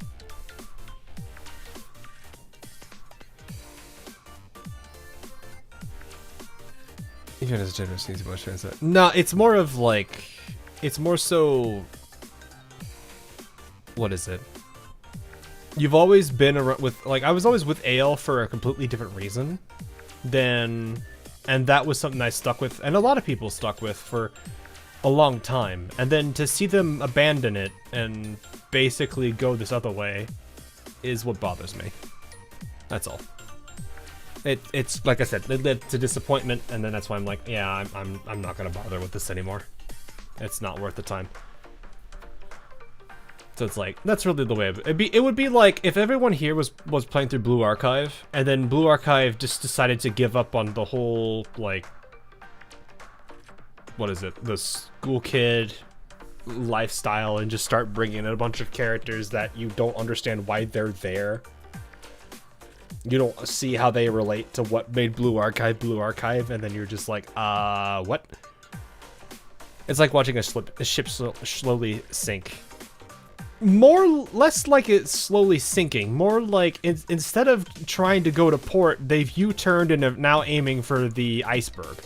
Even as a generous easy voice translate. No, it's more of like, it's more so. What is it? You've always been around with, like, I was always with AL for a completely different reason than, and that was something I stuck with, and a lot of people stuck with for a long time. And then to see them abandon it and basically go this other way is what bothers me. That's all. It's like I said, it led to disappointment, and then that's why I'm like, yeah, I'm not gonna bother with this anymore. It's not worth the time. So it's like, that's really the way it would be like if everyone here was playing through Blue Archive, and then Blue Archive just decided to give up on the whole, like, what is it, the school kid lifestyle, and just start bringing in a bunch of characters that you don't understand why they're there. You don't see how they relate to what made Blue Archive, and then you're just like, what? It's like watching a ship slowly sink. Less like it's slowly sinking, more like instead of trying to go to port, they've U-turned and are now aiming for the iceberg.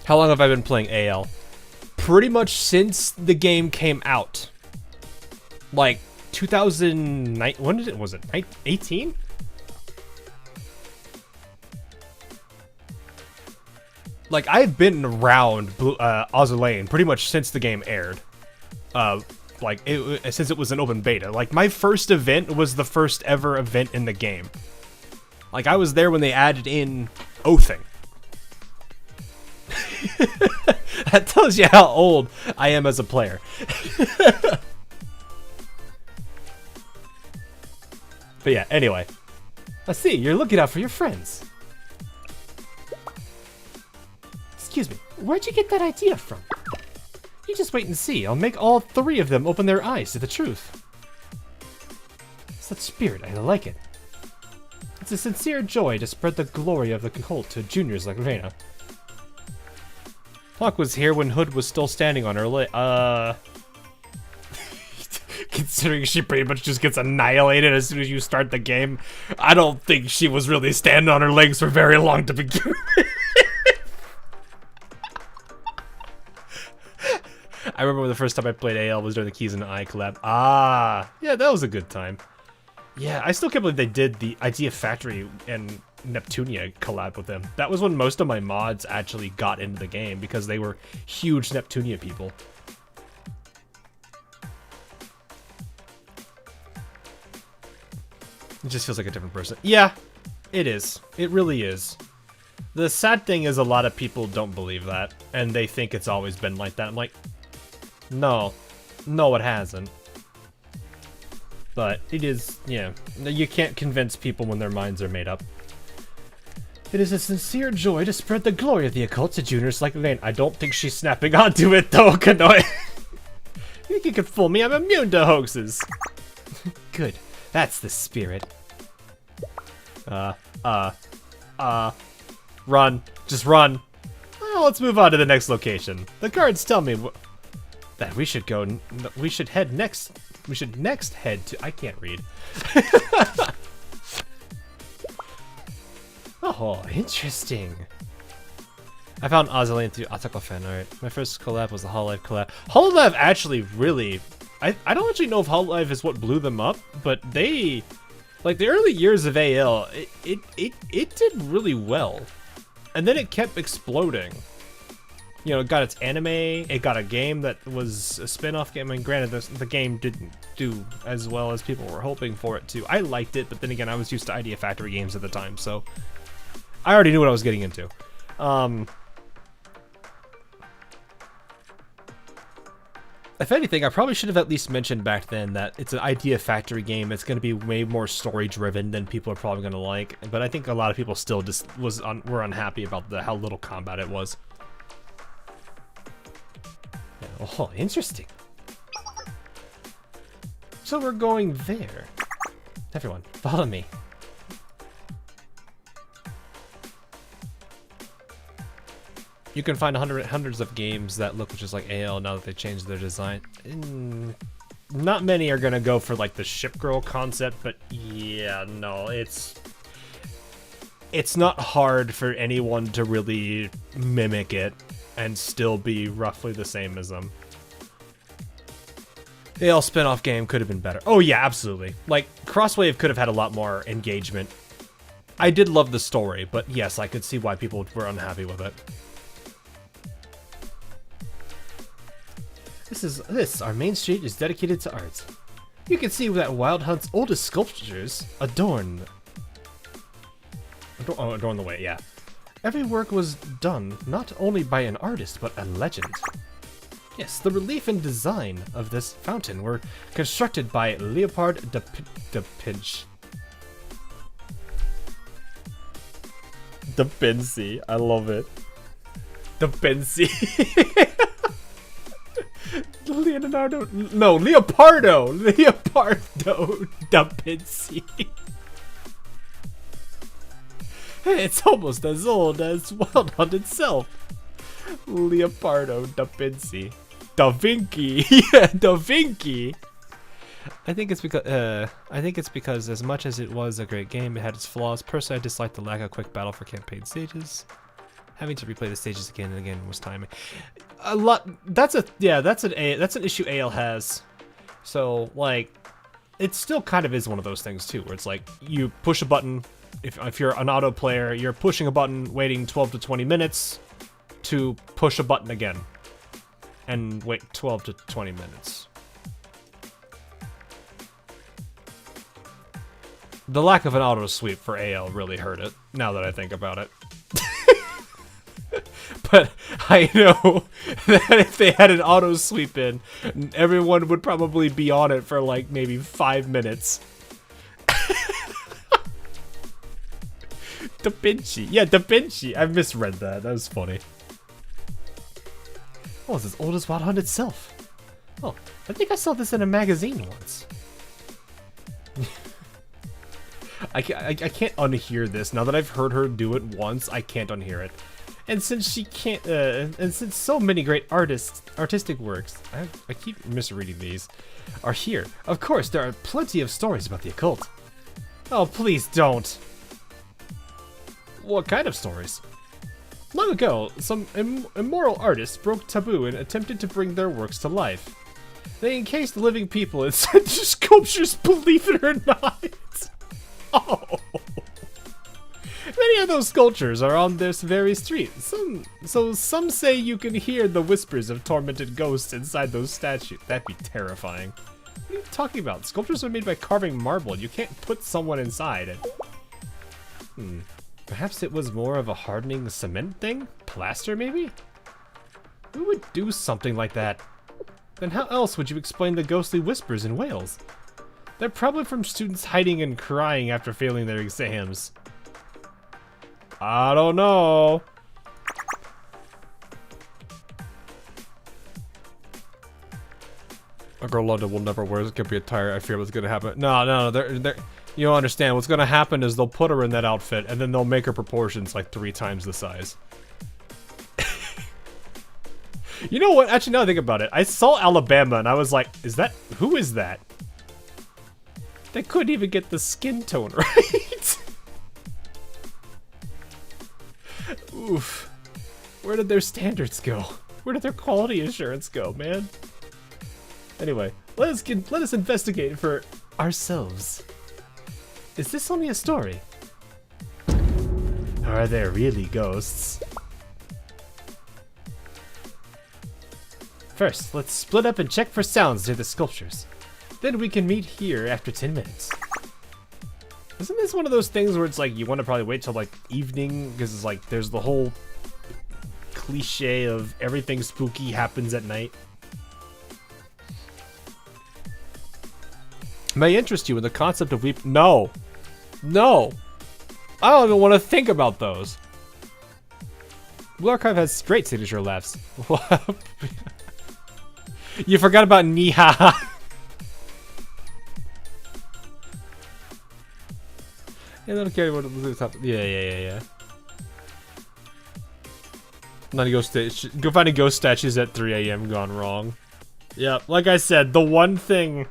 How long have I been playing AL? Pretty much since the game came out. Like 2009, when did it, was it 18? Like, I've been around Azur Lane pretty much since the game aired. Like, since it was an open beta. Like, my first event was the first ever event in the game. Like, I was there when they added in oathing. That tells you how old I am as a player. But yeah, anyway. Let's see, you're looking out for your friends. Excuse me, where'd you get that idea from? You just wait and see. I'll make all three of them open their eyes to the truth. Such spirit, I like it. It's a sincere joy to spread the glory of the cult to juniors like Reina. Hawk was here when Hood was still standing on her leg. Considering she pretty much just gets annihilated as soon as you start the game, I don't think she was really standing on her legs for very long to begin with. I remember the first time I played AL was during the Keys and I collab. Ah, yeah, that was a good time. Yeah, I still can't believe they did the Idea Factory and Neptunia collab with them. That was when most of my mods actually got into the game because they were huge Neptunia people. It just feels like a different person. Yeah, it is. It really is. The sad thing is a lot of people don't believe that, and they think it's always been like that. I'm like, no. No, it hasn't. But it is, yeah, you can't convince people when their minds are made up. It is a sincere joy to spread the glory of the occult to juniors like Lane. I don't think she's snapping onto it though, Kanoe. You think you can fool me? I'm immune to hoaxes. Good. That's the spirit. Run. Just run. Well, let's move on to the next location. The cards tell me that we should go. We should head next. We should next head to. I can't read. Oh, interesting. I found Azalane through Atako fan art. My first collab was the Hololive collab. Hololive actually really. I don't actually know if Hololive is what blew them up, but they, like the early years of AL, it did really well, and then it kept exploding. You know, it got its anime, it got a game that was a spin-off game. I mean, granted, the game didn't do as well as people were hoping for it to. I liked it, but then again, I was used to Idea Factory games at the time, so I already knew what I was getting into. If anything, I probably should have at least mentioned back then that it's an Idea Factory game. It's going to be way more story-driven than people are probably going to like. But I think a lot of people still just were unhappy about how little combat it was. Oh, interesting. So we're going there. Everyone, follow me. You can find hundreds of games that look just like AL now that they changed their design. Not many are gonna go for like the ship girl concept, but yeah, no, it's not hard for anyone to really mimic it and still be roughly the same as them. The AL spin-off game could have been better. Oh yeah, absolutely. Like, Crosswave could have had a lot more engagement. I did love the story, but yes, I could see why people were unhappy with it. Our main street is dedicated to art. You can see that Wild Hunt's oldest sculptures adorn the way, yeah. Every work was done not only by an artist, but a legend. Yes, the relief and design of this fountain were constructed by Leopard da Vinci. I love it. Da Vinci. Leonardo da Vinci. It's almost as old as Wild Hunt itself. Leopardo da Vinci. Da Vinci. Yeah, Da Vinci. I think it's because as much as it was a great game, it had its flaws. Personally, I disliked the lack of quick battle for campaign stages. Having to replay the stages again and again was timing. A lot. That's an issue AL has. So like, it still kind of is one of those things too, where it's like you push a button. If you're an auto player, you're pushing a button, waiting 12 to 20 minutes to push a button again, and wait 12 to 20 minutes. The lack of an auto sweep for AL really hurt it. Now that I think about it. But I know that if they had an auto sweep in, everyone would probably be on it for like maybe 5 minutes. Da Vinci. Yeah, Da Vinci. I misread that. That was funny. Oh, it's as old as Wild Hunt itself. Oh, I think I saw this in a magazine once. I can't unhear this. Now that I've heard her do it once, I can't unhear it. And since she can't, and since so many great artistic works, I keep misreading these, are here. Of course, there are plenty of stories about the occult. Oh, please don't. What kind of stories? Long ago, some immoral artists broke taboo and attempted to bring their works to life. They encased living people inside their sculptures, believe it or not. Oh. Many of those sculptures are on this very street. Some say you can hear the whispers of tormented ghosts inside those statues. That'd be terrifying. What are you talking about? Sculptures are made by carving marble. You can't put someone inside. Perhaps it was more of a hardening cement thing? Plaster, maybe? Who would do something like that? Then how else would you explain the ghostly whispers in Wales? They're probably from students hiding and crying after failing their exams. I don't know. A girl London will never wear skimpy attire. I fear what's gonna happen. No, they're you don't understand. What's gonna happen is they'll put her in that outfit and then they'll make her proportions like 3 times the size. You know what? Actually, now I think about it, I saw Alabama and I was like, who is that? They couldn't even get the skin tone right. Oof. Where did their standards go? Where did their quality assurance go, man? Anyway, let us investigate for ourselves. Is this only a story? Or are there really ghosts? First, let's split up and check for sounds near the sculptures. Then we can meet here after 10 minutes. Isn't this one of those things where it's like you want to probably wait till like evening because it's like there's the whole cliche of everything spooky happens at night? May interest you in the concept of weep. No. No. I don't even want to think about those. Blue Archive has great signature laughs. You forgot about Niha. Yeah, they don't care what the top. Yeah. Not a ghost statue. Go find a ghost statues at 3 AM gone wrong. Yeah, like I said, the one thing.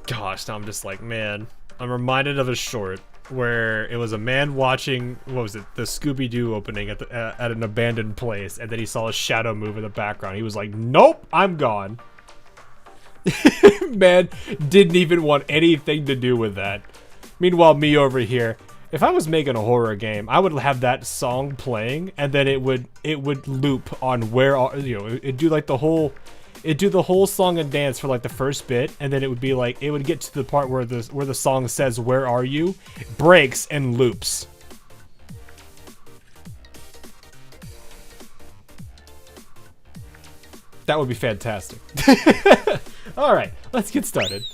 Gosh, now I'm just like, man. I'm reminded of a short where it was a man watching, what was it, the Scooby-Doo opening at an abandoned place, and then he saw a shadow move in the background. He was like, nope, I'm gone. Man didn't even want anything to do with that. Meanwhile, me over here, if I was making a horror game, I would have that song playing, and then it would loop on where, you know, it'd do like the whole song and dance for like the first bit, and then it would be like, it would get to the part where the song says where are you, breaks and loops. That would be fantastic. All right, let's get started.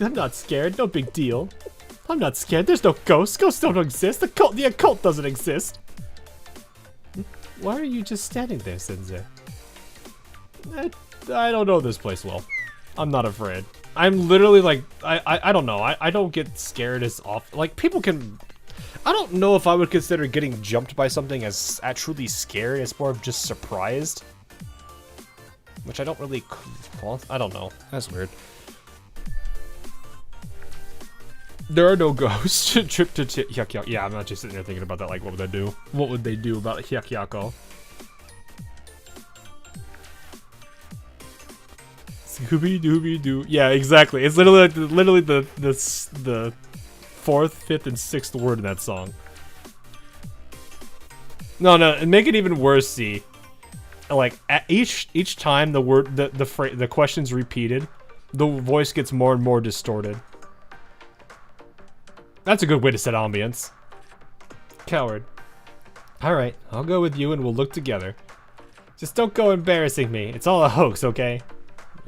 I'm not scared. No big deal. I'm not scared. There's no ghosts. Ghosts don't exist. The occult doesn't exist. Why are you just standing there, Sensei? I don't know this place well. I'm not afraid. I'm literally like, I don't know. I don't get scared as often. Like, people can... I don't know if I would consider getting jumped by something as truly scared. It's more of just surprised. Which I don't really... I don't know. That's weird. There are no ghosts. Trip to Hyakyako. Yeah, I'm not just sitting there thinking about that. Like, what would they do? What would they do about Hyakyako? Scooby-Dooby-Doo. Yeah, exactly. It's literally like the 4th, 5th, and 6th word in that song. No, and make it even worse. See, like at each time the word the question's repeated, the voice gets more and more distorted. That's a good way to set ambience. Coward. Alright, I'll go with you and we'll look together. Just don't go embarrassing me. It's all a hoax, okay?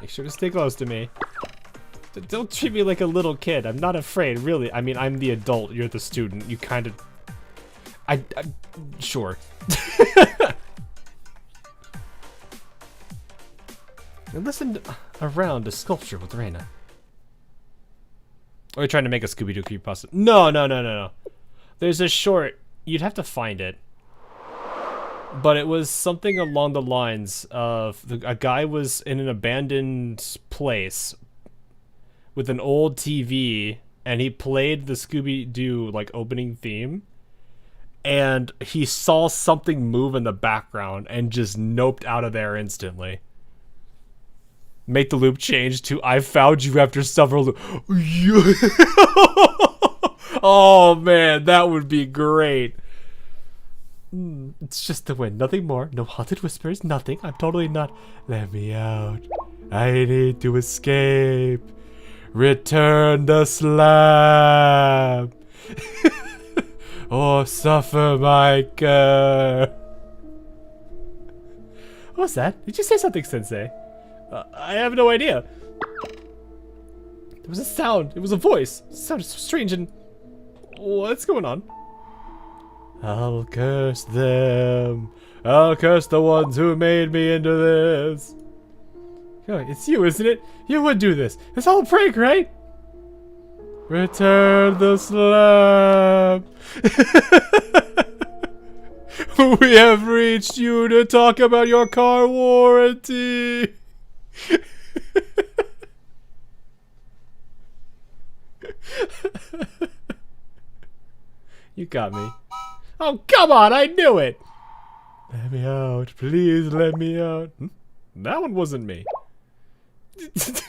Make sure to stay close to me. Don't treat me like a little kid. I'm not afraid, really. I mean, I'm the adult. You're the student. You kind of... I'm sure. And listen around a sculpture with Reina. Are you trying to make a Scooby-Doo creepypasta? No. There's a short. You'd have to find it. But it was something along the lines of a guy was in an abandoned place with an old TV, and he played the Scooby-Doo like opening theme, and he saw something move in the background and just noped out of there instantly. Make the loop change to I found you after several Oh man, that would be great. It's just the wind, nothing more. No haunted whispers, nothing. I'm totally not. Let me out. I need to escape. Return the slab. or suffer my care. What was that? Did you say something, Sensei? I have no idea. There was a sound. It was a voice. It sounded so strange and... What's going on? I'll curse them. I'll curse the ones who made me into this. Oh, it's you, isn't it? You would do this. It's all a prank, right? Return the slab. We have reached you to talk about your car warranty. You got me. Oh, come on, I knew it! Let me out, please let me out. That one wasn't me. But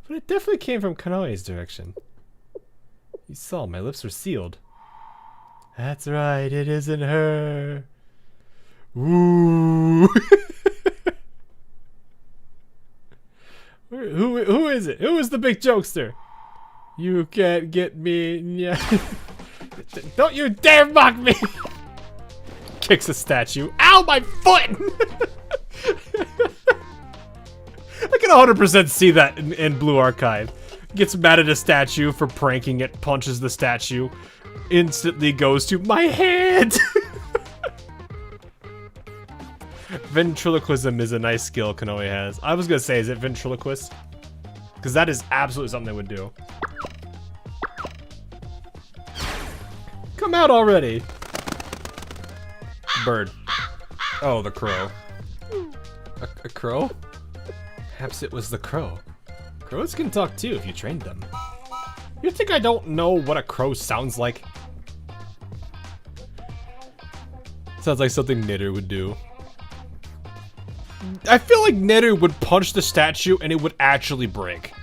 it definitely came from Kanoe's direction. You saw, my lips were sealed. That's right, it isn't her. Ooh. Who is it? Who is the big jokester? You can't get me. Yeah. Don't you dare mock me! Kicks a statue. Ow, my foot! I can 100% see that in Blue Archive. Gets mad at a statue for pranking it, punches the statue, instantly goes to my hand! Ventriloquism is a nice skill Kanoe has. I was gonna say, is it ventriloquist? Because that is absolutely something they would do. Come out already! Bird. Oh, the crow. A crow? Perhaps it was the crow. Crows can talk too if you trained them. You think I don't know what a crow sounds like? Sounds like something Neru would do. I feel like Neru would punch the statue and it would actually break.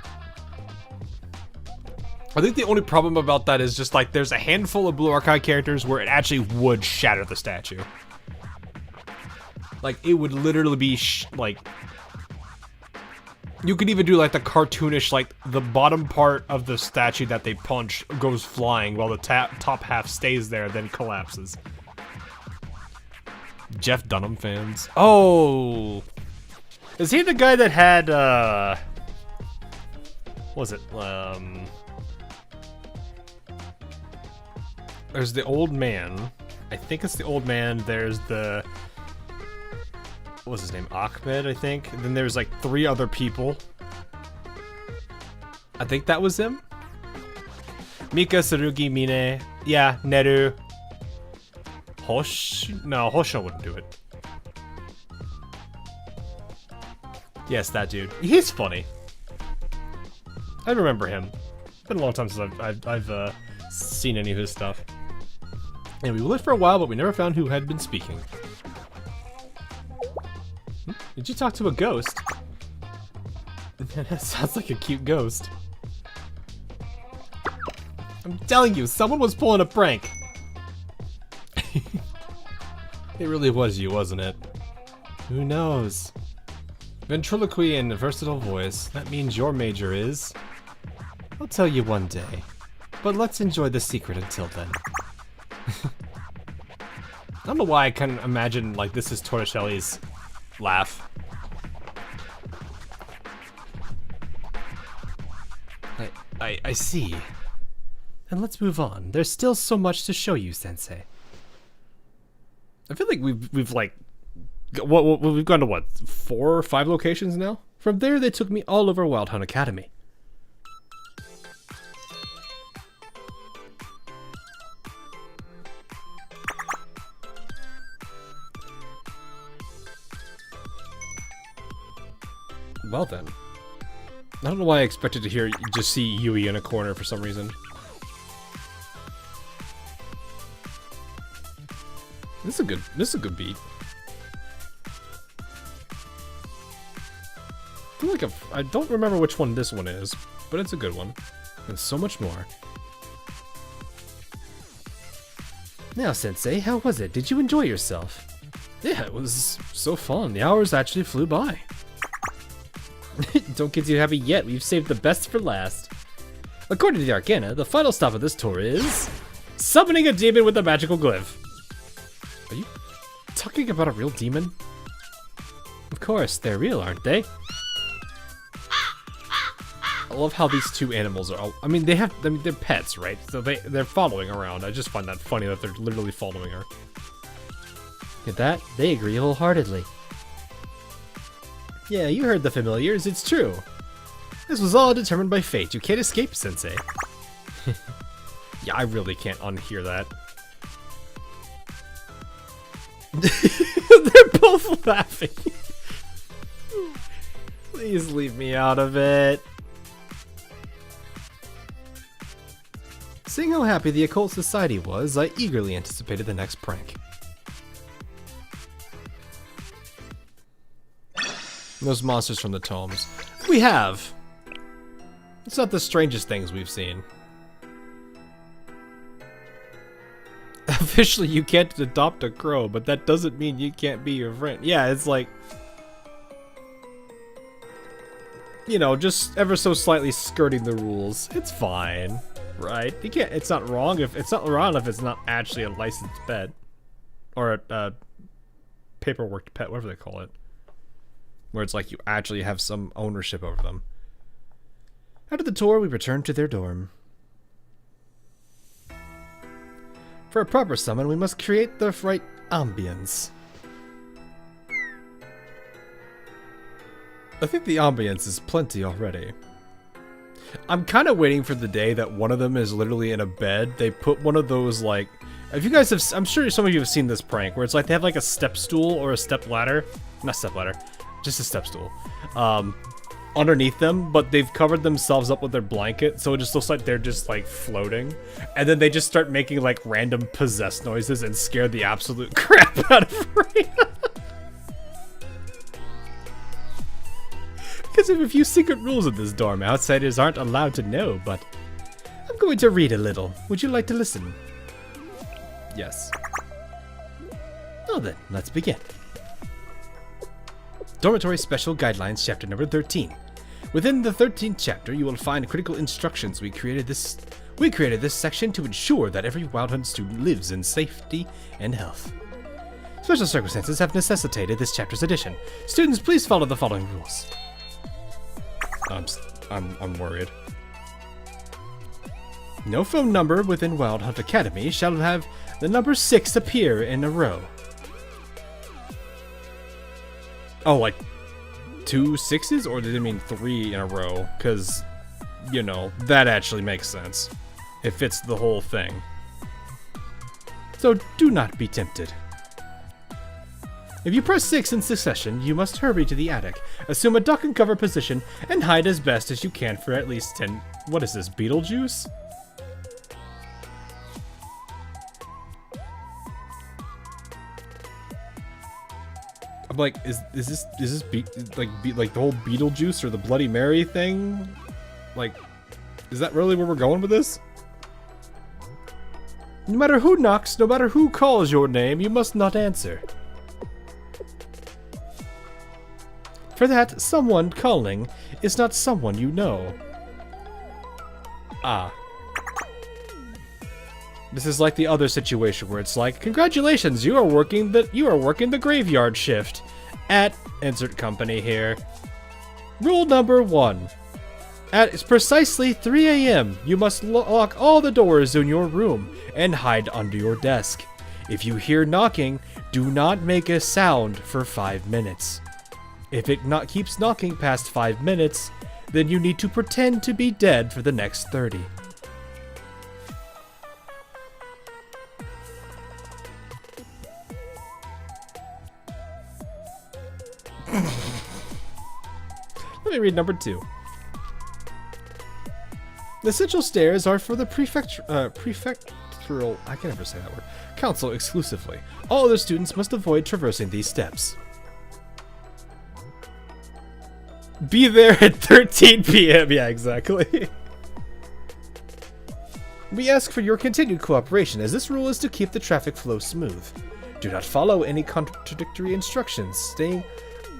I think the only problem about that is just like there's a handful of Blue Archive characters where it actually would shatter the statue. Like it would literally be like... You could even do like the cartoonish, like the bottom part of the statue that they punch goes flying while the top half stays there, then collapses. Jeff Dunham fans. Oh! Is he the guy that had, what was it? There's the old man. I think it's the old man. There's the... What was his name? Ahmed, I think. And then there's like 3 other people. I think that was him. Mika, Tsurugi, Mine. Yeah, Neru. Hosh? No, Hosho wouldn't do it. Yes, that dude. He's funny. I remember him. It's been a long time since I've seen any of his stuff. And we lived for a while, but we never found who had been speaking. Did you talk to a ghost? That sounds like a cute ghost. I'm telling you, someone was pulling a prank. It really was you, wasn't it? Who knows? Ventriloquy and a versatile voice. That means your major is... I'll tell you one day. But let's enjoy the secret until then. I don't know why I can imagine like this is Torricelli's laugh. I see. Then let's move on. There's still so much to show you, Sensei. I feel like we've like we've gone to what, 4 or 5 locations now? From there they took me all over Wild Hunt Academy. Well then. I don't know why I expected to just see Yui in a corner for some reason. This is a good beat. I feel like I don't remember which one this one is, but it's a good one. And so much more. Now, Sensei, how was it? Did you enjoy yourself? Yeah, it was so fun. The hours actually flew by. Don't get too happy yet, we've saved the best for last. According to the Arcana, the final stop of this tour is... summoning a demon with a magical glyph. Are you talking about a real demon? Of course, they're real, aren't they? I love how these two animals are. I mean, they're pets, right? So they're following around. I just find that funny that they're literally following her. At that, they agree wholeheartedly. Yeah, you heard the familiars. It's true. This was all determined by fate. You can't escape, Sensei. Yeah, I really can't unhear that. They're both laughing. Please leave me out of it. Seeing how happy the Occult Society was, I eagerly anticipated the next prank. Those monsters from the tomes. We have. It's not the strangest things we've seen. Officially, you can't adopt a crow, but that doesn't mean you can't be your friend. Yeah, it's like, you know, just ever so slightly skirting the rules. It's fine, right? You can't. It's not wrong if it's not actually a licensed pet or a paperwork pet, whatever they call it, where it's like you actually have some ownership over them. After the tour, we returned to their dorm. For a proper summon, we must create the right ambience. I think the ambience is plenty already. I'm kind of waiting for the day that one of them is literally in a bed. They put one of those, like, if you guys have, I'm sure some of you have seen this prank, where it's like they have like a step stool or a step ladder, not step ladder, just a step stool, underneath them, but they've covered themselves up with their blanket, so it just looks like they're just like floating, and then they just start making like random possessed noises and scare the absolute crap out of Rhea. Because of a few secret rules in this dorm, outsiders aren't allowed to know, but I'm going to read a little. Would you like to listen? Yes. Well then, let's begin. Dormitory Special Guidelines, Chapter number 13. Within the 13th chapter, you will find critical instructions. We created this section to ensure that every Wild Hunt student lives in safety and health. Special circumstances have necessitated this chapter's addition. Students, please follow the following rules. I'm worried. No phone number within Wild Hunt Academy shall have the number 6 appear in a row. Oh, like 2 6s, or did it mean 3 in a row? Because, you know, that actually makes sense. It fits the whole thing. So do not be tempted. If you press 6 in succession, you must hurry to the attic, assume a duck and cover position, and hide as best as you can for at least 10... What is this, Beetlejuice? I'm like, is this like the whole Beetlejuice or the Bloody Mary thing? Like, is that really where we're going with this? No matter who knocks, no matter who calls your name, you must not answer. For that, someone calling is not someone you know. Ah. This is like the other situation where it's like, congratulations, you are working the graveyard shift at insert company here. Rule number 1. At precisely 3 a.m., you must lock all the doors in your room and hide under your desk. If you hear knocking, do not make a sound for 5 minutes. If it keeps knocking past 5 minutes, then you need to pretend to be dead for the next 30. Let me read number 2. The central stairs are for the prefectural, I can never say that word, council exclusively. All other students must avoid traversing these steps. Be there at 13 p.m. Yeah, exactly. We ask for your continued cooperation, as this rule is to keep the traffic flow smooth. Do not follow any contradictory instructions. Staying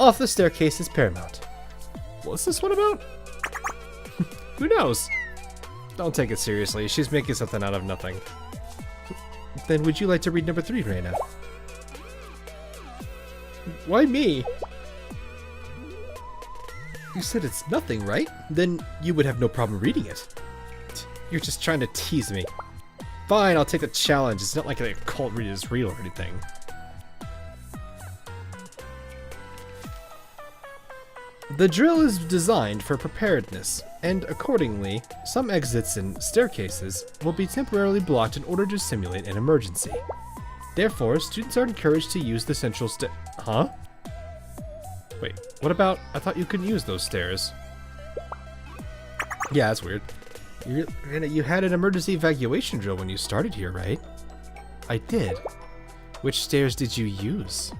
off the staircase is paramount. What's this one about? Who knows? Don't take it seriously. She's making something out of nothing. Then would you like to read number 3, Reina? Why me? You said it's nothing, right? Then you would have no problem reading it. You're just trying to tease me. Fine, I'll take the challenge. It's not like the occult read is real or anything. The drill is designed for preparedness, and accordingly, some exits and staircases will be temporarily blocked in order to simulate an emergency. Therefore, students are encouraged to use the central Huh? Wait, what about... I thought you couldn't use those stairs. Yeah, that's weird. You had an emergency evacuation drill when you started here, right? I did. Which stairs did you use?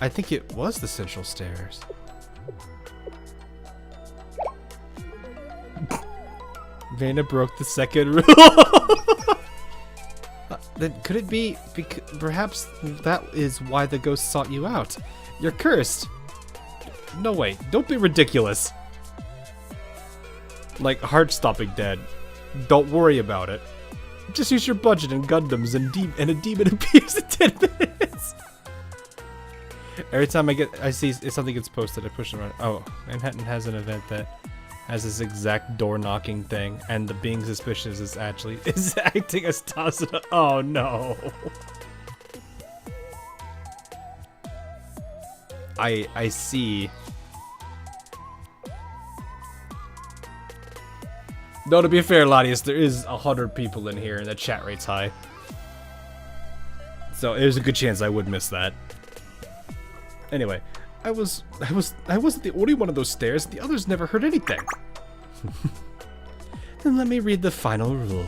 I think it was the central stairs. Vanna broke the second rule. Then could it be perhaps that is why the ghost sought you out? You're cursed. No way, don't be ridiculous. Like heart-stopping dead. Don't worry about it. Just use your budget and Gundams and a demon appears in 10 minutes. Every time I see something gets posted, I push it around. Oh, Manhattan has an event that has this exact door knocking thing, and the being suspicious is acting as Tazuna. Oh no. I see. No, to be fair, Latius, there is 100 people in here, and the chat rate's high. So there's a good chance I would miss that. Anyway, I wasn't the only one of those stairs. The others never heard anything. Then let me read the final rule.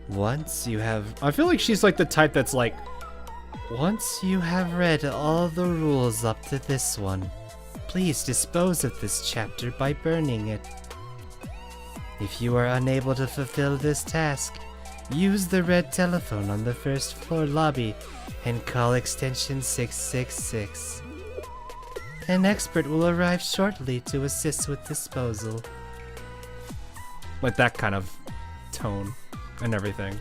Once you have... I feel like she's like the type that's like, once you have read all the rules up to this one, please dispose of this chapter by burning it. If you are unable to fulfill this task, use the red telephone on the first floor lobby and call extension 666. An expert will arrive shortly to assist with disposal. Like that kind of tone and everything.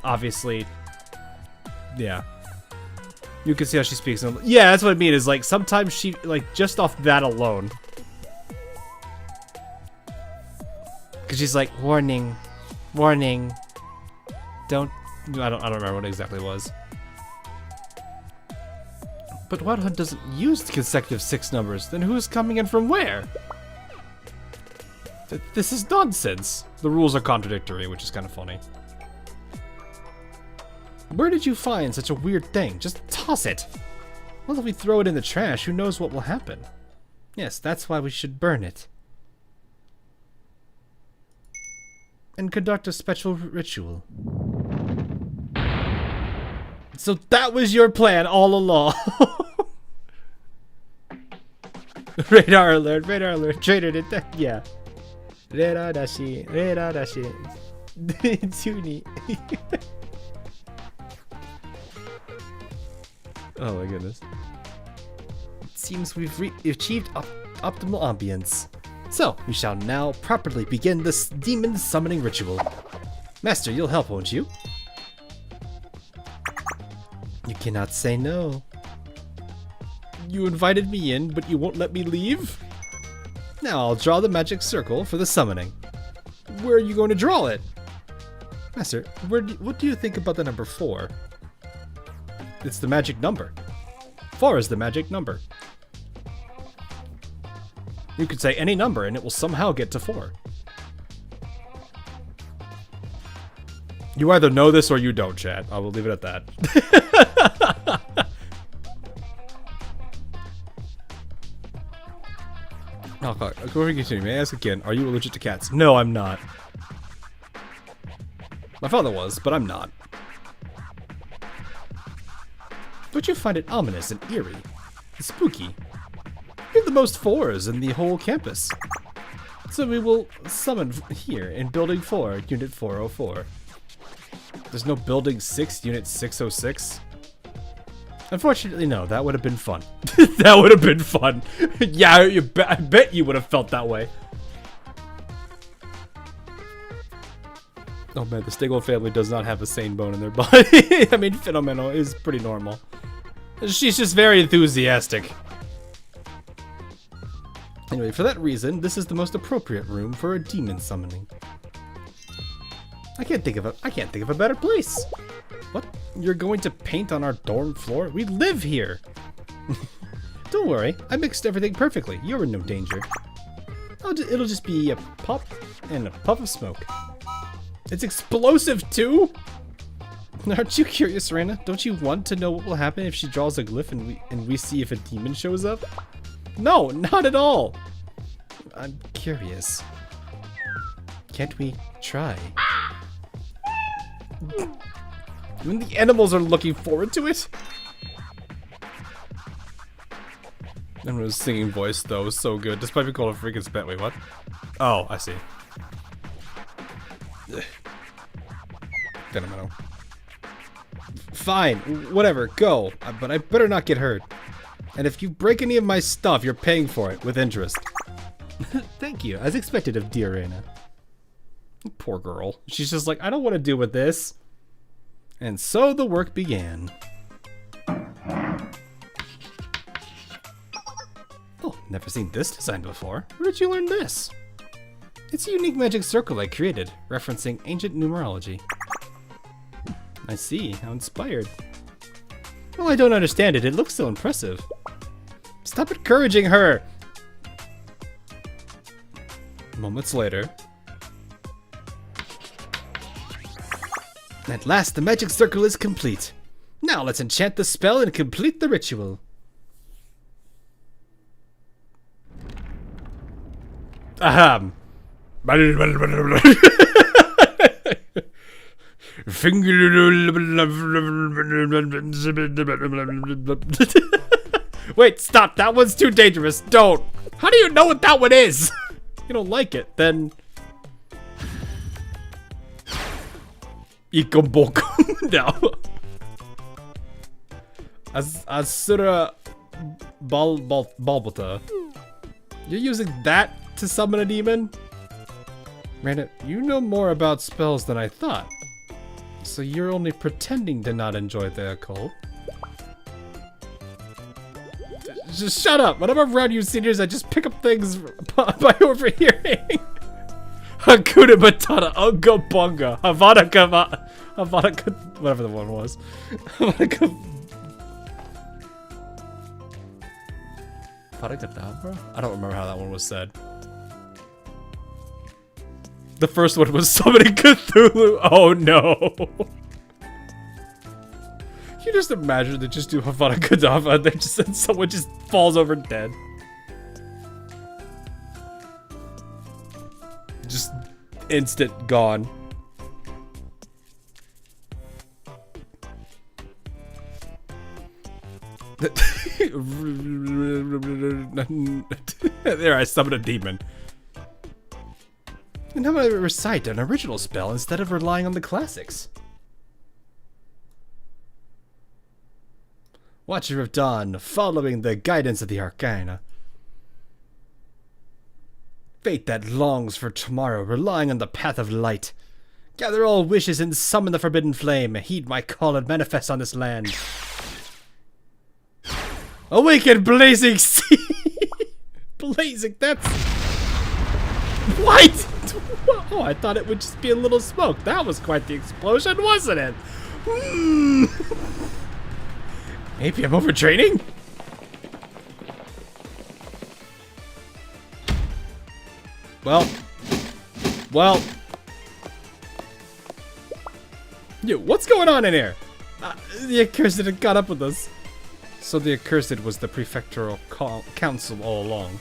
Obviously, yeah. You can see how she speaks. Yeah, that's what I mean, is like sometimes she, like, just off that alone. Because she's like, warning, warning. Don't, I don't remember what it exactly was. But Wadhunt doesn't use consecutive 6 numbers, then who's coming in from where? This is nonsense. The rules are contradictory, which is kind of funny. Where did you find such a weird thing? Just toss it. Well, if we throw it in the trash, who knows what will happen? Yes, that's why we should burn it. And conduct a special ritual. So that was your plan all along. Radar alert, radar alert. Trader did that. Yeah. Radar dashi, radar dashi. Tuni. Oh my goodness. It seems we've achieved optimal ambience. So, we shall now properly begin this demon summoning ritual. Master, you'll help, won't you? You cannot say no. You invited me in, but you won't let me leave? Now I'll draw the magic circle for the summoning. Where are you going to draw it? Master, what do you think about the number 4? It's the magic number. 4 is the magic number. You could say any number and it will somehow get to 4. You either know this or you don't, chat. I will leave it at that. Oh, fuck. Before we continue, may I ask again, are you allergic to cats? No, I'm not. My father was, but I'm not. Don't you find it ominous and eerie? And spooky? You're the most 4s in the whole campus. So we will summon here in Building 4, Unit 404. There's no Building 6, Unit 606? Unfortunately, no. That would have been fun. That would have been fun. Yeah, I bet you would have felt that way. Oh man, the Stigwell family does not have a sane bone in their body. I mean, Phenomenal is pretty normal. She's just very enthusiastic. Anyway, for that reason, this is the most appropriate room for a demon summoning. I can't think of a better place. What? You're going to paint on our dorm floor? We live here. Don't worry, I mixed everything perfectly. You're in no danger. It'll just be a pop and a puff of smoke. It's explosive too? Aren't you curious, Reina? Don't you want to know what will happen if she draws a glyph and we see if a demon shows up? No, not at all. I'm curious. Can't we try? When the animals are looking forward to it? Everyone's singing voice though was so good, despite being called a freaking spit. Wait, what? Oh, I see. Phenomenal. Fine, whatever, go. But I better not get hurt. And if you break any of my stuff, you're paying for it with interest. Thank you, as expected of dear Reina. Poor girl. She's just like, I don't want to deal with this. And so the work began. Oh, never seen this design before. Where did you learn this? It's a unique magic circle I created, referencing ancient numerology. I see, how inspired. Well, I don't understand it. It looks so impressive. Stop encouraging her! Moments later. At last, the magic circle is complete. Now let's enchant the spell and complete the ritual. Ahem. Wait, stop. That one's too dangerous. Don't. How do you know what that one is? You don't like it, then... Ikombokum. No. Asura Balbota. You're using that to summon a demon? Miranda, you know more about spells than I thought. So you're only pretending to not enjoy the occult? Just shut up! When I'm around you seniors, I just pick up things by overhearing. Hakuna Matata, Unga Bunga, Havana Kava, Havana, whatever the one was. Havana I don't remember how that one was said. The first one was summoning Cthulhu. Oh no. You just imagine they just do Havana Kedavra and they just and someone just falls over dead. Just instant gone. There, I summoned a demon. And how about I recite an original spell instead of relying on the classics? Watcher of Dawn, following the guidance of the Arcana. Fate that longs for tomorrow, relying on the path of light. Gather all wishes and summon the forbidden flame. Heed my call and manifest on this land. Awaken blazing sea! Blazing, that's... What? Oh, I thought it would just be a little smoke. That was quite the explosion, wasn't it? Maybe I'm overtraining? Well. Yo, what's going on in here? The Accursed had got up with us. So the Accursed was the prefectural council all along.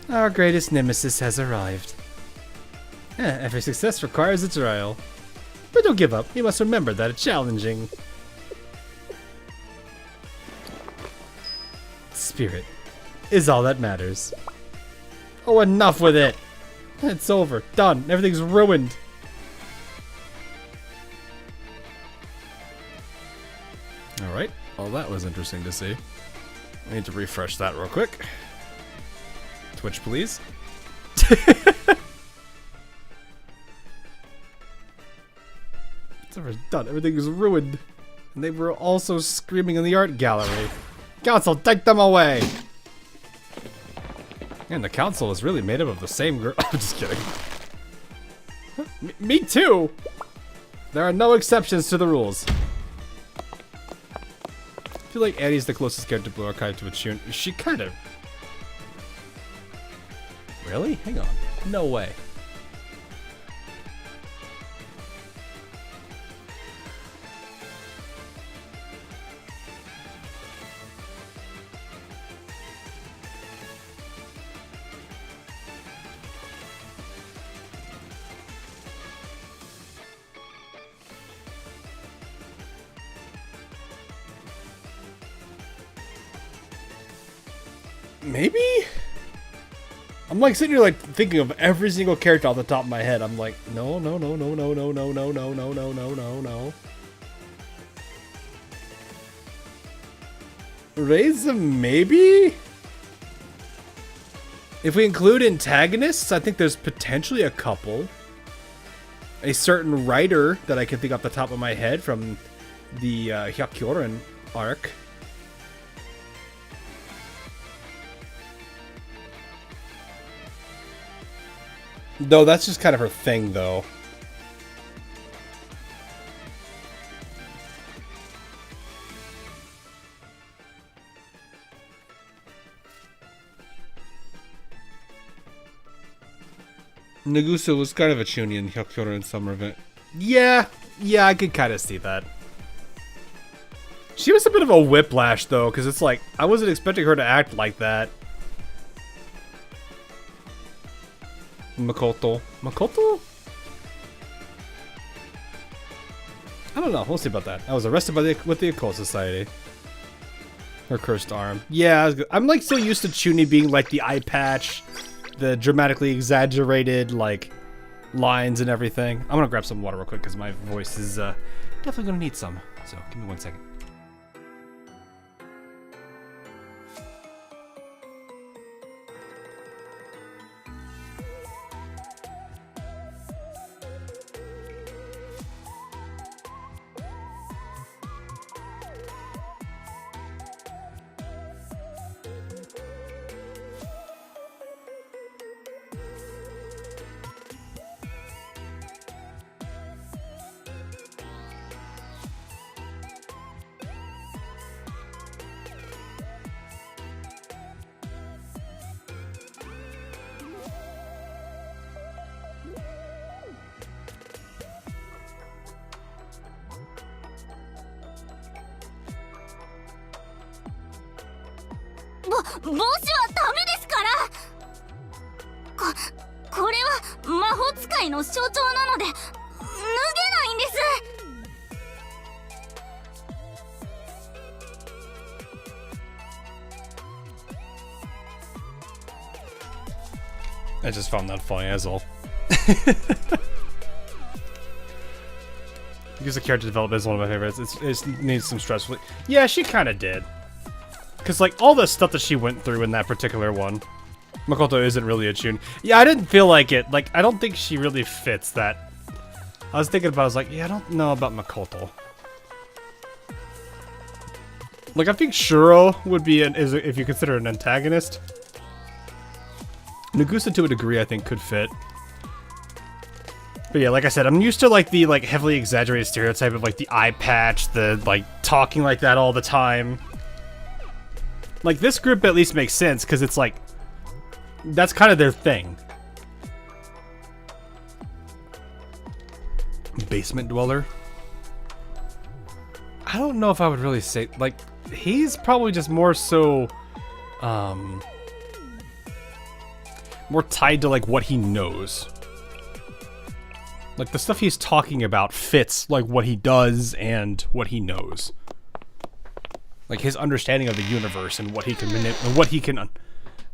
Our greatest nemesis has arrived. Every success requires a trial. But don't give up. You must remember that it's challenging. Spirit is all that matters. Oh, enough with it. It's over. Done. Everything's ruined. Alright. Well, that was interesting to see. I need to refresh that real quick. Twitch, please. Whatever's done, everything is ruined. And they were also screaming in the art gallery. Council, take them away! And the council is really made up of the same girl. I'm just kidding. Me too! There are no exceptions to the rules. I feel like Aries is the closest character Blue Archive to a tune. She kind of... Really? Hang on. No way. Maybe? I'm like sitting here like thinking of every single character off the top of my head. I'm like, no. Reza, maybe? If we include antagonists, I think there's potentially a couple. A certain writer that I can think off the top of my head from the Hyakyoren arc. Though that's just kind of her thing, though. Nagusa was kind of a chuny in Hyakyoren in Summer Event. Yeah, I could kind of see that. She was a bit of a whiplash, though, because it's like, I wasn't expecting her to act like that. Makoto. Makoto? I don't know. We'll see about that. I was arrested by with the Occult Society. Her cursed arm. Yeah, I'm like so used to Chuni being like the eye patch, the dramatically exaggerated like lines and everything. I'm gonna grab some water real quick because my voice is definitely gonna need some. So give me 1 second.帽子はダメですから。これは魔法使いの象徴なので脱げないんです。I just found that funny as all. Because the character development is one of my favorites. It needs some stress relief. Yeah, she kind of did. Because, like, all the stuff that she went through in that particular one, Makoto isn't really a tune. Yeah, I didn't feel like it. Like, I don't think she really fits that. I was thinking about it, I was like, yeah, I don't know about Makoto. Like, I think Shuro would be, if you consider an antagonist. Nagusa, to a degree, I think, could fit. But yeah, like I said, I'm used to, like, the, like, heavily exaggerated stereotype of, like, the eye patch, the, like, talking like that all the time. Like, this group at least makes sense, because it's like, that's kind of their thing. Basement dweller? I don't know if I would really say, like, he's probably just more so, more tied to, like, what he knows. Like, the stuff he's talking about fits, like, what he does and what he knows. Like, his understanding of the universe and what he can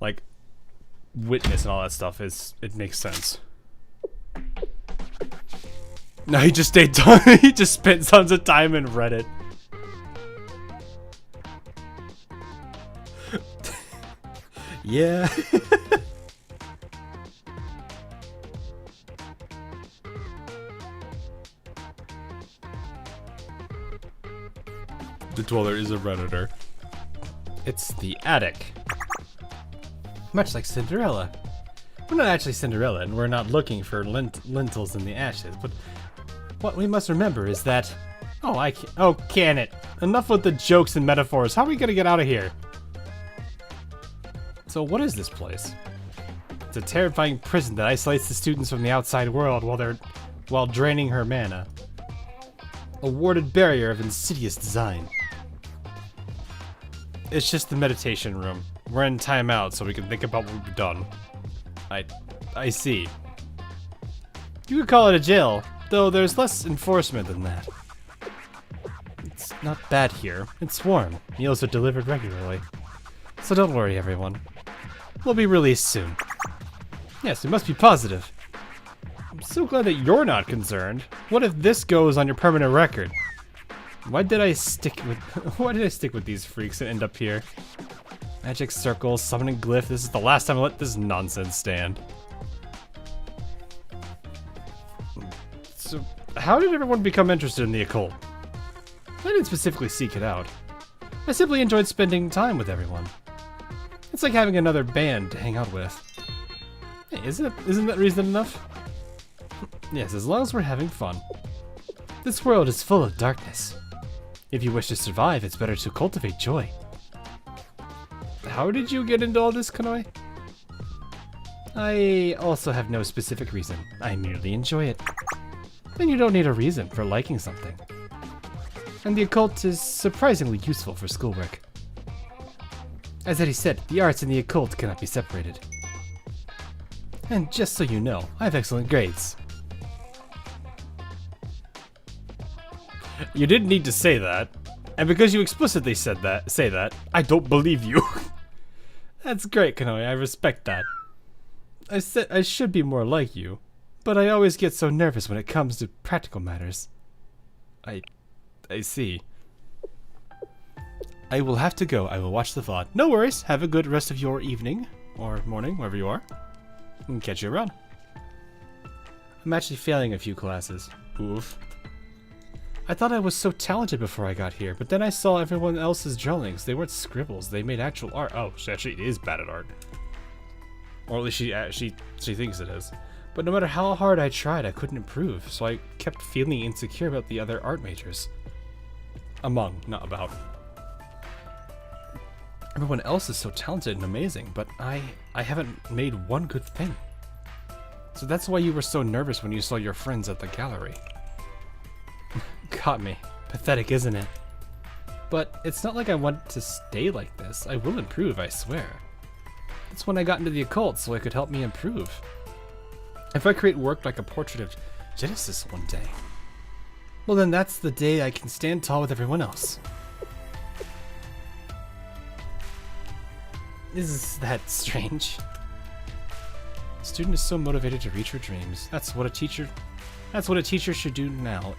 like, witness and all that stuff it makes sense. No, he just stayed he just spent tons of time in Reddit. Yeah. The dweller is a redditor. It's the attic. Much like Cinderella. We're not actually Cinderella, and we're not looking for lentils in the ashes, but what we must remember is that... Oh, can it? Enough with the jokes and metaphors. How are we gonna get out of here? So what is this place? It's a terrifying prison that isolates the students from the outside world while draining her mana. A warded barrier of insidious design. It's just the meditation room. We're in timeout so we can think about what we've done. I see. You could call it a jail, though there's less enforcement than that. It's not bad here. It's warm. Meals are delivered regularly. So don't worry, everyone. We'll be released soon. Yes, we must be positive. I'm so glad that you're not concerned. What if this goes on your permanent record? Why did I stick with these freaks and end up here? Magic circles, summoning glyph. This is the last time I let this nonsense stand. So, how did everyone become interested in the occult? I didn't specifically seek it out. I simply enjoyed spending time with everyone. It's like having another band to hang out with. Hey, isn't that reason enough? Yes, as long as we're having fun. This world is full of darkness. If you wish to survive, it's better to cultivate joy. How did you get into all this, Kanoe? I also have no specific reason. I merely enjoy it. And you don't need a reason for liking something. And the occult is surprisingly useful for schoolwork. As Eddie said, the arts and the occult cannot be separated. And just so you know, I have excellent grades. You didn't need to say that. And because you explicitly say that, I don't believe you. That's great, Kanoe. I respect that. I said I should be more like you, but I always get so nervous when it comes to practical matters. I see. I will have to go. I will watch the VOD. No worries. Have a good rest of your evening or morning, wherever you are. And catch you around. I'm actually failing a few classes. Oof. I thought I was so talented before I got here, but then I saw everyone else's drawings. They weren't scribbles. They made actual art. Oh, she actually is bad at art. Or at least she thinks it is. But no matter how hard I tried, I couldn't improve, so I kept feeling insecure about the other art majors. Among, not about. Everyone else is so talented and amazing, but I haven't made one good thing. So that's why you were so nervous when you saw your friends at the gallery. Got me. Pathetic, isn't it? But it's not like I want to stay like this. I will improve, I swear. That's when I got into the occult, so it could help me improve. If I create work like a portrait of Genesis one day, well then that's the day I can stand tall with everyone else. Is that strange? The student is so motivated to reach her dreams. That's what a teacher should do now.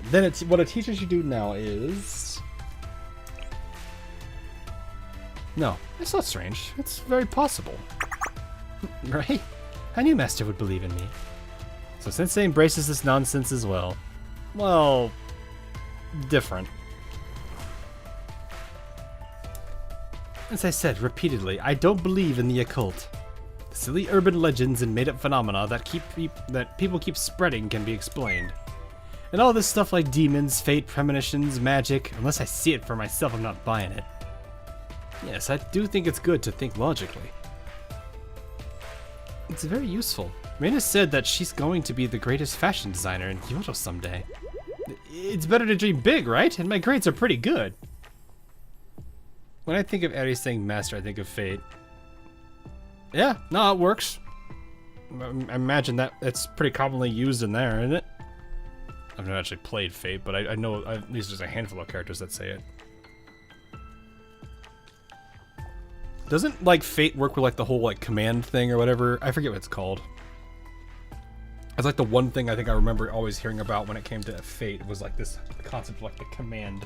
What a teacher should do now is... No, it's not strange. It's very possible. Right? I knew Master would believe in me. So Sensei embraces this nonsense as well. Well, different. As I said repeatedly, I don't believe in the occult. The silly urban legends and made-up phenomena that people keep spreading can be explained. And all this stuff like demons, fate, premonitions, magic, unless I see it for myself, I'm not buying it. Yes, I do think it's good to think logically. It's very useful. Reina said that she's going to be the greatest fashion designer in Kyoto someday. It's better to dream big, right? And my grades are pretty good. When I think of Aries saying master, I think of fate. Yeah, no, it works. I imagine that it's pretty commonly used in there, isn't it? I've never actually played Fate, but I know at least there's a handful of characters that say it. Doesn't, like, Fate work with, like, the whole, like, command thing or whatever? I forget what it's called. It's like the one thing I think I remember always hearing about when it came to Fate was, like, this concept of, like, the command.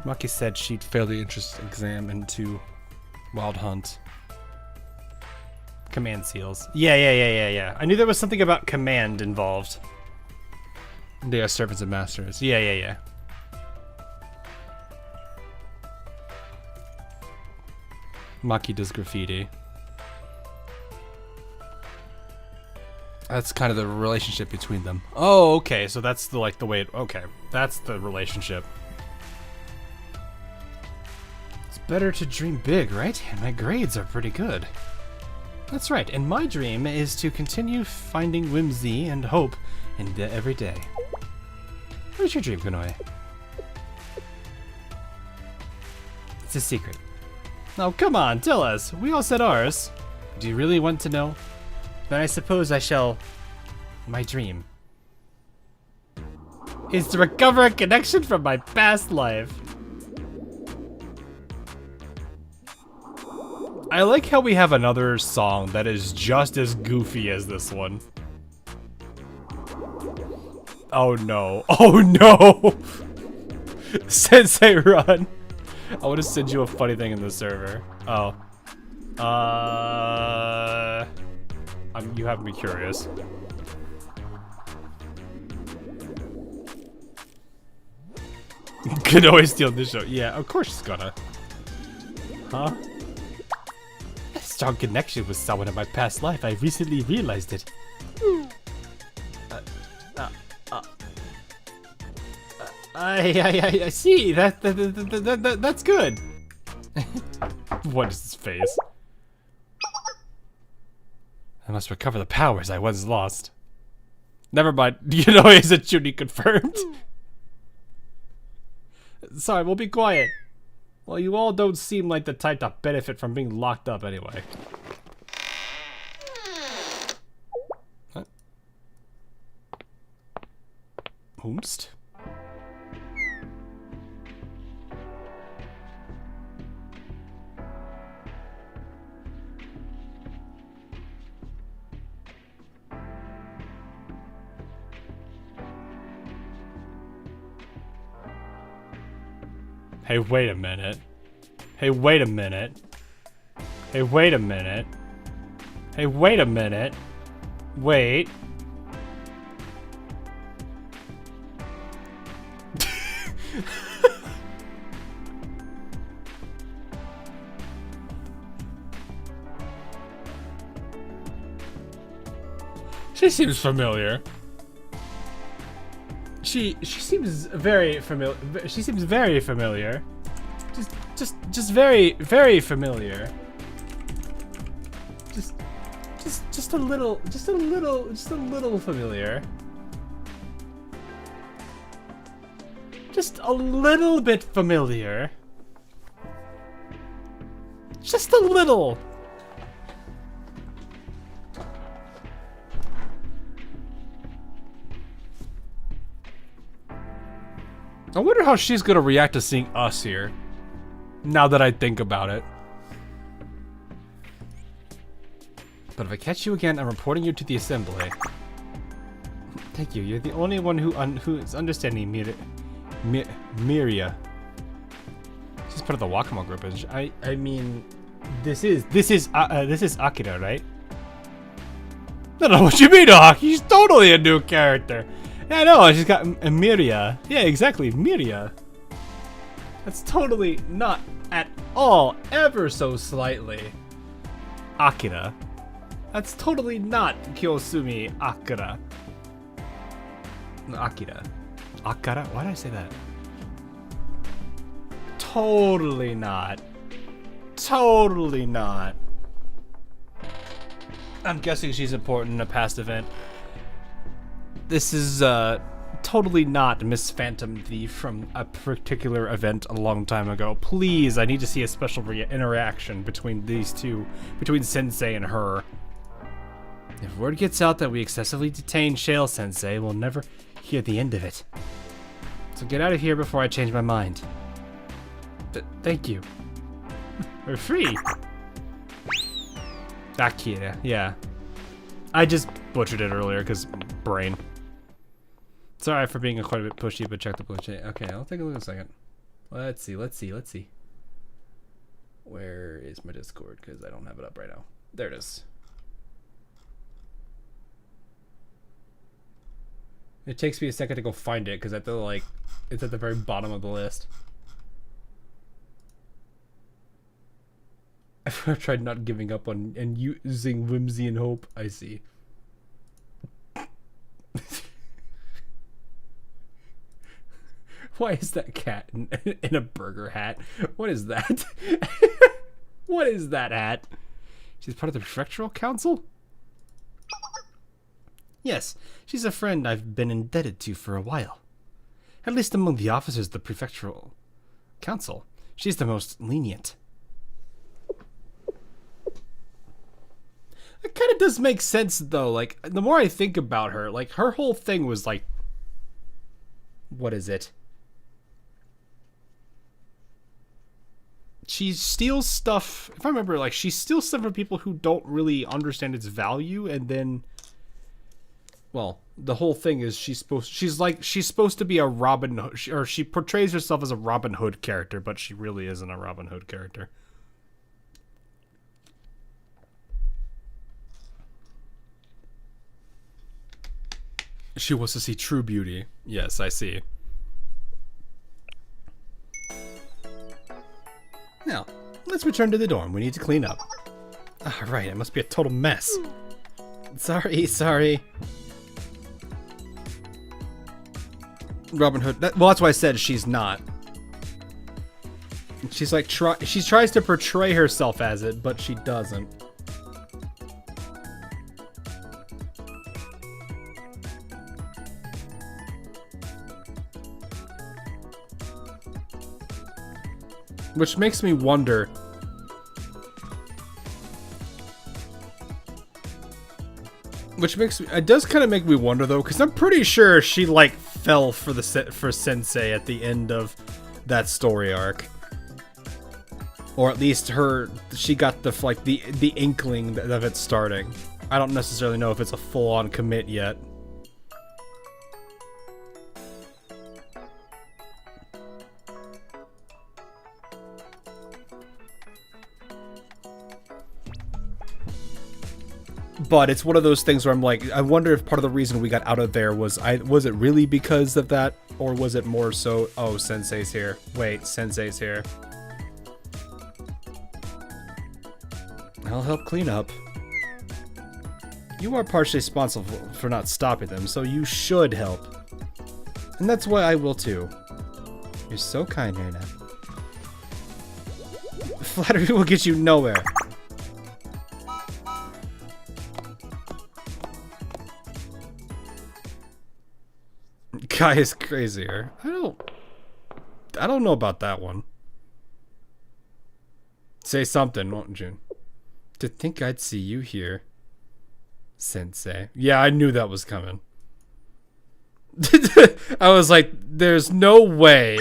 Maki said she'd failed the entrance exam into Wild Hunt. Command seals. Yeah. I knew there was something about command involved. They are servants and masters. Yeah, yeah, yeah. Maki does graffiti. That's kind of the relationship between them. Oh, okay. So that's the like the way. Okay, that's the relationship. It's better to dream big, right? And my grades are pretty good. That's right. And my dream is to continue finding whimsy and hope in the everyday. What's your dream, Kanoe? It's a secret. Oh, come on, tell us. We all said ours. Do you really want to know? Then I suppose I shall. My dream is to recover a connection from my past life. I like how we have another song that is just as goofy as this one. Oh no. Oh no! Sensei, run! I want to send you a funny thing in the server. Oh. You have me curious. Could always steal this show. Yeah, of course she's gonna. Huh? A strong connection with someone in my past life. I recently realized it. I see. That's good. What is his face? I must recover the powers I once lost. Never mind. You know, is it Judy confirmed? Sorry, we'll be quiet. Well, you all don't seem like the type to benefit from being locked up anyway. Huh? Whomst? Hey, wait a minute. Hey, wait a minute. Hey, wait a minute. Hey, wait a minute. Wait. She seems familiar. She seems very familiar. She seems very familiar. Just very familiar. Just a little familiar. Just a little bit familiar. Just a little. I wonder how she's gonna react to seeing us here. Now that I think about it. But if I catch you again, I'm reporting you to the assembly. Thank you. You're the only one who is understanding Miria. She's part of the Wakamo group. I mean, this is Akira, right? I don't know what you mean, Hawk. She's totally a new character. Yeah, I know, she's got Miria. Yeah, exactly, Miria. That's totally not at all, ever so slightly, Akira. That's totally not Kyosumi Akira. No, Akira. Akira? Why did I say that? Totally not. Totally not. I'm guessing she's important in a past event. This is totally not Miss Phantom Thief from a particular event a long time ago. Please, I need to see a special interaction between these two, between Sensei and her. If word gets out that we excessively detained Shale Sensei, we'll never hear the end of it. So get out of here before I change my mind. Thank you. We're free. Akira, yeah. I just butchered it earlier because brain. Sorry for being quite a bit pushy, but check the blue chain. Okay, I'll take a look in a second. Let's see. Where is my Discord? Because I don't have it up right now. There it is. It takes me a second to go find it because I feel like it's at the very bottom of the list. I've tried not giving up on and using whimsy and hope. I see. Why is that cat in a burger hat? What is that? What is that hat? She's part of the prefectural council? Yes, she's a friend I've been indebted to for a while. At least among the officers of the prefectural council, she's the most lenient. That kind of does make sense, though. Like, the more I think about her, like, her whole thing was like... What is it? She steals stuff, if I remember, like, she steals stuff from people who don't really understand its value, and then... Well, the whole thing is she's supposed to be a Robin Hood, or she portrays herself as a Robin Hood character, but she really isn't a Robin Hood character. She wants to see true beauty. Yes, I see. Now, let's return to the dorm. We need to clean up. Alright, it must be a total mess. Sorry. Robin Hood. Well, that's why I said she's not. She's like, she tries to portray herself as it, but she doesn't. Which makes me wonder. It does kind of make me wonder though, because I'm pretty sure she like fell for Sensei at the end of that story arc, or at least she got the inkling of it starting. I don't necessarily know if it's a full-on commit yet. But it's one of those things where I'm like, I wonder if part of the reason we got out of there was it really because of that, or was it more so, oh, Sensei's here. Wait, Sensei's here. I'll help clean up. You are partially responsible for not stopping them, so you should help. And that's why I will too. You're so kind, Reina. Flattery will get you nowhere. Guy is crazier. I don't know about that one. Say something, won't you? To think I'd see you here, Sensei. Yeah, I knew that was coming. I was like, there's no way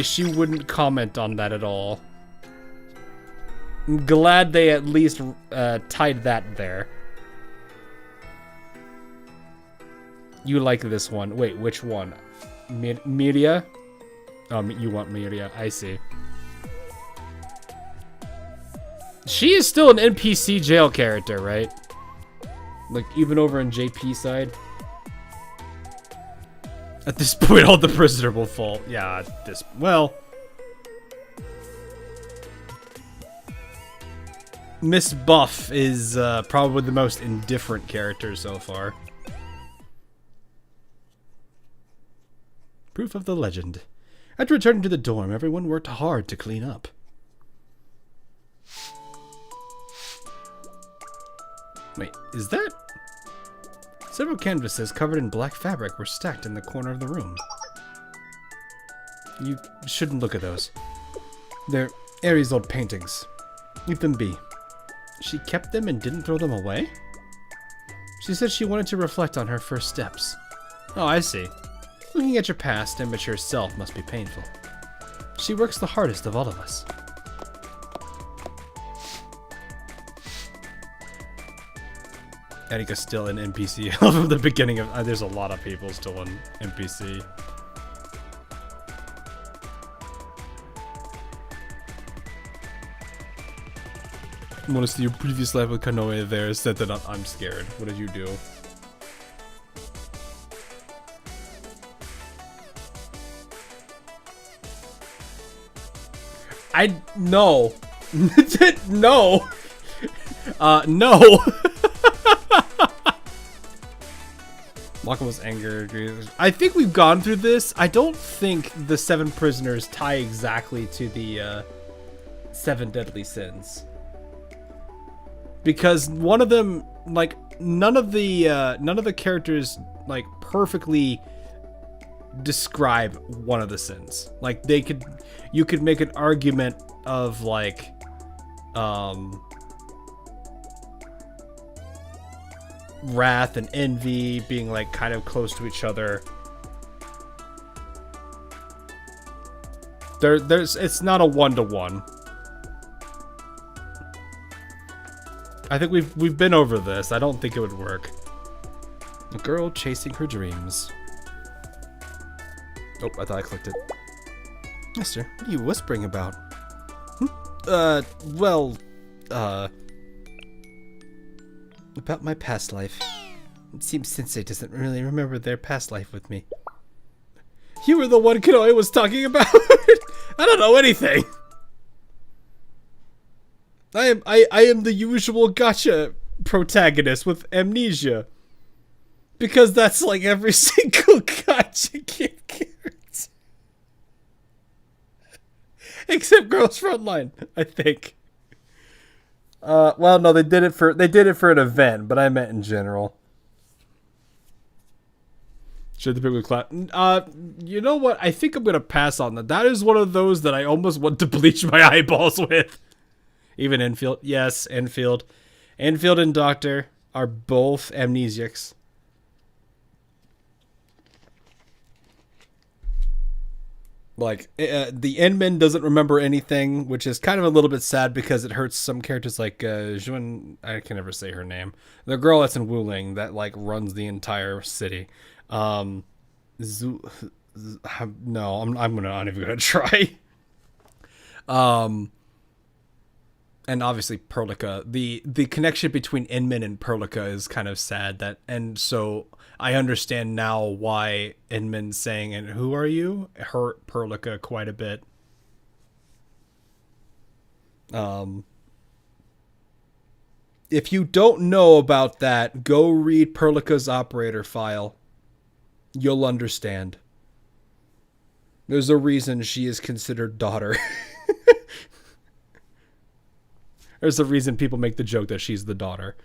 she wouldn't comment on that at all. I'm glad they at least tied that there. You like this one. Wait, which one? Miria? You want Miria. I see. She is still an NPC jail character, right? Like, even over in JP side? At this point, all the prisoner will fall. Yeah, well... Miss Buff is probably the most indifferent character so far. Proof of the legend. After returning to the dorm, everyone worked hard to clean up. Wait, is that... Several canvases covered in black fabric were stacked in the corner of the room. You shouldn't look at those. They're Aries' old paintings. Leave them be. She kept them and didn't throw them away? She said she wanted to reflect on her first steps. Oh, I see. Looking at your past, immature self must be painful. She works the hardest of all of us. Erika's still an NPC from the beginning of... there's a lot of people still in NPC. I want to see your previous life with Kanoe there. Said that I'm scared. What did you do? No. No. No. Wakamo's anger. I think we've gone through this. I don't think the 7 prisoners tie exactly to the 7 deadly sins. Because one of them, like, none of the characters, like, perfectly describe one of the sins. Like, you could make an argument of, like, wrath and envy being, like, kind of close to each other. It's not a one-to-one. I think we've been over this. I don't think it would work. A girl chasing her dreams. Oh, I thought I clicked it. Mister, what are you whispering about? Well, about my past life. It seems Sensei doesn't really remember their past life with me. You were the one Kanoe was talking about? I don't know anything. I am the usual gacha protagonist with amnesia. Because that's like every single gacha character. Except Girls Frontline, I think. Well, no, they did it for an event, but I meant in general. Should the people clap? You know what? I think I'm gonna pass on that. That is one of those that I almost want to bleach my eyeballs with. Even Endfield, yes, Endfield. Endfield and Doctor are both amnesiacs. Like, the Endman doesn't remember anything, which is kind of a little bit sad because it hurts some characters like Jun, I can never say her name. The girl that's in Wuling that, like, runs the entire city. No, I'm not even gonna try. And obviously Perlica. The connection between Inman and Perlica is kind of sad, and so I understand now why Inman's saying, "And who are you?" hurt Perlica quite a bit. If you don't know about that, go read Perlica's operator file. You'll understand. There's a reason she is considered daughter. There's a reason people make the joke that she's the daughter.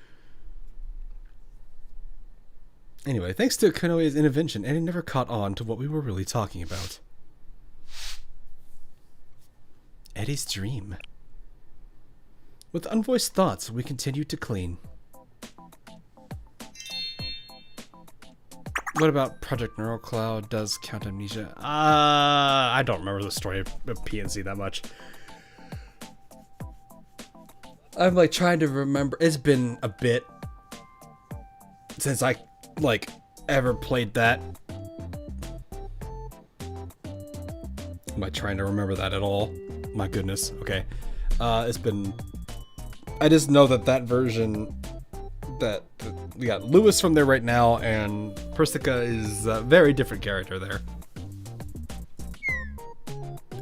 Anyway, thanks to Kanoe's intervention, Eddie never caught on to what we were really talking about. Eddie's dream. With unvoiced thoughts, we continued to clean. What about Project Neural Cloud does count amnesia? I don't remember the story of PNC that much. I'm like trying to remember. It's been a bit since I like ever played that. Am I trying to remember that at all? My goodness. Okay. It's been. I just know that version. That we got Lewis from there right now, and Persica is a very different character there.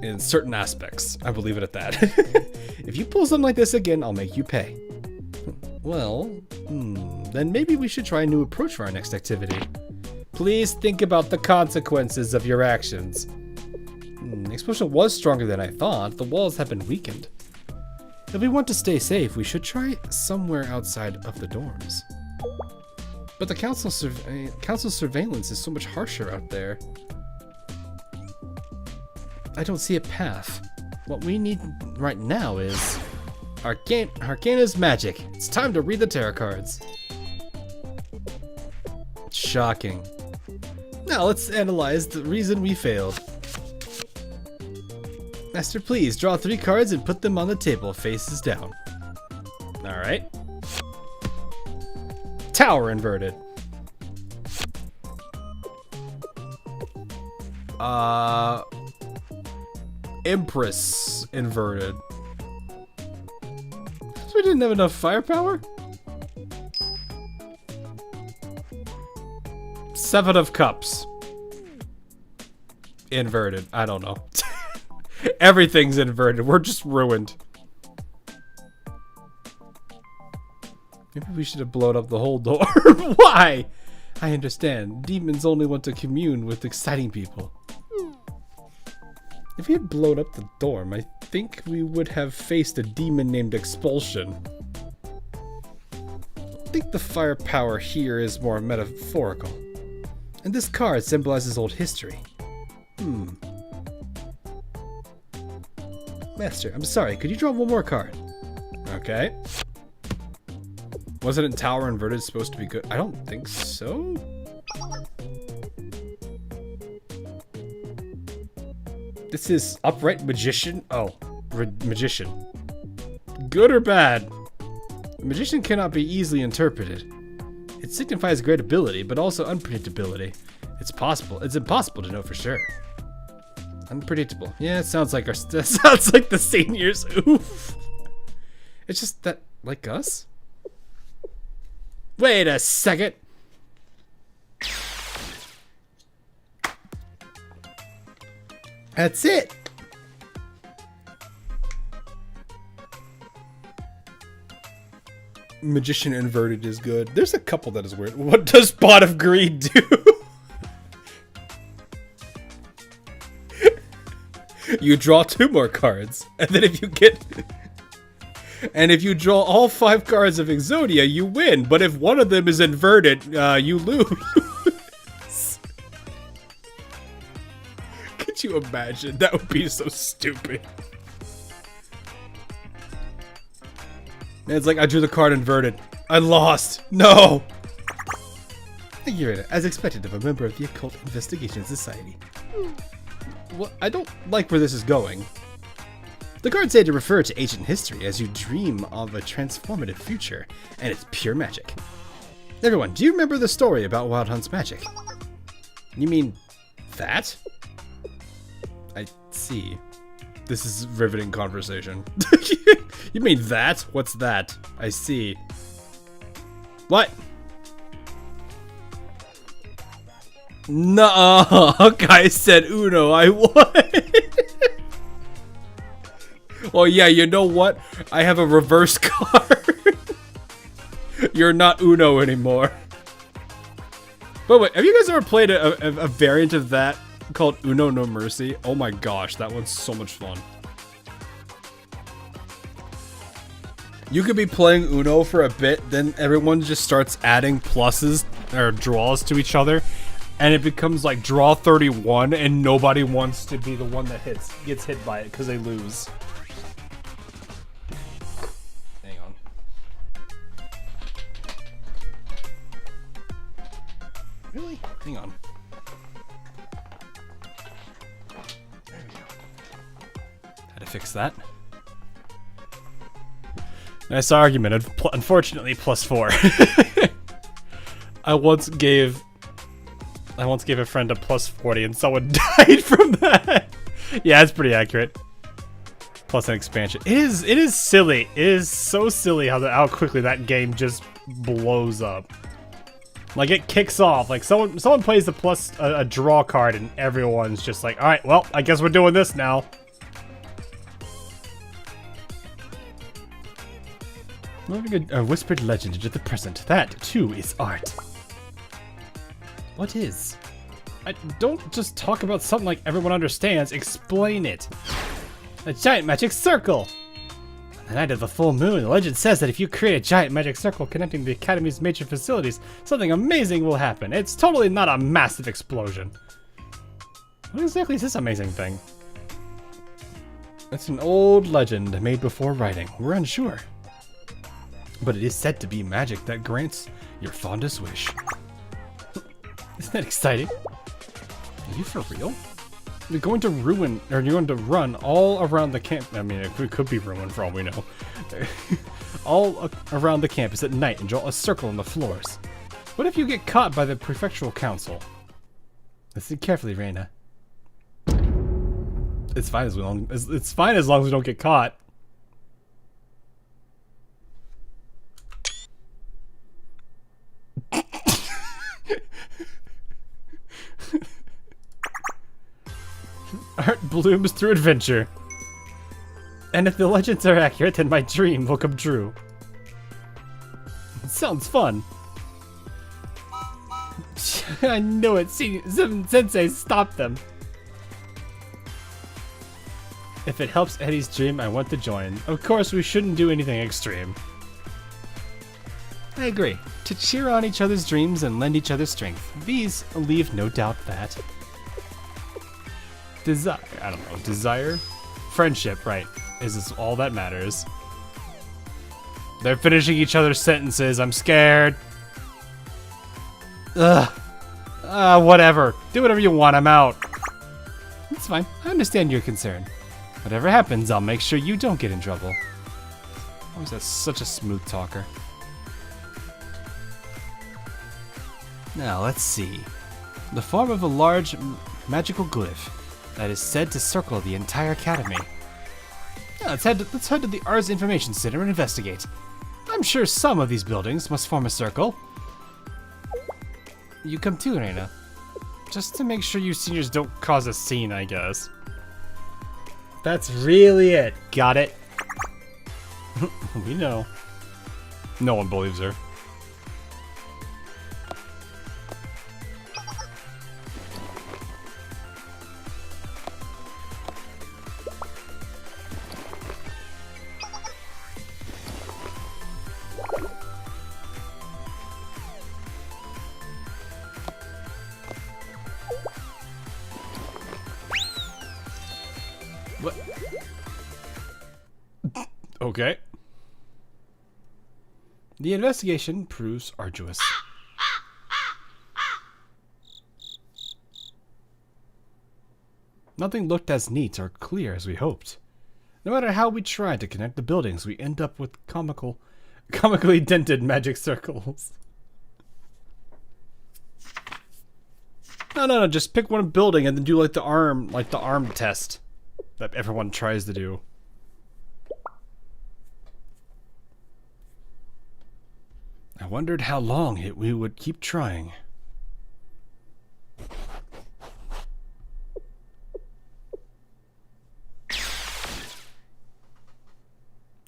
In certain aspects. I will leave it at that. If you pull something like this again, I'll make you pay. Well, then maybe we should try a new approach for our next activity. Please think about the consequences of your actions. The explosion was stronger than I thought. The walls have been weakened. If we want to stay safe, we should try somewhere outside of the dorms. But the council's surveillance is so much harsher out there. I don't see a path. What we need right now is Arcana's magic. It's time to read the tarot cards. Shocking. Now let's analyze the reason we failed. Master, please draw 3 cards and put them on the table, faces down. Alright. Tower inverted. Empress inverted. So we didn't have enough firepower? 7 of Cups. Inverted. I don't know. Everything's inverted. We're just ruined. Maybe we should have blown up the whole door. Why? I understand. Demons only want to commune with exciting people. If we had blown up the dorm, I think we would have faced a demon named Expulsion. I think the firepower here is more metaphorical. And this card symbolizes old history. Master, I'm sorry, could you draw one more card? Okay. Wasn't Tower Inverted supposed to be good? I don't think so. This is Upright Magician? Oh, Magician. Good or bad? The Magician cannot be easily interpreted. It signifies great ability, but also unpredictability. It's impossible to know for sure. Unpredictable. Yeah, it sounds like that sounds like the seniors. Oof. It's just that, like us? Wait a second. That's it. Magician Inverted is good. There's a couple that is weird. What does Pot of Greed do? You draw 2 more cards, and then if you draw all 5 cards of Exodia, you win. But if one of them is inverted, you lose. Could you imagine? That would be so stupid. And it's like, I drew the card inverted. I lost. No. Thank you, Rita. As expected of a member of the Occult Investigation Society. Well, I don't like where this is going. The cards say to refer to ancient history as you dream of a transformative future, and it's pure magic. Everyone, do you remember the story about Wild Hunt's magic? You mean that? I see. This is riveting conversation. You mean that? What's that? I see. What? Nuh-uh. Guy said Uno. I won. Well, yeah, you know what? I have a reverse card. You're not Uno anymore. But wait, have you guys ever played a variant of that called Uno No Mercy? Oh my gosh, that one's so much fun. You could be playing Uno for a bit, then everyone just starts adding pluses or draws to each other, and it becomes like draw 31, and nobody wants to be the one that gets hit by it because they lose. Hang on. Really? Hang on. There we go. How to fix that? Nice argument. Unfortunately, +4. I once gave a friend a +40 and someone died from that. Yeah, it's pretty accurate. Plus an expansion. It is silly. It is so silly how quickly that game just blows up. Like, it kicks off. Like, someone plays a draw card and everyone's just like, all right, well, I guess we're doing this now. Moving a whispered legend into the present. That, too, is art. What is? Don't just talk about something like everyone understands. Explain it. A giant magic circle! On the night of the full moon, the legend says that if you create a giant magic circle connecting the Academy's major facilities, something amazing will happen. It's totally not a massive explosion. What exactly is this amazing thing? It's an old legend made before writing. We're unsure. But it is said to be magic that grants your fondest wish. Isn't that exciting? Are you for real? You're going to run all around the camp. I mean, it could be ruined for all we know. All around the campus at night and draw a circle on the floors. What if you get caught by the prefectural council? Listen carefully, Reina. It's fine as long as we don't get caught. Art blooms through adventure. And if the legends are accurate, then my dream will come true. It sounds fun. I know it. See, Sensei, stop them. If it helps Eddie's dream, I want to join. Of course, we shouldn't do anything extreme. I agree. To cheer on each other's dreams and lend each other strength. These leave no doubt that. Desire? Friendship, right. Is all that matters. They're finishing each other's sentences. I'm scared. Ugh. Whatever. Do whatever you want. I'm out. It's fine. I understand your concern. Whatever happens, I'll make sure you don't get in trouble. Always has such a smooth talker. Now, let's see. The form of a large magical glyph that is said to circle the entire academy. Now, let's head to the Aries Information Center and investigate. I'm sure some of these buildings must form a circle. You come too, Reina. Just to make sure you seniors don't cause a scene, I guess. That's really it. Got it? We know. No one believes her. What? Okay. The investigation proves arduous. Nothing looked as neat or clear as we hoped. No matter how we tried to connect the buildings, we end up with comically dented magic circles. No, just pick one building and then do like the arm test that everyone tries to do. I wondered how long we would keep trying.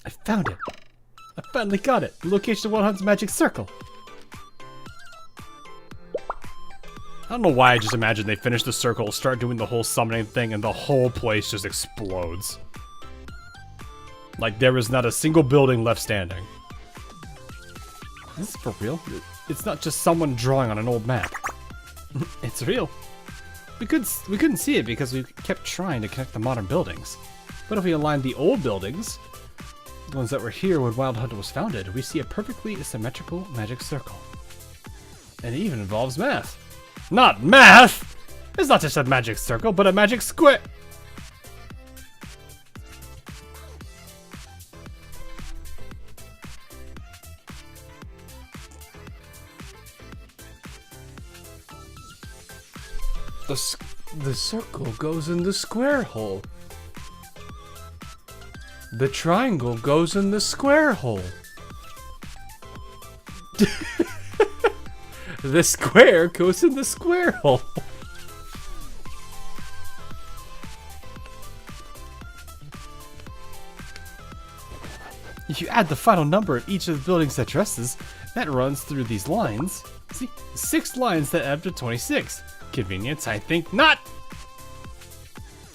I found it. I finally got it. The location of One magic circle. I don't know why I just imagined they finish the circle, start doing the whole summoning thing, and the whole place just explodes. Like there was not a single building left standing. Is this for real? It's not just someone drawing on an old map. It's real. We couldn't see it because we kept trying to connect the modern buildings. But if we align the old buildings, the ones that were here when Wild Hunt was founded, we see a perfectly symmetrical magic circle. And it even involves math. Not math! It's not just a magic circle, but a magic square. The circle goes in the square hole. The triangle goes in the square hole. The square goes in the square hole. If you add the final number of each of the building's addresses, that runs through these lines. See, 6 lines that add up to 26. Convenience, I think not.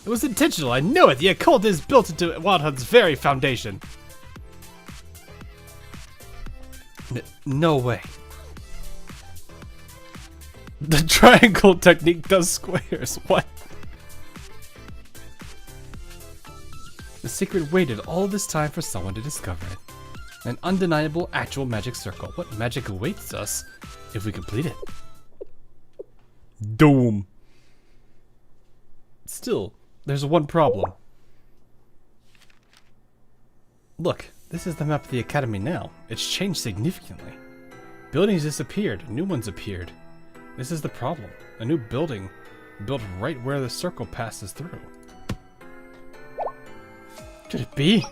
It was intentional, I knew it! The occult is built into Wild Hunt's very foundation. No way. The triangle technique does squares, what? The secret waited all this time for someone to discover it. An undeniable actual magic circle. What magic awaits us if we complete it? Doom. Still, there's one problem. Look, this is the map of the academy now. It's changed significantly. Buildings disappeared, new ones appeared. This is the problem. A new building built right where the circle passes through. Could it be?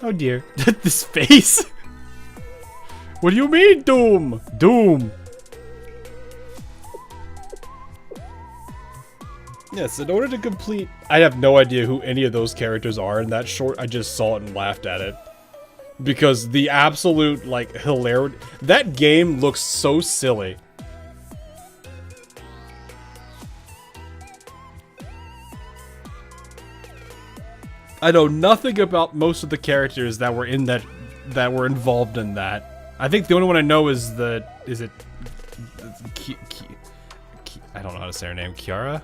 Oh dear. This face? What do you mean, Doom? Doom. Yes, in order to complete... I have no idea who any of those characters are in that short. I just saw it and laughed at it. Because the absolute, like, hilarity... That game looks so silly. I know nothing about most of the characters that were in that... that were involved in that. I think the only one I know is the... Is it... I don't know how to say her name. Kiara?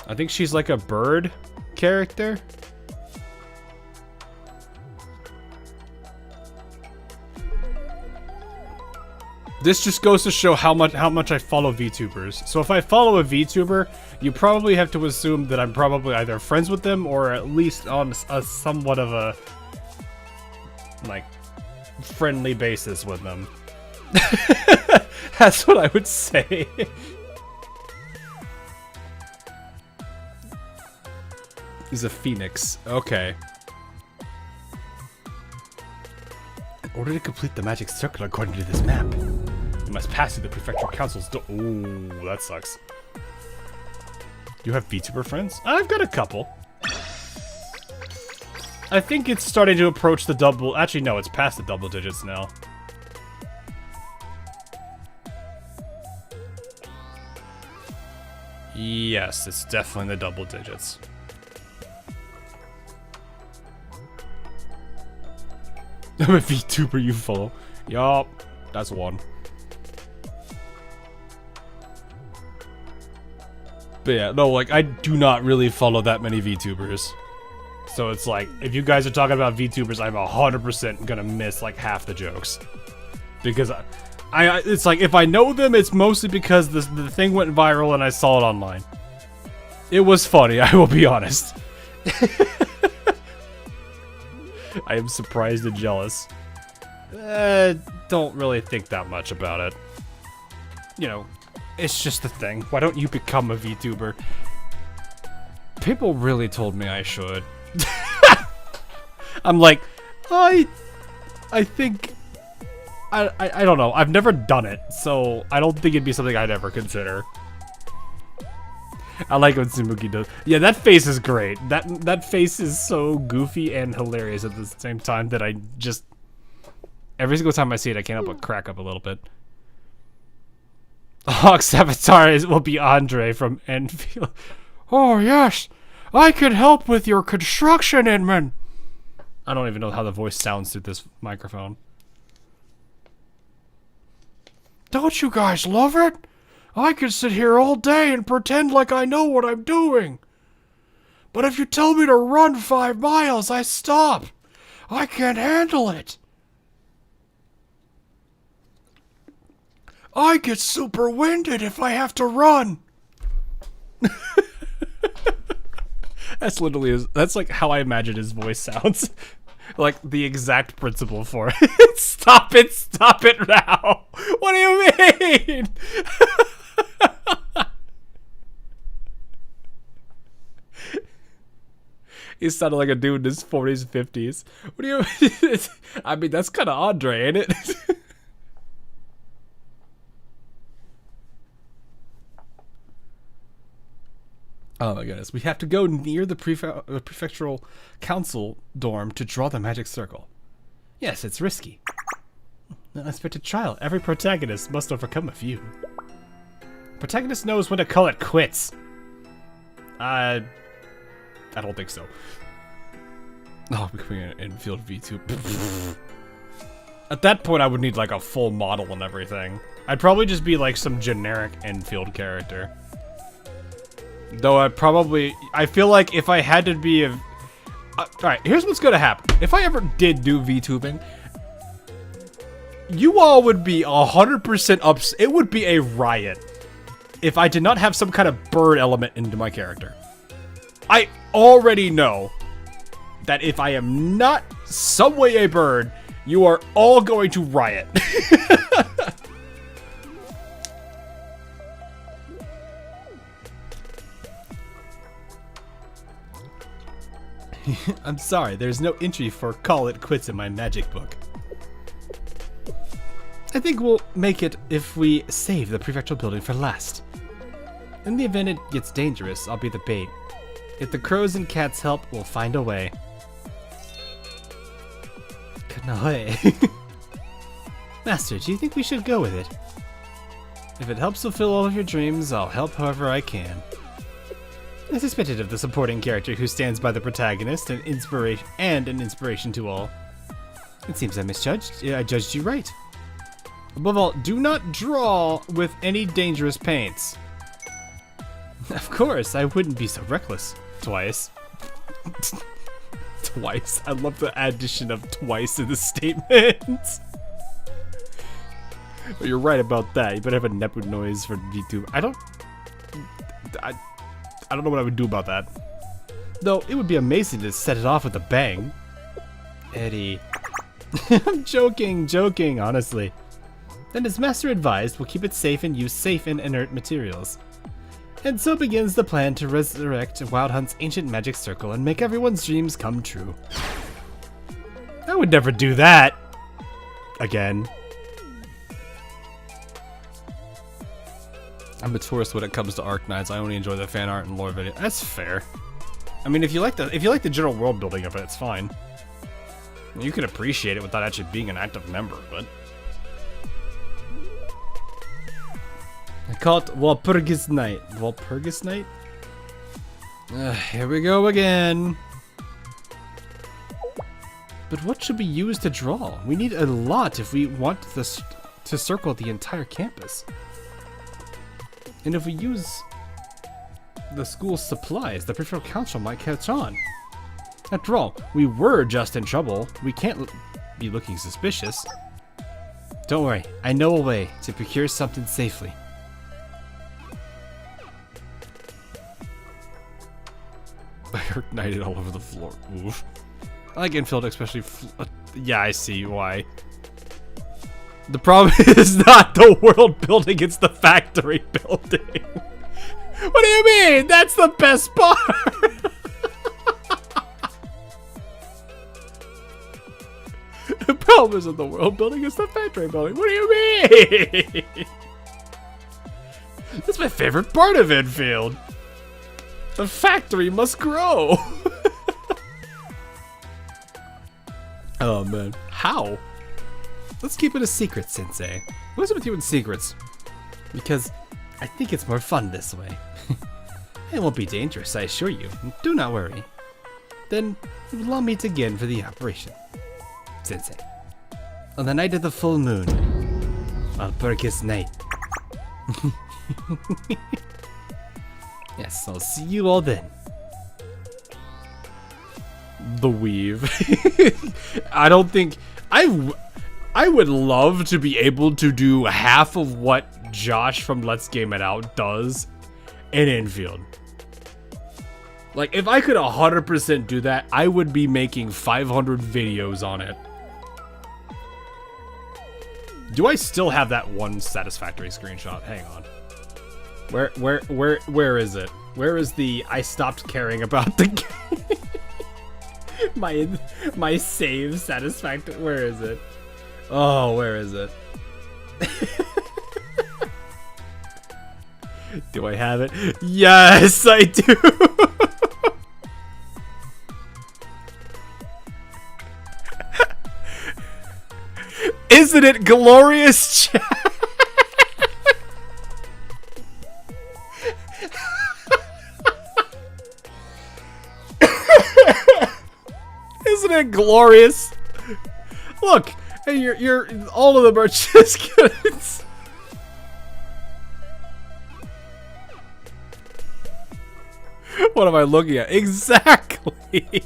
I think she's like a bird character. This just goes to show how much I follow VTubers. So if I follow a VTuber, you probably have to assume that I'm probably either friends with them or at least on a somewhat of a like friendly basis with them. That's what I would say. Is a phoenix. Okay. In order to complete the magic circle according to this map, you must pass through the prefectural council's door. Ooh, that sucks. Do you have VTuber friends? I've got a couple. I think it's starting to approach the double... Actually, no, it's past the double digits now. Yes, it's definitely in the double digits. I'm a VTuber you follow. Yup, that's one. But yeah, no, like, I do not really follow that many VTubers. So it's like, if you guys are talking about VTubers, I'm 100% gonna miss, like, half the jokes. Because it's like, if I know them, it's mostly because the thing went viral and I saw it online. It was funny, I will be honest. I am surprised and jealous. Don't really think that much about it. You know, it's just a thing. Why don't you become a VTuber? People really told me I should. I'm like, I think... I don't know. I've never done it, so I don't think it'd be something I'd ever consider. I like what Tsumugi does. Yeah, that face is great. That face is so goofy and hilarious at the same time that I just... Every single time I see it, I can't help but crack up a little bit. Hawk's avatar will be Andre from Endfield. Oh, yes. I can help with your construction, Inman. I don't even know how the voice sounds through this microphone. Don't you guys love it? I could sit here all day and pretend like I know what I'm doing. But if you tell me to run 5 miles, I stop. I can't handle it. I get super winded if I have to run. That's literally that's like how I imagine his voice sounds. Like the exact principle for it. Stop it now. What do you mean? He sounded like a dude in his 40s, 50s. What do you mean? I mean, that's kind of Andre, ain't it? Oh my goodness. We have to go near the prefectural council dorm to draw the magic circle. Yes, it's risky. An unexpected trial. Every protagonist must overcome a few. Protagonist knows when to call it quits. I don't think so. Oh, becoming an Endfield V2. At that point, I would need like a full model and everything. I'd probably just be like some generic Endfield character. Though I feel like if I had to be a... Alright, here's what's gonna happen. If I ever did do VTubing, you all would be 100% upset. It would be a riot if I did not have some kind of bird element into my character. I already know that if I am not some way a bird, you are all going to riot. I'm sorry, there's no entry for call it quits in my magic book. I think we'll make it if we save the prefectural building for last. In the event it gets dangerous, I'll be the bait. If the crows and cats help, we'll find a way. Kanoe. Master, do you think we should go with it? If it helps fulfill all of your dreams, I'll help however I can. I suspected of the supporting character who stands by the protagonist and an inspiration to all. It seems I misjudged. I judged you right. Above all, do not draw with any dangerous paints. Of course, I wouldn't be so reckless. Twice. Twice. I love the addition of twice in the statement. Well, you're right about that. You better have a Nepu noise for VTube. I don't know what I would do about that. Though, it would be amazing to set it off with a bang. Eddie. I'm joking, honestly. Then as Master advised, we'll keep it safe and use safe and inert materials. And so begins the plan to resurrect Wild Hunt's ancient magic circle and make everyone's dreams come true. I would never do that. Again. I'm a tourist when it comes to Arknights. I only enjoy the fan art and lore video. That's fair. I mean, if you like the general world building of it, it's fine. You can appreciate it without actually being an active member, but I call it Walpurgis Night. Walpurgis Night? Here we go again. But what should we use to draw? We need a lot if we want this to circle the entire campus. And if we use the school's supplies, the Prefectural Council might catch on. After all, we were just in trouble. We can't be looking suspicious. Don't worry, I know a way to procure something safely. I heard knighted all over the floor. Oof. I like Endfield, especially. Yeah, I see why. The problem is not the world building, it's the factory building. What do you mean? That's the best part! The problem isn't the world building, it's the factory building. What do you mean? That's my favorite part of Endfield. The factory must grow. Oh man, how? Let's keep it a secret, Sensei. What's with you and secrets? Because I think it's more fun this way. It won't be dangerous, I assure you. Do not worry. Then, allow me to begin for the operation. Sensei. On the night of the full moon. Walpurgis Night. Yes, I'll see you all then. The weave. I don't think... I would love to be able to do half of what Josh from Let's Game It Out does in Endfield. Like, if I could 100% do that, I would be making 500 videos on it. Do I still have that one satisfactory screenshot? Hang on. Where is it? Where is the I stopped caring about the game? my save satisfactory. Where is it? Oh, where is it? Do I have it? Yes, I do. Isn't it glorious, chat? Isn't it glorious? Look, you're all of them are just good. What am I looking at? Exactly.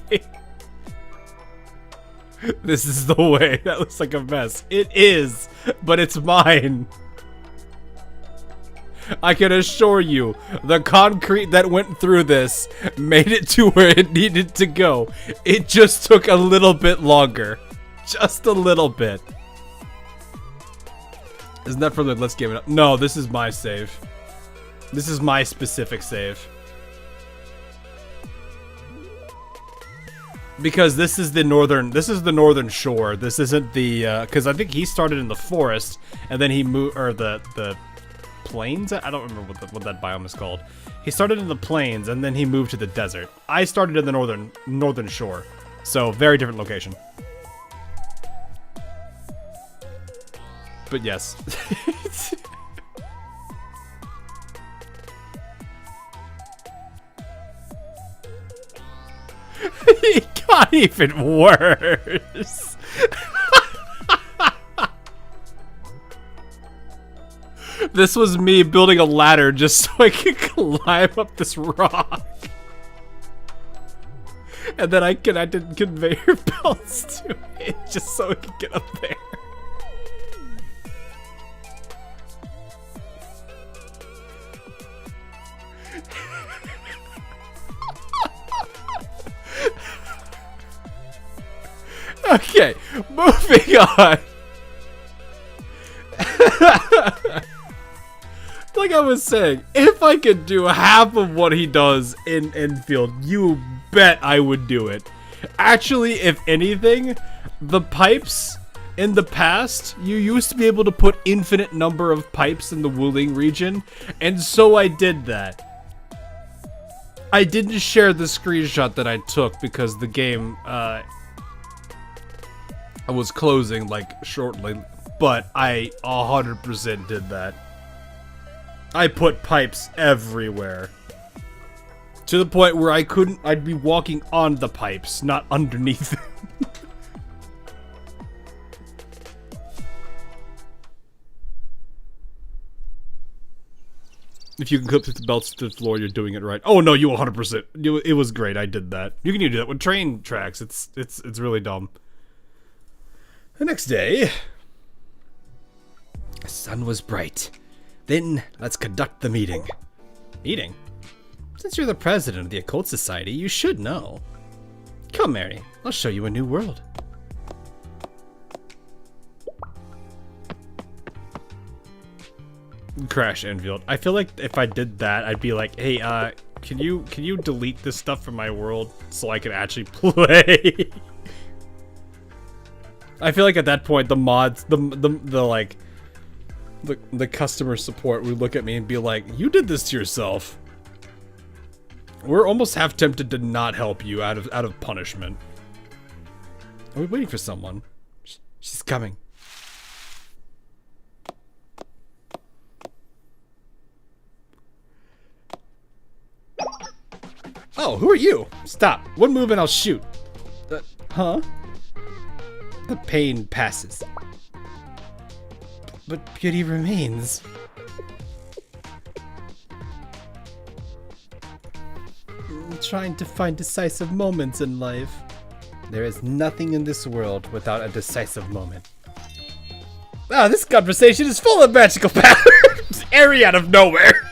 This is the way. That looks like a mess. It is, but it's mine. I can assure you, the concrete that went through this made it to where it needed to go. It just took a little bit longer. Just a little bit. Isn't that from the Let's Game It Up? No, this is my save. This is my specific save. Because this is the northern shore. This isn't the, because I think he started in the forest, and then he moved, or the plains. I don't remember what that biome is called. He started in the plains and then he moved to the desert. I started in the northern shore, so very different location. But yes. It got even worse. This was me building a ladder just so I could climb up this rock. And then I connected conveyor belts to it just so I could get up there. Okay, moving on. Like I was saying, if I could do half of what he does in Endfield, you bet I would do it. Actually, if anything, the pipes in the past, you used to be able to put infinite number of pipes in the Wuling region, and so I did that. I didn't share the screenshot that I took because the game was closing like shortly, but I 100% did that. I put pipes everywhere. To the point where I'd be walking on the pipes, not underneath them. If you can clip the belts to the floor, you're doing it right. Oh no, you 100%. It was great. I did that. You can do that with train tracks. It's really dumb. The next day, the sun was bright. Then let's conduct the meeting. Meeting? Since you're the president of the Occult Society, you should know. Come, Mary. I'll show you a new world. Crash Endfield. I feel like if I did that, I'd be like, hey, can you delete this stuff from my world so I can actually play? I feel like at that point the mods, the customer support would look at me and be like, you did this to yourself. We're almost half tempted to not help you out of punishment. Are we waiting for someone? She's coming. Oh, who are you? Stop. One move and I'll shoot. Huh? The pain passes. But beauty remains. I'm trying to find decisive moments in life. There is nothing in this world without a decisive moment. Ah, this conversation is full of magical powers. Aries out of nowhere.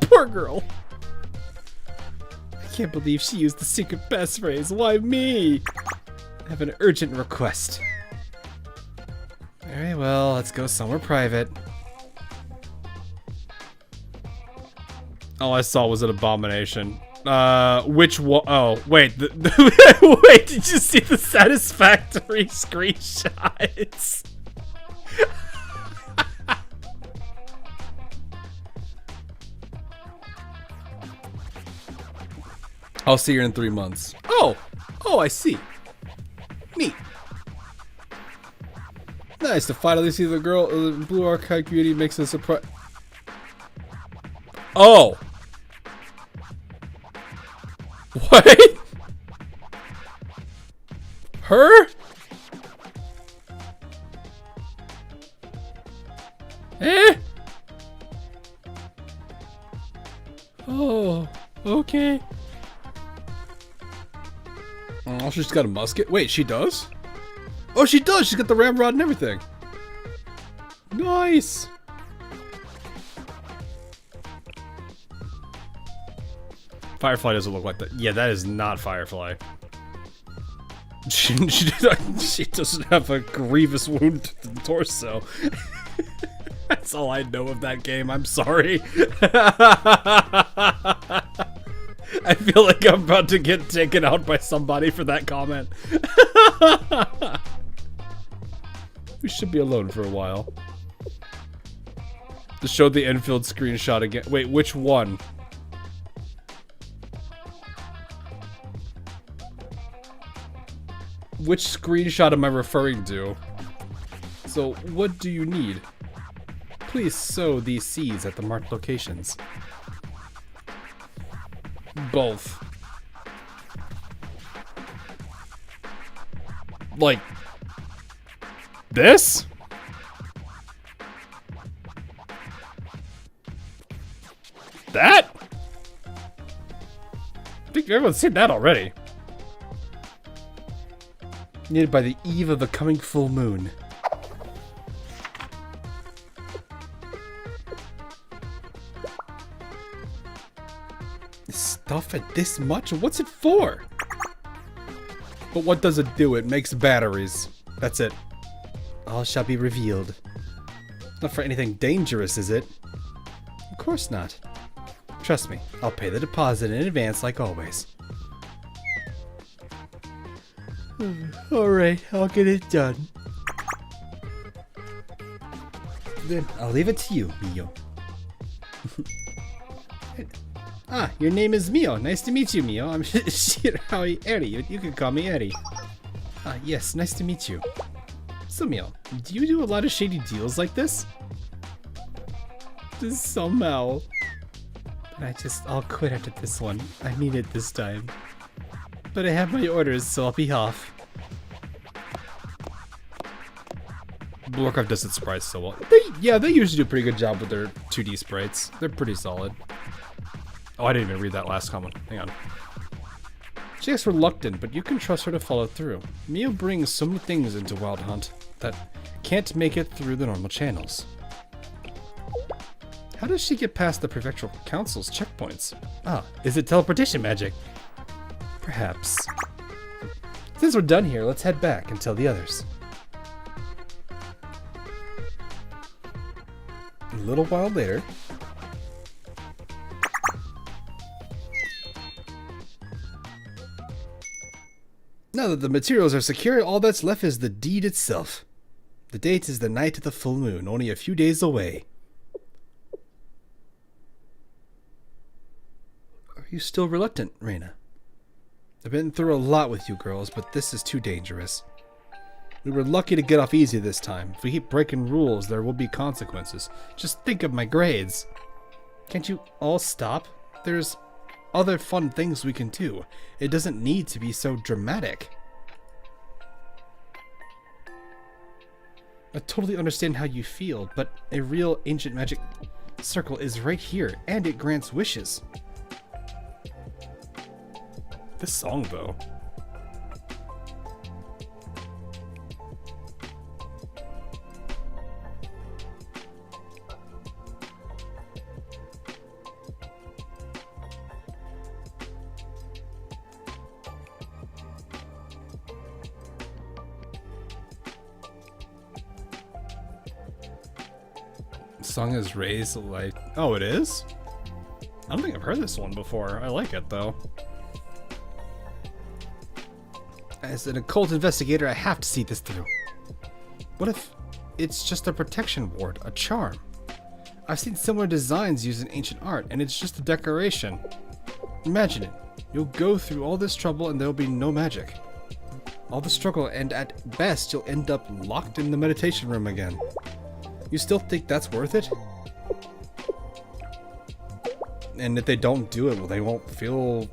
Poor girl. I can't believe she used the secret passphrase. Why me? I have an urgent request. Very well, let's go somewhere private. All I saw was an abomination. Which one? Oh, wait. Wait, did you see the satisfactory screenshots? I'll see her in 3 months. Oh, I see. Neat. Nice to finally see the girl. The blue archive beauty makes a surprise. Oh. What? Her? Eh? Oh, okay. Oh, she's got a musket. Wait, she does? Oh, she does. She's got the ramrod and everything. Nice. Firefly doesn't look like that. Yeah, that is not Firefly. She doesn't have a grievous wound to the torso. That's all I know of that game. I'm sorry. I feel like I'm about to get taken out by somebody for that comment. We should be alone for a while. Showed the Endfield screenshot again. Wait, which one? Which screenshot am I referring to? So, what do you need? Please sow these seeds at the marked locations. Both. Like... this? That? I think everyone's seen that already. Needed by the eve of the coming full moon. Stuff at this much? What's it for? But what does it do? It makes batteries. That's it. All shall be revealed. Not for anything dangerous, is it? Of course not. Trust me, I'll pay the deposit in advance like always. Alright, I'll get it done. Then I'll leave it to you, Mio. Ah, your name is Mio. Nice to meet you, Mio. I'm Shiraoi Eri. You can call me Eri. Ah, yes, nice to meet you. So, Mio, do you do a lot of shady deals like this? Just somehow. But I'll quit after this one. I mean it this time. But I have my orders, so I'll be off. Warcraft does its sprites so well. They usually do a pretty good job with their 2D sprites. They're pretty solid. Oh, I didn't even read that last comment. Hang on. She is reluctant, but you can trust her to follow through. Mio brings so many things into Wild Hunt that can't make it through the normal channels. How does she get past the Prefectural Council's checkpoints? Ah, is it teleportation magic? Perhaps. Since we're done here, let's head back and tell the others. A little while later... Now that the materials are secure, all that's left is the deed itself. The date is the night of the full moon, only a few days away. Are you still reluctant, Reina? I've been through a lot with you girls, but this is too dangerous. We were lucky to get off easy this time. If we keep breaking rules, there will be consequences. Just think of my grades. Can't you all stop? There's other fun things we can do. It doesn't need to be so dramatic. I totally understand how you feel, but a real ancient magic circle is right here, and it grants wishes. This song, though. Song is raised like... Oh, it is? I don't think I've heard this one before. I like it, though. As an occult investigator, I have to see this through. What if it's just a protection ward, a charm? I've seen similar designs used in ancient art, and it's just a decoration. Imagine it. You'll go through all this trouble and there'll be no magic. All the struggle, and at best, you'll end up locked in the meditation room again. You still think that's worth it? And if they don't do it, well, they won't feel...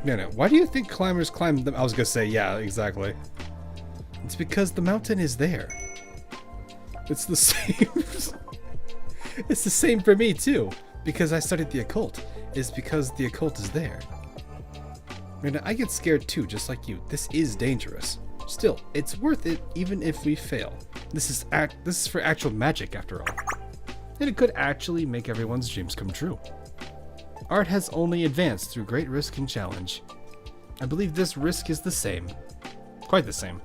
No. Why do you think climbers climb them? I was gonna say, yeah, exactly. It's because the mountain is there. It's the same. It's the same for me, too. Because I studied the occult. It's because the occult is there. And I get scared, too, just like you. This is dangerous. Still, it's worth it, even if we fail. This is for actual magic, after all. And it could actually make everyone's dreams come true. Art has only advanced through great risk and challenge. I believe this risk is the same. Quite the same.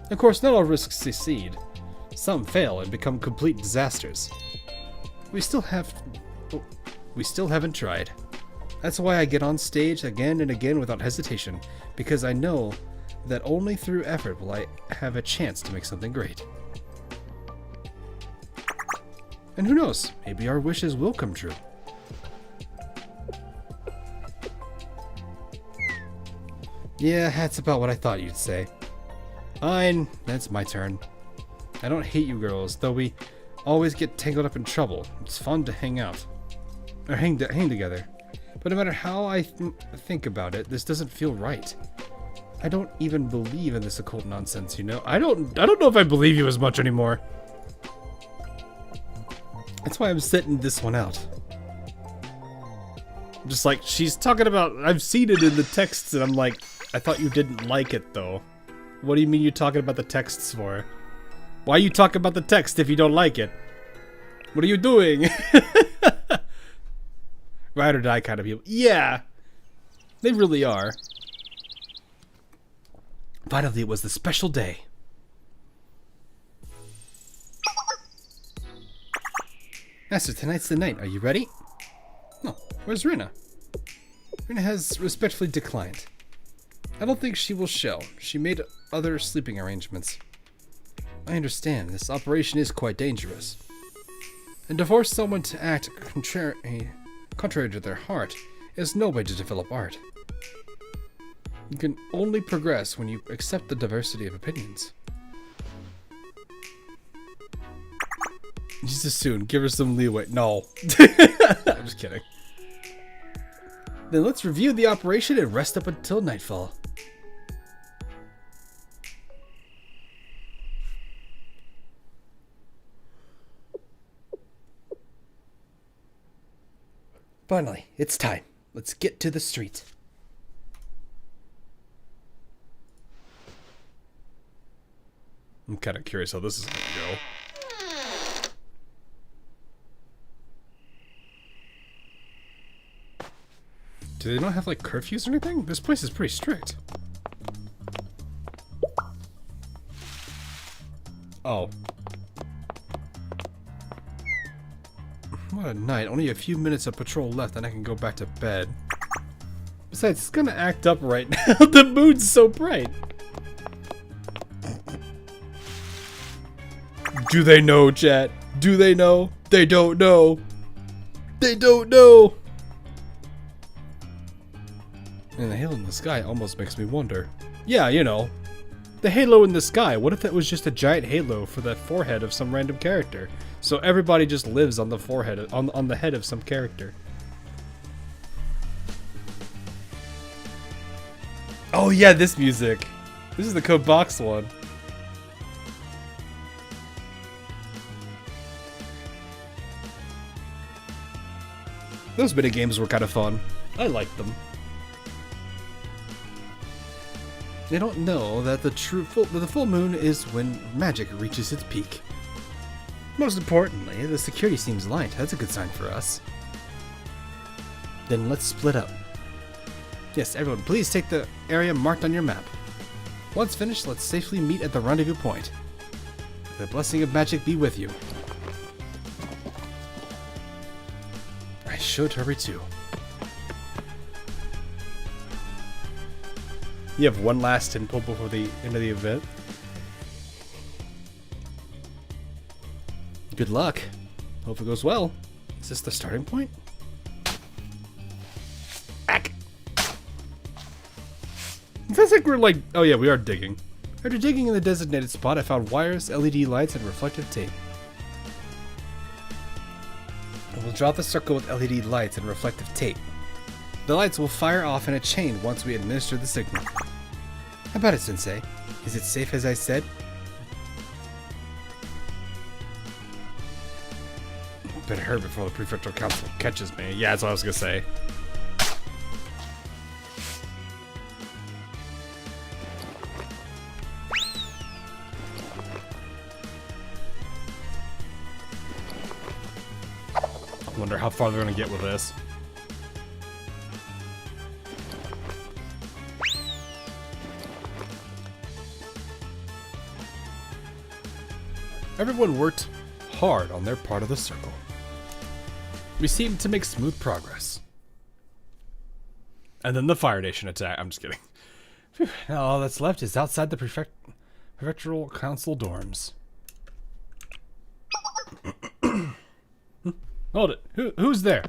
Of course, not all risks succeed. Some fail and become complete disasters. We still haven't tried. That's why I get on stage again and again without hesitation, because I know that only through effort will I have a chance to make something great. And who knows, maybe our wishes will come true. Yeah, that's about what I thought you'd say. Fine, that's my turn. I don't hate you girls, though we always get tangled up in trouble. It's fun to hang out. Or hang together. But no matter how I think about it, this doesn't feel right. I don't even believe in this occult nonsense, you know? I don't know if I believe you as much anymore. That's why I'm sitting this one out. Just like, she's talking about, I've seen it in the texts, and I'm like, I thought you didn't like it, though. What do you mean you're talking about the texts for? Why you talk about the text if you don't like it? What are you doing? Ride or die kind of people. Yeah, they really are. Finally, it was the special day. Master, tonight's the night. Are you ready? Oh, where's Rina? Rina has respectfully declined. I don't think she will show. She made other sleeping arrangements. I understand. This operation is quite dangerous. And to force someone to act contrary to their heart is no way to develop art. You can only progress when you accept the diversity of opinions. Just as soon. Give her some leeway. No. I'm just kidding. Then let's review the operation and rest up until nightfall. Finally, it's time. Let's get to the street. I'm kind of curious how this is going to go. Do they not have, like, curfews or anything? This place is pretty strict. Oh. What a night. Only a few minutes of patrol left and I can go back to bed. Besides, it's gonna act up right now. The mood's so bright. Do they know, chat? Do they know? They don't know. They don't know. And the halo in the sky almost makes me wonder. Yeah, you know. The halo in the sky. What if that was just a giant halo for the forehead of some random character? So everybody just lives on the forehead, on the head of some character. Oh yeah, this music. This is the Code Box one. Those mini games were kind of fun. I liked them. They don't know that the full moon is when magic reaches its peak. Most importantly, the security seems light. That's a good sign for us. Then let's split up. Yes, everyone, please take the area marked on your map. Once finished, let's safely meet at the rendezvous point. The blessing of magic be with you. I should hurry too. You have one last tempo before the end of the event. Good luck. Hope it goes well. Is this the starting point? Ack! It feels like we're like... Oh yeah, we are digging. After digging in the designated spot, I found wires, LED lights, and reflective tape. I will draw the circle with LED lights and reflective tape. The lights will fire off in a chain once we administer the signal. How about it, Sensei? Is it safe as I said? Better hurry before the Prefectural Council catches me. Yeah, that's what I was gonna say. I wonder how far they're gonna get with this. Everyone worked hard on their part of the circle. We seem to make smooth progress. And then the Fire Nation attack. I'm just kidding. Now all that's left is outside the Prefectural Council dorms. Hold it. Who's there?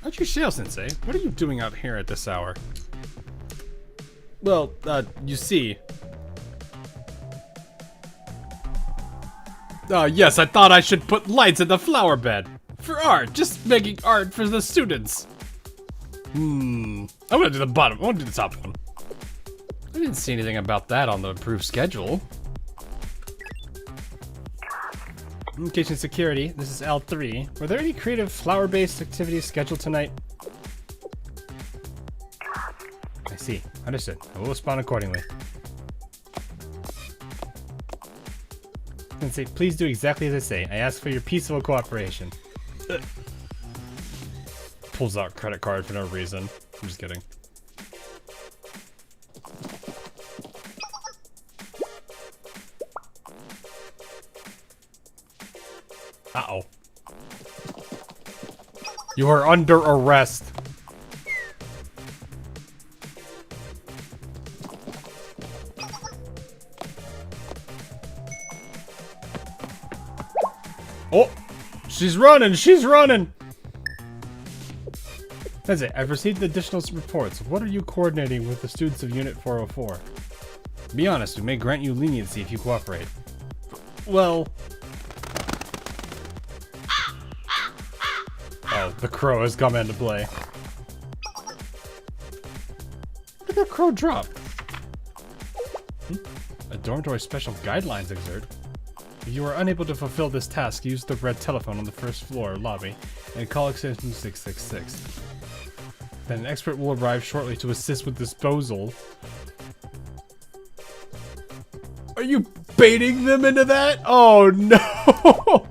Aren't you Shale-sensei? What are you doing out here at this hour? Well, you see... yes, I thought I should put lights in the flower bed. For art, just making art for the students. I'm gonna do the bottom, I wanna do the top one. I didn't see anything about that on the approved schedule. Communication security, this is L3. Were there any creative flower-based activities scheduled tonight? I see, understood. I will respond accordingly. Sensei, please do exactly as I say. I ask for your peaceful cooperation. Pulls out credit card for no reason. I'm just kidding. Uh-oh. You are under arrest. Oh! She's running! She's running! That's it. I've received additional reports. What are you coordinating with the students of Unit 404? Be honest, we may grant you leniency if you cooperate. Well... Oh, the crow has come into play. Where did that crow drop? A dormitory special guidelines exert. If you are unable to fulfill this task, use the red telephone on the first floor lobby and call extension 666. Then an expert will arrive shortly to assist with disposal. Are you baiting them into that? Oh no!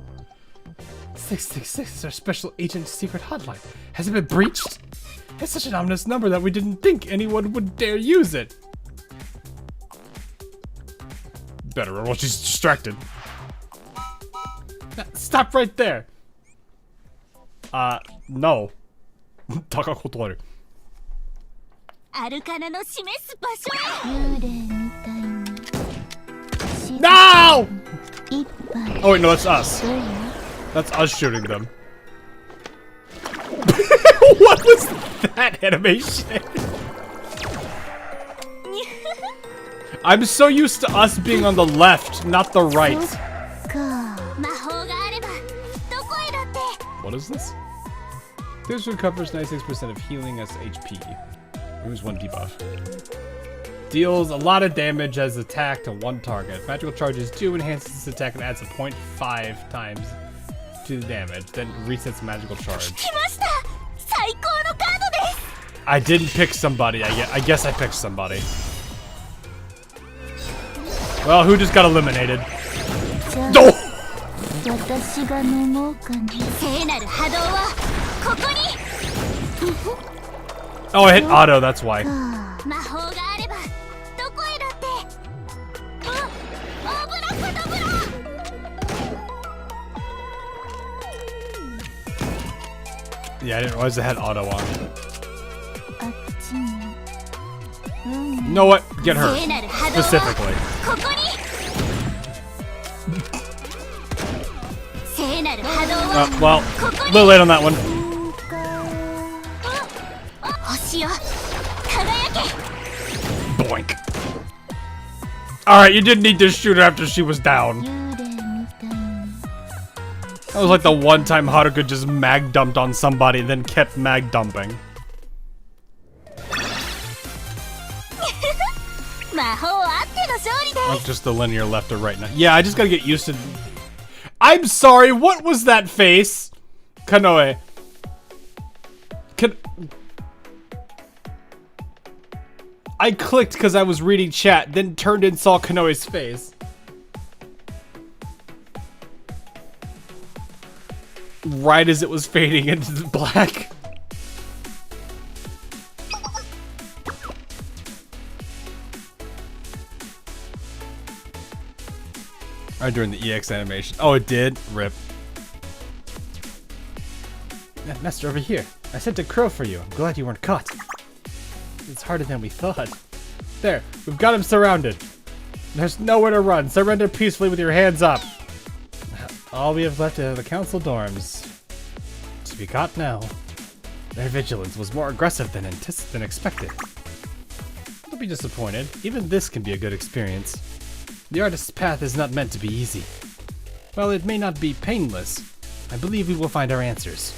666 is our special agent's secret hotline. Has it been breached? It's such an ominous number that we didn't think anyone would dare use it. Better run while she's distracted. Stop right there. No. タカ断る。アルカナの示す場所へ。幽霊みたいに。No! いっぱい。 Oh wait, no, that's us. That's us shooting them. What was that animation? I'm so used to us being on the left, not the right. What is this? This recovers 96% of healing as HP. Here's one debuff. Deals a lot of damage as attack to one target. Magical charges 2 enhances this attack and adds a 0.5 times to the damage. Then resets magical charge. I didn't pick somebody. I guess I picked somebody. Well, who just got eliminated? Oh! Oh, I hit auto, that's why. Yeah, I didn't realize I had auto on. You know what? Get her. Specifically. Well, a little late on that one. Boink. Alright, you didn't need to shoot her after she was down. That was like the one time Haruka just mag dumped on somebody and then kept mag dumping. Like just the linear left or right now. Yeah, I just gotta get used to... I'm sorry, what was that face? Kanoe. I clicked because I was reading chat, then turned and saw Kanoe's face. Right as it was fading into the black. Or during the EX animation. Oh, it did? Rip. Master, over here. I sent a crow for you. I'm glad you weren't caught. It's harder than we thought. There, we've got him surrounded. There's nowhere to run. Surrender peacefully with your hands up. All we have left are the council dorms to be got now. Their vigilance was more aggressive than expected. Don't be disappointed. Even this can be a good experience. The artist's path is not meant to be easy. While it may not be painless, I believe we will find our answers.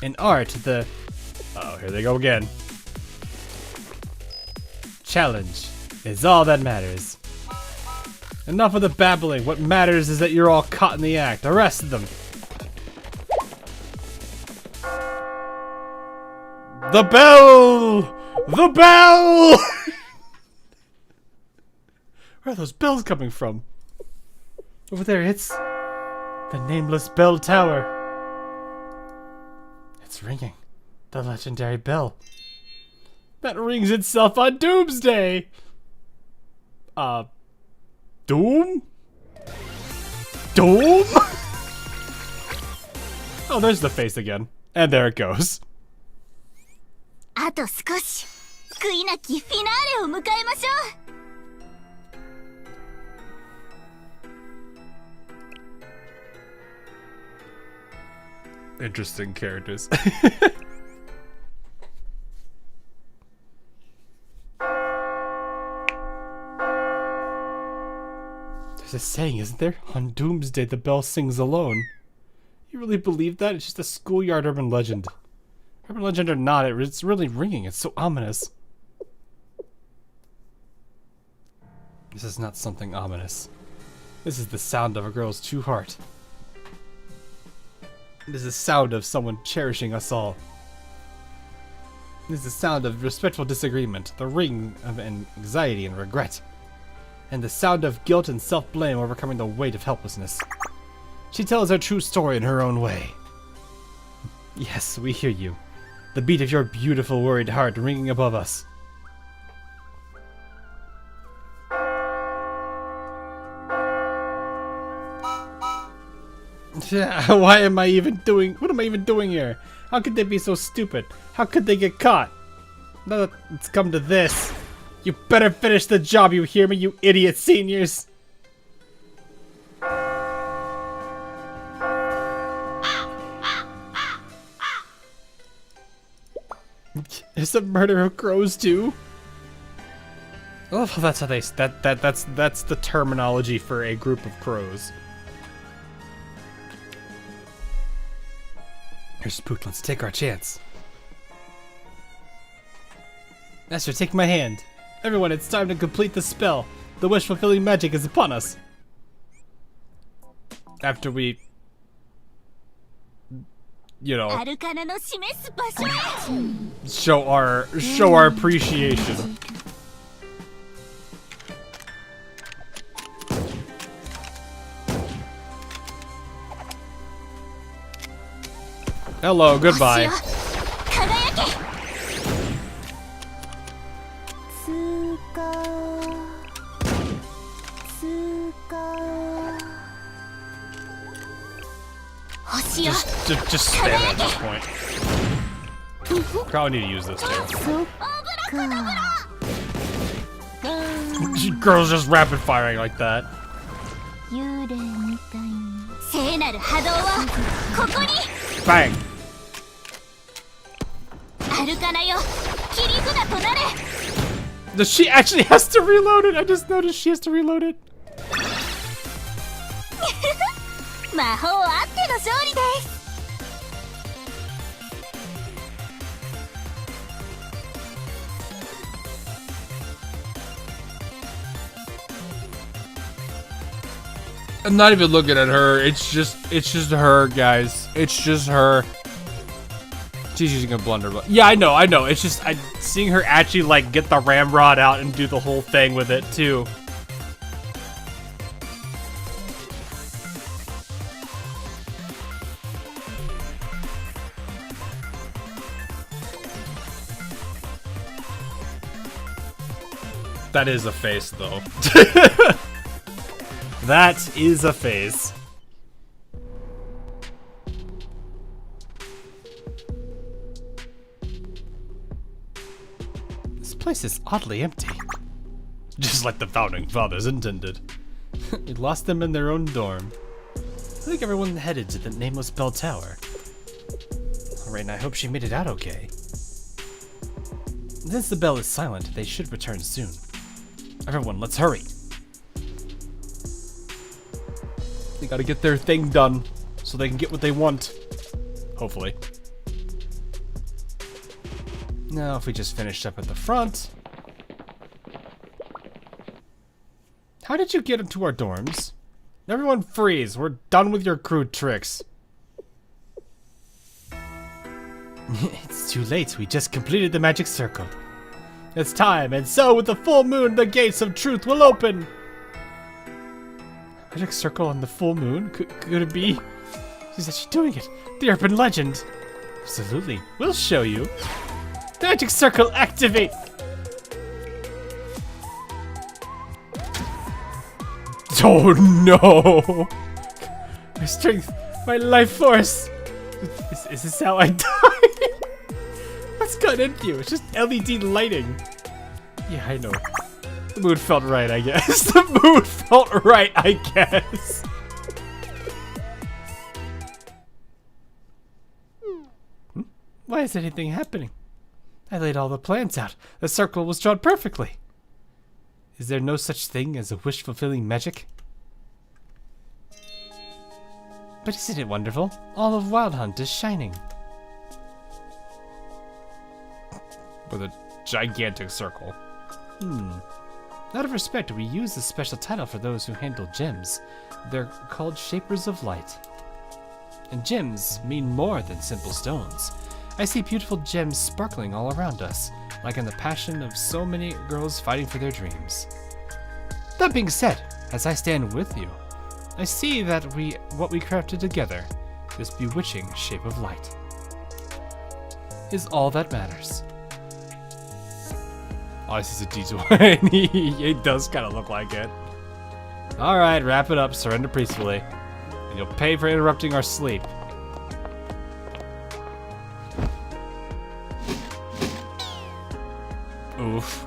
In art, the... Oh, here they go again. Challenge is all that matters. Enough of the babbling. What matters is that you're all caught in the act. Arrest them. The bell! The bell! Where are those bells coming from? Over there, it's the nameless bell tower. It's ringing. The legendary bell. That rings itself on Doomsday! Doom? Doom? Oh, there's the face again. And there it goes. あと少し悔いなきフィナーレを迎えましょう。Interesting characters. There's a saying, isn't there? On Doomsday, the bell sings alone. You really believe that? It's just a schoolyard urban legend. Urban legend or not, it's really ringing. It's so ominous. This is not something ominous. This is the sound of a girl's true heart. This is the sound of someone cherishing us all. This is the sound of respectful disagreement, the ring of anxiety and regret, and the sound of guilt and self-blame overcoming the weight of helplessness. She tells her true story in her own way. Yes, we hear you. The beat of your beautiful, worried heart ringing above us. Why am I even doing... What am I even doing here? How could they be so stupid? How could they get caught? Now that it's come to this, you better finish the job, you hear me, you idiot seniors! There's a murder of crows too? I love how that's how they... That's the terminology for a group of crows. You're spooked, let's take our chance. Master, take my hand. Everyone, it's time to complete the spell. The wish-fulfilling magic is upon us. After we... You know... show our appreciation. Hello, goodbye. Just spam it at this point. Probably need to use this too. Girls just rapid firing like that. Bang! Does she actually has to reload it? I just noticed she has to reload it. I'm not even looking at her. It's just her, guys. It's just her. She's using a blunderbuss. Yeah, I know. It's just seeing her actually like get the ramrod out and do the whole thing with it too. That is a face, though. That is a face. This place is oddly empty. Just like the founding fathers intended. We lost them in their own dorm. I think everyone headed to the nameless bell tower. Alright, and I hope she made it out okay. Since the bell is silent, they should return soon. Everyone, let's hurry. They gotta get their thing done so they can get what they want. Hopefully. Now, if we just finished up at the front. How did you get into our dorms? Everyone freeze. We're done with your crude tricks. It's too late. We just completed the magic circle. It's time, and so with the full moon, the gates of truth will open. Magic circle on the full moon? Could it be? Is she doing it? The urban legend. Absolutely. We'll show you. The magic circle activate. Oh no! My strength, my life force. Is this how I die? What's got into you? It's just LED lighting. Yeah, I know. The mood felt right, I guess. The mood felt right, I guess. Why is anything happening? I laid all the plans out. The circle was drawn perfectly. Is there no such thing as a wish-fulfilling magic? But isn't it wonderful? All of Wild Hunt is shining. With a gigantic circle. Out of respect, we use this special title for those who handle gems. They're called Shapers of Light. And gems mean more than simple stones. I see beautiful gems sparkling all around us, like in the passion of so many girls fighting for their dreams. That being said, as I stand with you, I see that what we crafted together, this bewitching shape of light, is all that matters. Oh, this is a D20. It does kind of look like it. Alright, wrap it up, surrender peacefully. And you'll pay for interrupting our sleep. Oof.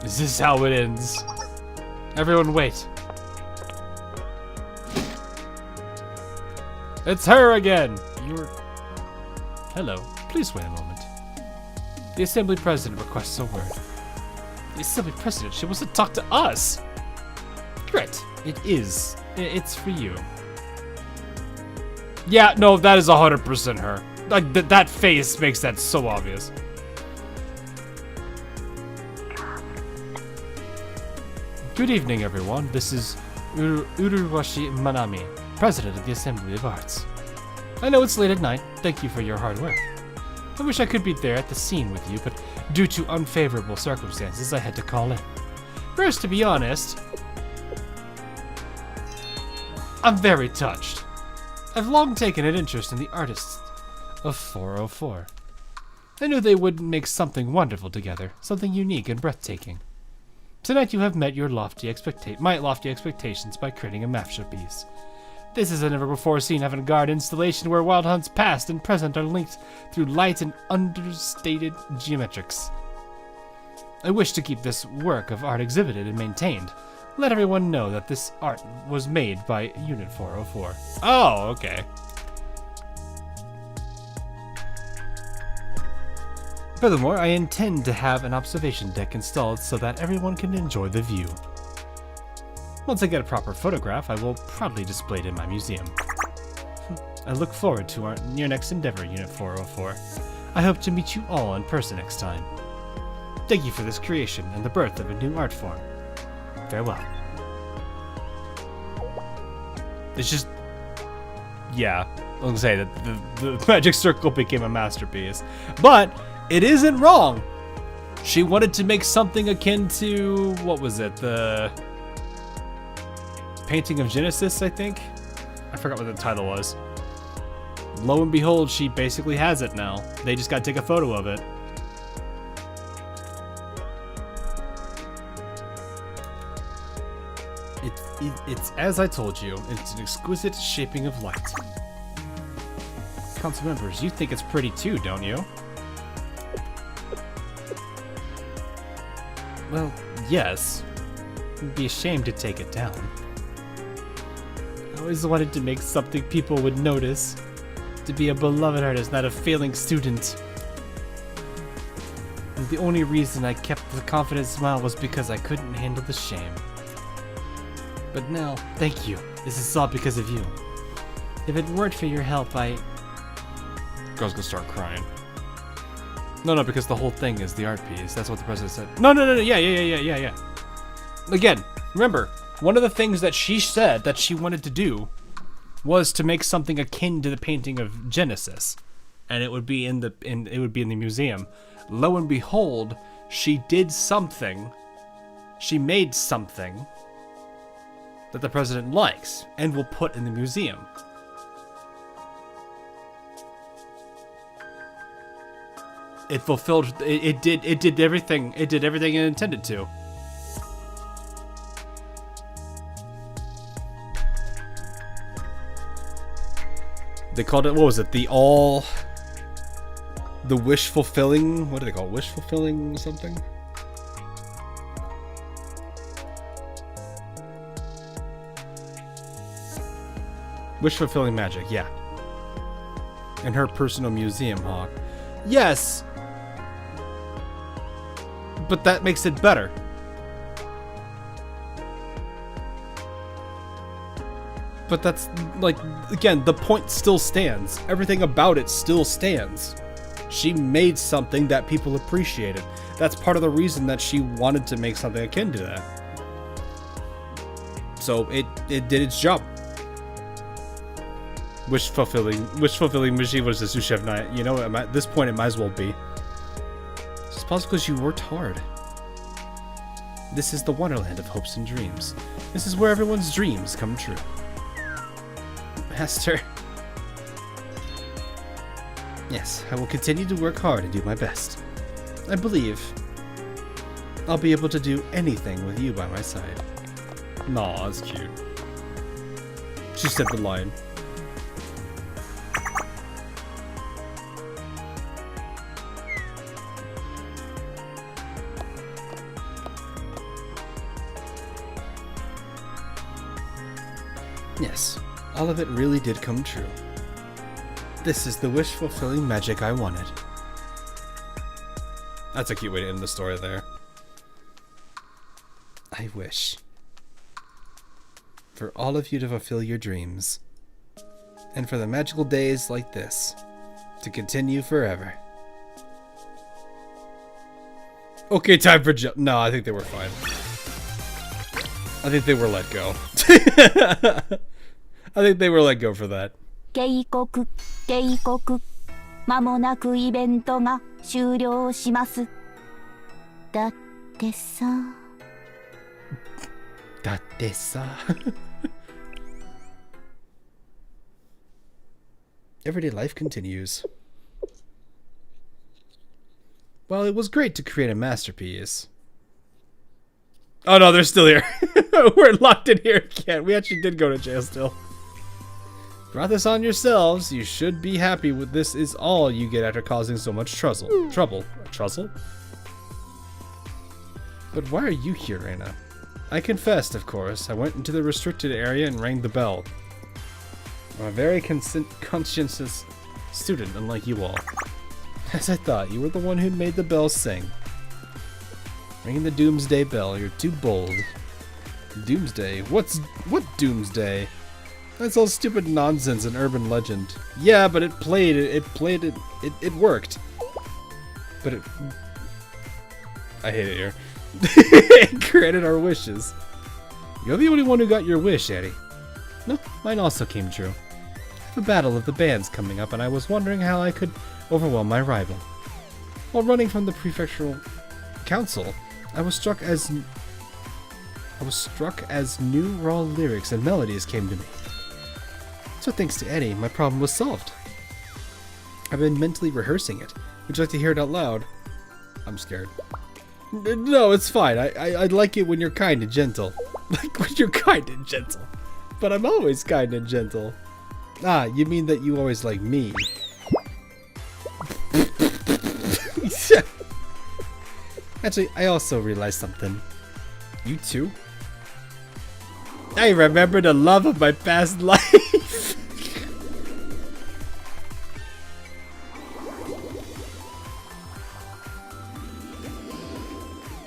Is this how it ends? Everyone wait. It's her again! You're... Hello. Please wait a moment. The Assembly President requests a word. The Assembly President, she wants to talk to us! Great. It is. It's for you. Yeah, no, that is 100% her. Like, that face makes that so obvious. Good evening, everyone. This is Uruwashi Manami, President of the Assembly of Arts. I know it's late at night. Thank you for your hard work. I wish I could be there at the scene with you, but due to unfavorable circumstances, I had to call in. First, to be honest, I'm very touched. I've long taken an interest in the artists of 404. I knew they would make something wonderful together, something unique and breathtaking. Tonight you have met your lofty expectations by creating a masterpiece. This is a never-before-seen avant-garde installation where Wild Hunt's past and present are linked through light and understated geometrics. I wish to keep this work of art exhibited and maintained. Let everyone know that this art was made by Unit 404. Oh, okay. Furthermore, I intend to have an observation deck installed so that everyone can enjoy the view. Once I get a proper photograph, I will proudly display it in my museum. I look forward to our next endeavor, Unit 404. I hope to meet you all in person next time. Thank you for this creation and the birth of a new art form. Farewell. It's just... yeah, I was gonna say that the magic circle became a masterpiece. But it isn't wrong. She wanted to make something akin to, what was it, the Painting of Genesis, I think? I forgot what the title was. Lo and behold, she basically has it now. They just gotta take a photo of it. It's as I told you, it's an exquisite shaping of light. council members, you think it's pretty too, don't you? Well, yes. It'd be a shame to take it down. I always wanted to make something people would notice. To be a beloved artist, not a failing student. And the only reason I kept the confident smile was because I couldn't handle the shame. But now, thank you. This is all because of you. If it weren't for your help, Girl's gonna start crying. No, because the whole thing is the art piece. That's what the president said. No, yeah. Again, remember, one of the things that she said that she wanted to do was to make something akin to the painting of Genesis, and it would be in the museum. Lo and behold, she did something. She made something that the president likes and will put in the museum. It fulfilled. It did everything. It did everything it intended to. They called it, what was it? The wish fulfilling, what do they call it? Wish fulfilling something? Wish fulfilling magic, yeah. In her personal museum, huh? Yes! But that makes it better. But that's, like, again, the point still stands. Everything about it still stands. She made something that people appreciated. That's part of the reason that she wanted to make something akin to that. So it did its job. Wish fulfilling machine was a sous chef night. You know, at this point it might as well be. It's possible because you worked hard. This is the wonderland of hopes and dreams. This is where everyone's dreams come true. Master. Yes, I will continue to work hard and do my best. I believe I'll be able to do anything with you by my side. Aw, that's cute. She said the line. Yes, all of it really did come true. This is the wish-fulfilling magic I wanted. That's a cute way to end the story there. I wish for all of you to fulfill your dreams, and for the magical days like this to continue forever. Okay, time for no, I think they were fine. I think they were let go. I think they were let go for that. 警告、警告。間もなくイベントが終了します。だってさ。だってさ。Everyday life continues. Well, it was great to create a masterpiece. Oh no, they're still here. We're locked in here again. We actually did go to jail still. Brought this on yourselves. You should be happy with this is all you get after causing so much trouble. Trouble? But why are you here, Reina? I confessed, of course. I went into the restricted area and rang the bell. I'm a very conscientious student, unlike you all. As I thought, you were the one who made the bell sing. Ringing the Doomsday bell, you're too bold. Doomsday? What Doomsday? That's all stupid nonsense and urban legend. Yeah, but it worked. But I hate it here. It granted our wishes. You're the only one who got your wish, Eddie. No, mine also came true. I have a battle of the bands coming up, and I was wondering how I could overwhelm my rival. While running from the prefectural council, I was struck as new raw lyrics and melodies came to me. So thanks to Eddie, my problem was solved. I've been mentally rehearsing it. Would you like to hear it out loud? I'm scared. No, it's fine. I like it when you're kind and gentle. Like when you're kind and gentle. But I'm always kind and gentle. Ah, you mean that you always like me. Actually, I also realized something. You too? I remember the love of my past life.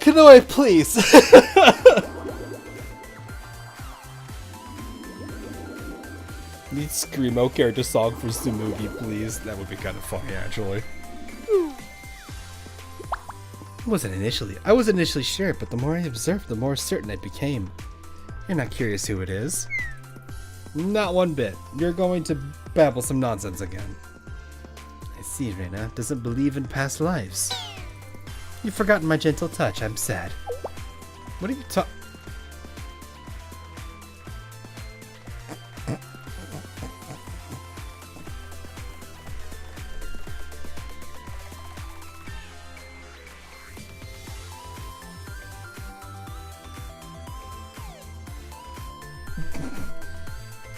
Kanoe, please. Need screamo character song for Tsumugi, please. That would be kind of funny, actually. I wasn't initially sure, but the more I observed, the more certain I became. You're not curious who it is? Not one bit. You're going to babble some nonsense again. I see, Reina doesn't believe in past lives. You've forgotten my gentle touch. I'm sad. What are you talking?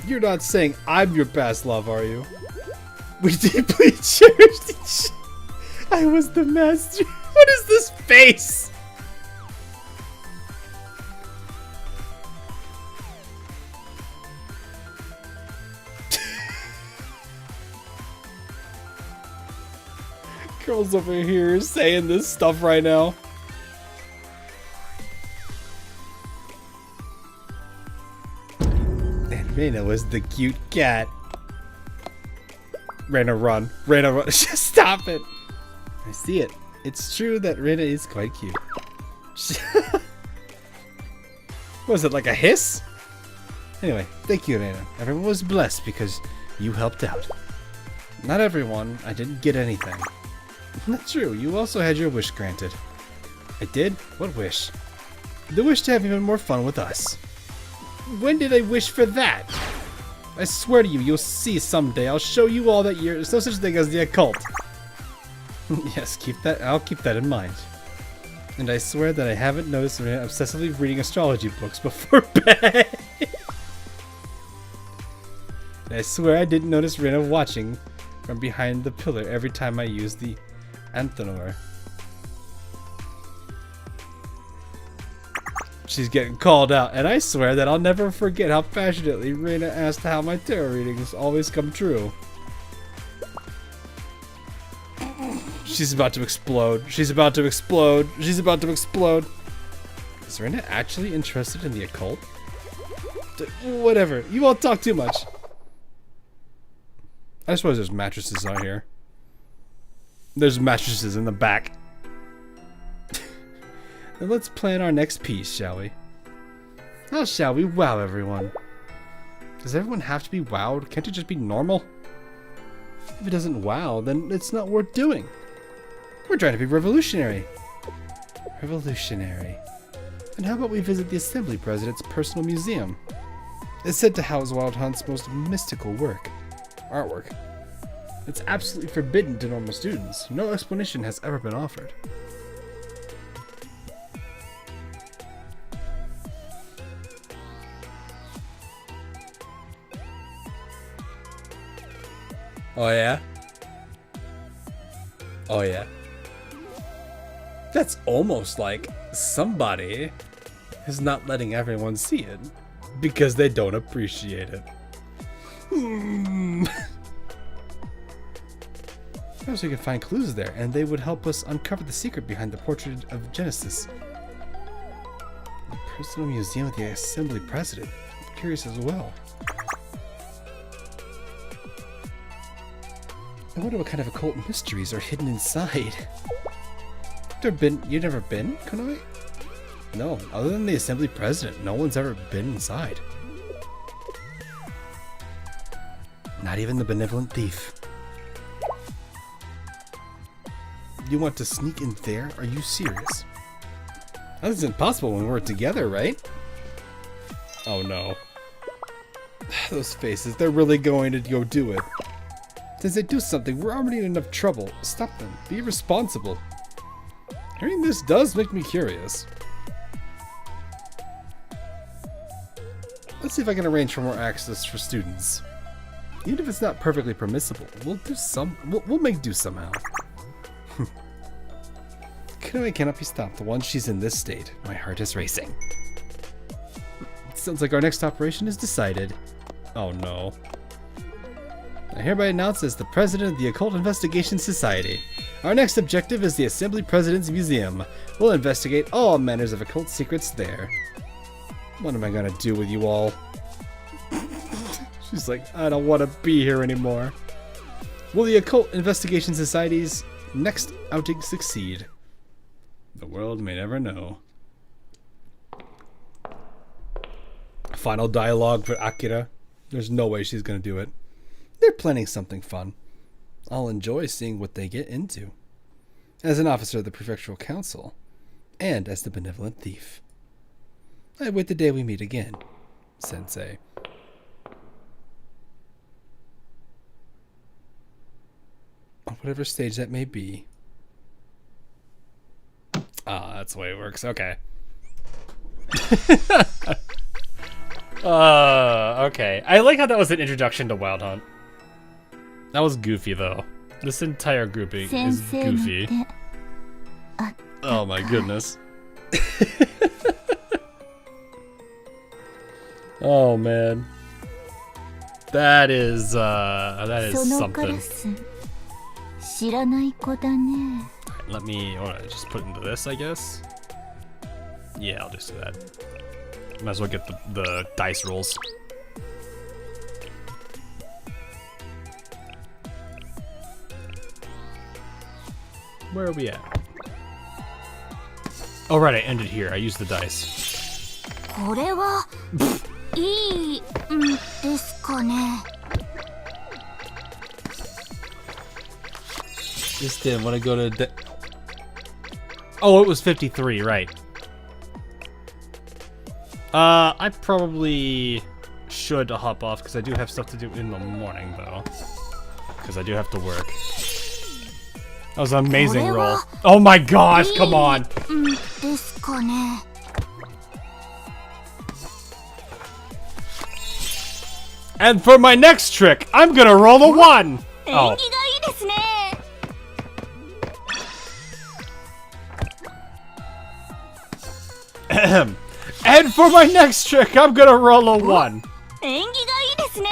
You're not saying I'm your past love, are you? We deeply cherished each other. I was the master. What is this face? Girls over here saying this stuff right now. Reina was the cute cat. Reina, run. Reina, run. Just stop it. I see it. It's true that Reina is quite cute. Was it like a hiss? Anyway, thank you, Reina. Everyone was blessed because you helped out. Not everyone. I didn't get anything. Not true. You also had your wish granted. I did? What wish? The wish to have even more fun with us. When did I wish for that? I swear to you, you'll see someday. I'll show you all that there's no such thing as the occult. Yes, I'll keep that in mind. And I swear that I haven't noticed Reina obsessively reading astrology books before bed. And I swear I didn't notice Reina watching from behind the pillar every time I used the Anthenor. She's getting called out, and I swear that I'll never forget how passionately Reina asked how my tarot readings always come true. She's about to explode. She's about to explode. She's about to explode. Is Reina actually interested in the occult? Whatever. You all talk too much. I suppose there's mattresses out here. There's mattresses in the back. Then let's plan our next piece, shall we? How shall we wow everyone? Does everyone have to be wowed? Can't it just be normal? If it doesn't wow, then it's not worth doing. We're trying to be revolutionary. Revolutionary. And how about we visit the Assembly President's personal museum? It's said to house Wild Hunt's most mystical artwork. It's absolutely forbidden to normal students. No explanation has ever been offered. Oh yeah? Oh yeah? That's almost like somebody is not letting everyone see it because they don't appreciate it. Perhaps we could find clues there and they would help us uncover the secret behind the portrait of Genesis. The personal museum of the Assembly President. I'm curious as well. I wonder what kind of occult mysteries are hidden inside. You've never been, Kanoe? No, other than the Assembly President, no one's ever been inside. Not even the benevolent thief. You want to sneak in there? Are you serious? That isn't possible when we're together, right? Oh no. Those faces, they're really going to go do it. Since they do something, we're already in enough trouble. Stop them. Be responsible. Hearing this does make me curious. Let's see if I can arrange for more access for students. Even if it's not perfectly permissible, we'll make do somehow. Kanoe cannot be stopped. Once she's in this state, my heart is racing. It sounds like our next operation is decided. Oh no. I hereby announce as the president of the Occult Investigation Society. Our next objective is the Assembly President's Museum. We'll investigate all manners of occult secrets there. What am I gonna do with you all? She's like, I don't want to be here anymore. Will the Occult Investigation Society's next outing succeed? The world may never know. Final dialogue for Akira. There's no way she's gonna do it. They're planning something fun. I'll enjoy seeing what they get into. As an officer of the Prefectural Council, and as the benevolent thief. I wait the day we meet again, Sensei. On whatever stage that may be. Ah, that's the way it works. Okay. Okay. I like how that was an introduction to Wild Hunt. That was goofy, though. This entire grouping is goofy. Oh my goodness. Oh man. That is something. Let me just put into this, I guess. Yeah, I'll just do that. Might as well get the dice rolls. Where are we at? Oh right, I ended here. I used the dice. これはいいんですかね This didn't want to go to. Oh, it was 53, right? I probably should hop off because I do have stuff to do in the morning, though. Because I do have to work. That was an amazing roll. Oh my gosh! Come on. ですかね And for my next trick, I'm gonna roll a 1. 縁起 Oh. がいいですね And for my next trick, I'm gonna roll a 1. 縁起がいいですね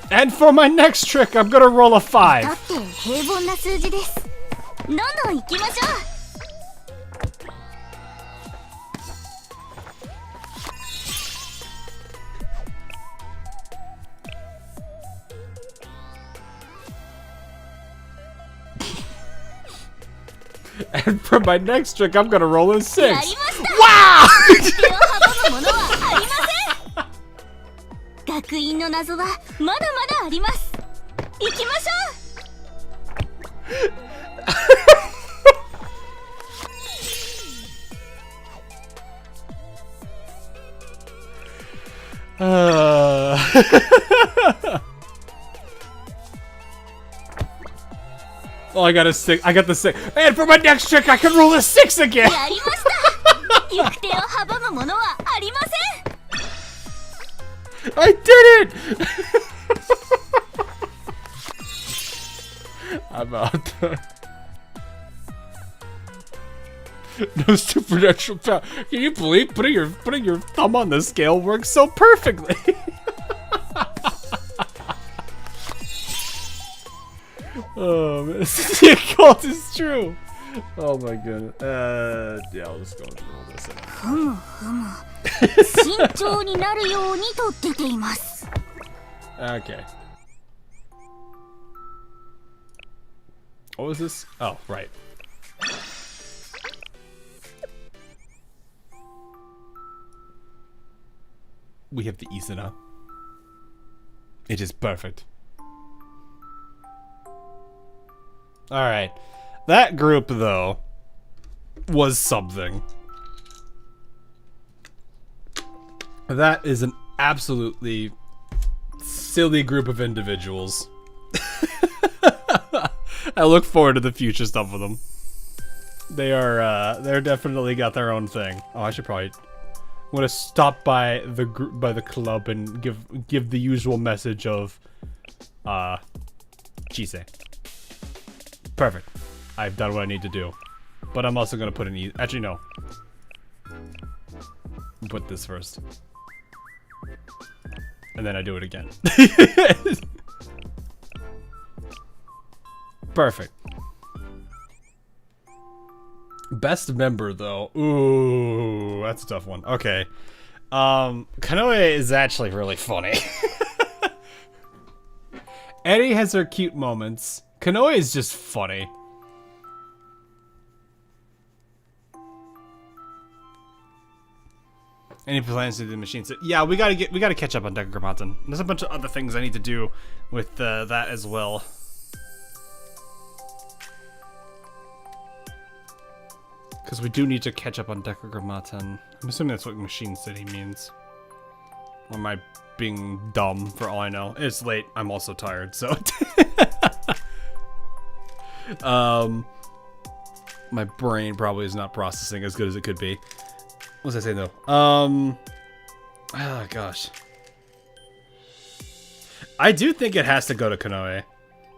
And for my next trick, I'm gonna roll a だ 5. って平凡な数字ですどんどん行きましょう And for my next trick, I'm gonna roll a 6. やりました Wow! 手を阻むものはありません学院の謎はまだまだあります行きましょう Oh, I got a 6. I got the 6. And for my next trick, I can roll a 6 again. やりました行く手を阻むものはありません I did it! I'm out. No supernatural power. Can you believe putting your thumb on the scale works so perfectly? Oh man, the occult is true. Oh my goodness. Yeah, I'll just go and roll this in. ふむふむ慎重になるようにと出ています Okay. What was this? Oh, right. We have the Isana. It is perfect. Alright. That group, though, was something. That is an absolutely silly group of individuals. I look forward to the future stuff with them. They're definitely got their own thing. Oh, I should probably... I'm gonna stop by the group, by the club, and give the usual message of, Chise. Perfect. I've done what I need to do. But I'm also gonna put an E. Actually, no. Put this first. And then I do it again. Perfect. Best member, though. Ooh, that's a tough one. Okay. Kanoe is actually really funny. Eddie has her cute moments. Kanoe is just funny. Any plans to do the machine? So, yeah, we gotta catch up on Deku. There's a bunch of other things I need to do with that as well. Because we do need to catch up on Deku. I'm assuming that's what Machine City means. Or am I being dumb for all I know? It's late. I'm also tired, so. My brain probably is not processing as good as it could be. What was I saying though? Oh gosh. I do think it has to go to Kanoe.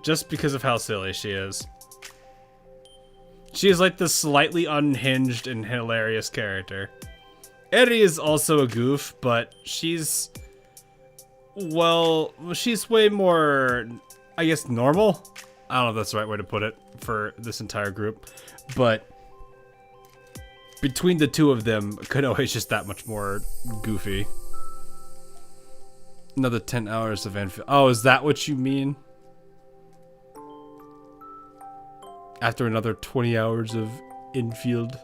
Just because of how silly she is. She is like the slightly unhinged and hilarious character. Aries is also a goof, but she's... well, she's way more, I guess, normal? I don't know if that's the right way to put it for this entire group. But between the two of them, Kanoe is just that much more goofy. Another 10 hours of Endfield. Oh, is that what you mean? After another 20 hours of Endfield.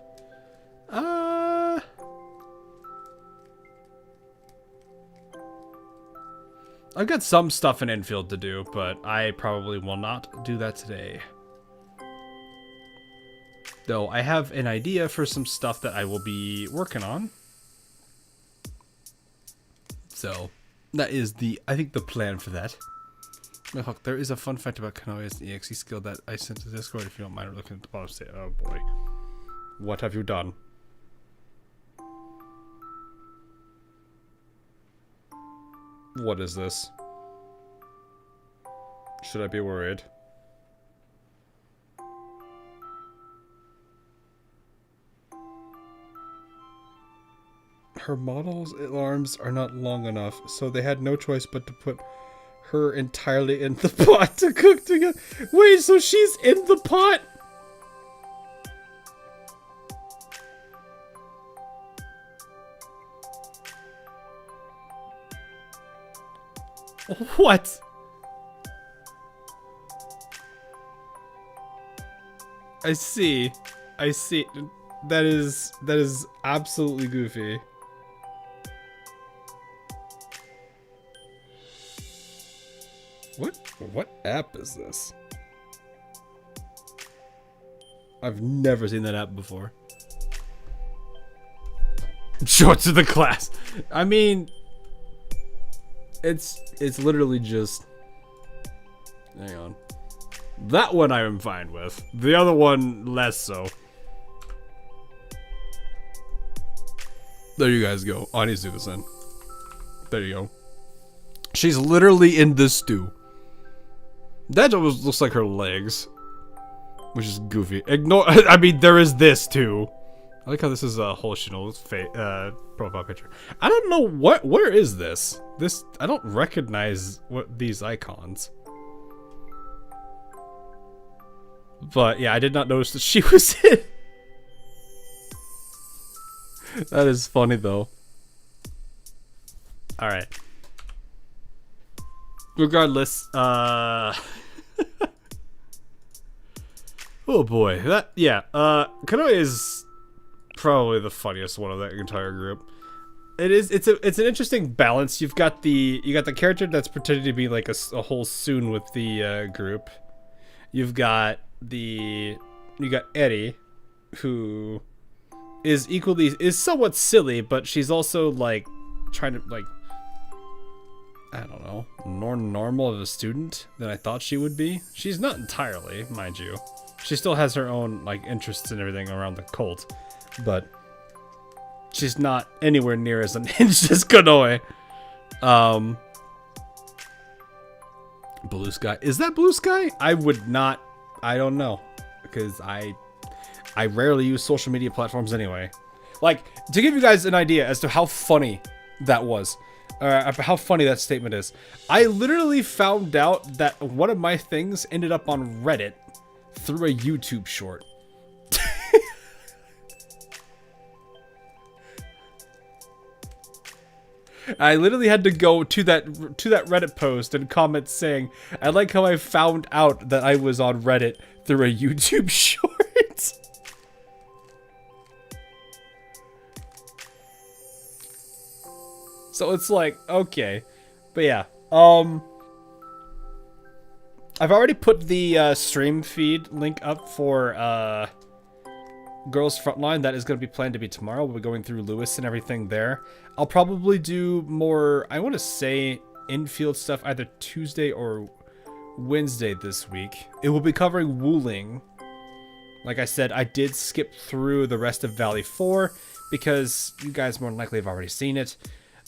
I've got some stuff in Endfield to do, but I probably will not do that today. Though I have an idea for some stuff that I will be working on. So, that is I think the plan for that. Oh, fuck, there is a fun fact about Kanoe's EXE skill that I sent to Discord if you don't mind looking at the bottom state. Oh boy. What have you done? What is this? Should I be worried? Her model's arms are not long enough, so they had no choice but to put her entirely in the pot to cook together. Wait, so she's in the pot? What? I see. I see. That is absolutely goofy. What app is this? I've never seen that app before. Shorts of the class. I mean, it's literally just. Hang on. That one I am fine with. The other one less so. There you guys go. Oh, I need to do this then. There you go. She's literally in this stew. That almost looks like her legs. Which is goofy. Ignore. I mean, there is this too. I like how this is a Holshino's profile picture. I don't know where is this? I don't recognize these icons. But yeah, I did not notice that she was in. That is funny though. Alright. Regardless, oh boy, Kanoe is probably the funniest one of that entire group. It's an interesting balance. You got the character that's pretending to be like a whole soon with the group. You got Eddie, who is somewhat silly, but she's also like trying to like, I don't know, more normal of a student than I thought she would be. She's not entirely, mind you. She still has her own like interests and everything around the cult, but she's not anywhere near as unhinged as Kanoe. Blue Sky. Is that Blue Sky? I would not I don't know, because I rarely use social media platforms anyway. Like, to give you guys an idea as to how funny that was, how funny that statement is, I literally found out that one of my things ended up on Reddit through a YouTube short. I literally had to go to that Reddit post and comment saying, I like how I found out that I was on Reddit through a YouTube short. So it's like, okay. But yeah. I've already put the stream feed link up for Girls Frontline. That is going to be planned to be tomorrow. We'll be going through Lewis and everything there. I'll probably do more, I want to say, Endfield stuff either Tuesday or Wednesday this week. It will be covering Wuling. Like I said, I did skip through the rest of Valley 4 because you guys more than likely have already seen it,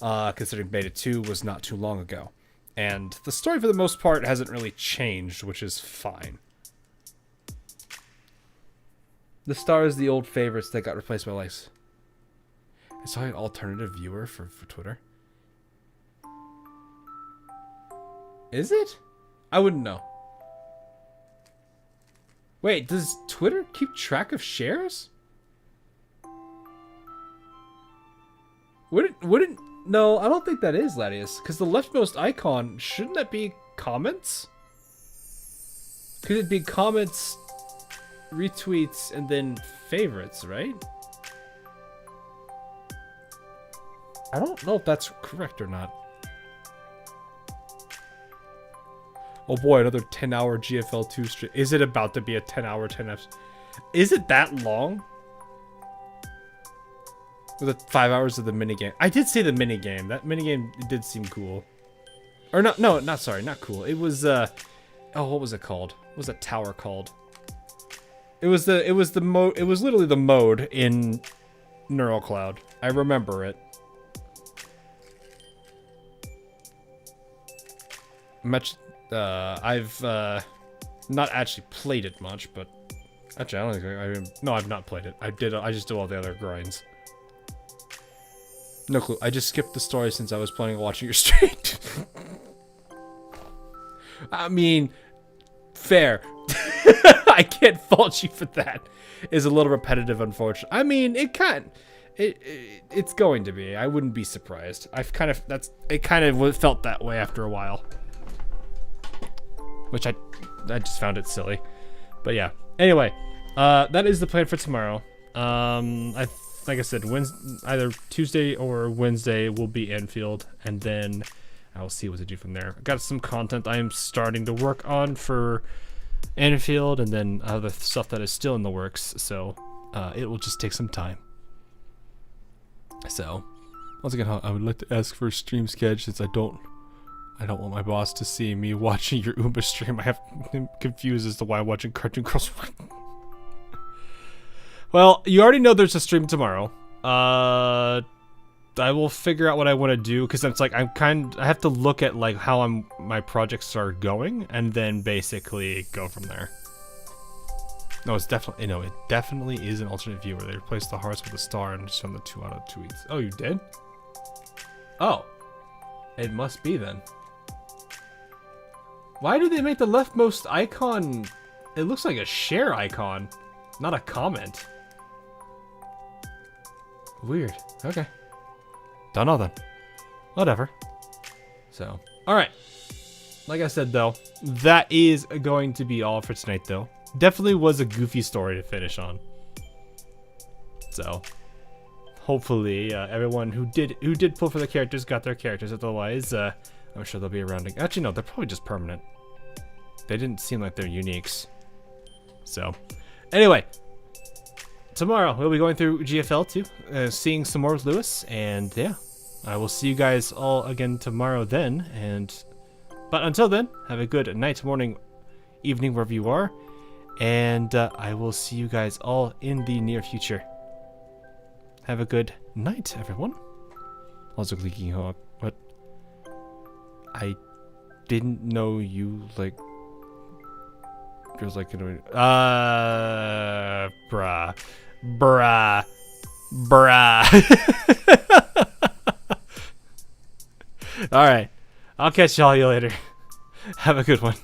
considering Beta 2 was not too long ago. And the story for the most part hasn't really changed, which is fine. The star is the old favorites that got replaced by likes. I saw an alternative viewer for Twitter. Is it? I wouldn't know. Wait, does Twitter keep track of shares? Wouldn't no, I don't think that is, Ladius. Because the leftmost icon, shouldn't that be comments? Could it be comments, retweets, and then favorites, right? I don't know if that's correct or not. Oh boy, another 10-hour GFL2 stream. Is it about to be a 10-hour 10F? Is it that long? With the 5 hours of the minigame. I did see the minigame. That minigame did seem cool. Or not, no, not sorry, not cool. It was, oh, what was it called? What was that tower called? It was literally the mode in Neural Cloud. I remember it. I've not actually played it much, but actually I don't think no, I've not played it. I just do all the other grinds. No clue. I just skipped the story since I was planning on watching your stream. I mean, fair. I can't fault you for that. It's a little repetitive, unfortunately. I mean, it's going to be. I wouldn't be surprised. It kind of felt that way after a while. Which I just found it silly. But yeah. Anyway, that is the plan for tomorrow. Like I said, either Tuesday or Wednesday will be Endfield, and then I'll see what to do from there. I got some content I am starting to work on for Endfield, and then other stuff that is still in the works, so it will just take some time. So, once again, I would like to ask for a stream sketch since I don't want my boss to see me watching your Oompa stream. I have him confused as to why I'm watching Cartoon Girls. Well, you already know there's a stream tomorrow. I will figure out what I want to do because it's like I have to look at like how my projects are going and then basically go from there. No, it definitely is an alternate view where they replaced the hearts with a star and just from the 2 out of tweets. Oh, you did? Oh, it must be then. Why did they make the leftmost icon? It looks like a share icon, not a comment. Weird. Okay. Don't know then. Whatever. So, alright. Like I said, though, that is going to be all for tonight, though. Definitely was a goofy story to finish on. So, hopefully, everyone who did pull for the characters got their characters. Otherwise, I'm sure they'll be around. Actually, no, they're probably just permanent. They didn't seem like they're uniques. So, anyway. Tomorrow, we'll be going through GFL too, seeing some more with Lewis, and yeah, I will see you guys all again tomorrow then, but until then, have a good night, morning, evening, wherever you are, and I will see you guys all in the near future. Have a good night, everyone. Also, Gleeking Hawk, what? I didn't know you, like, Feels like Kanoe. Bruh. Alright. I'll catch y'all later. Have a good one.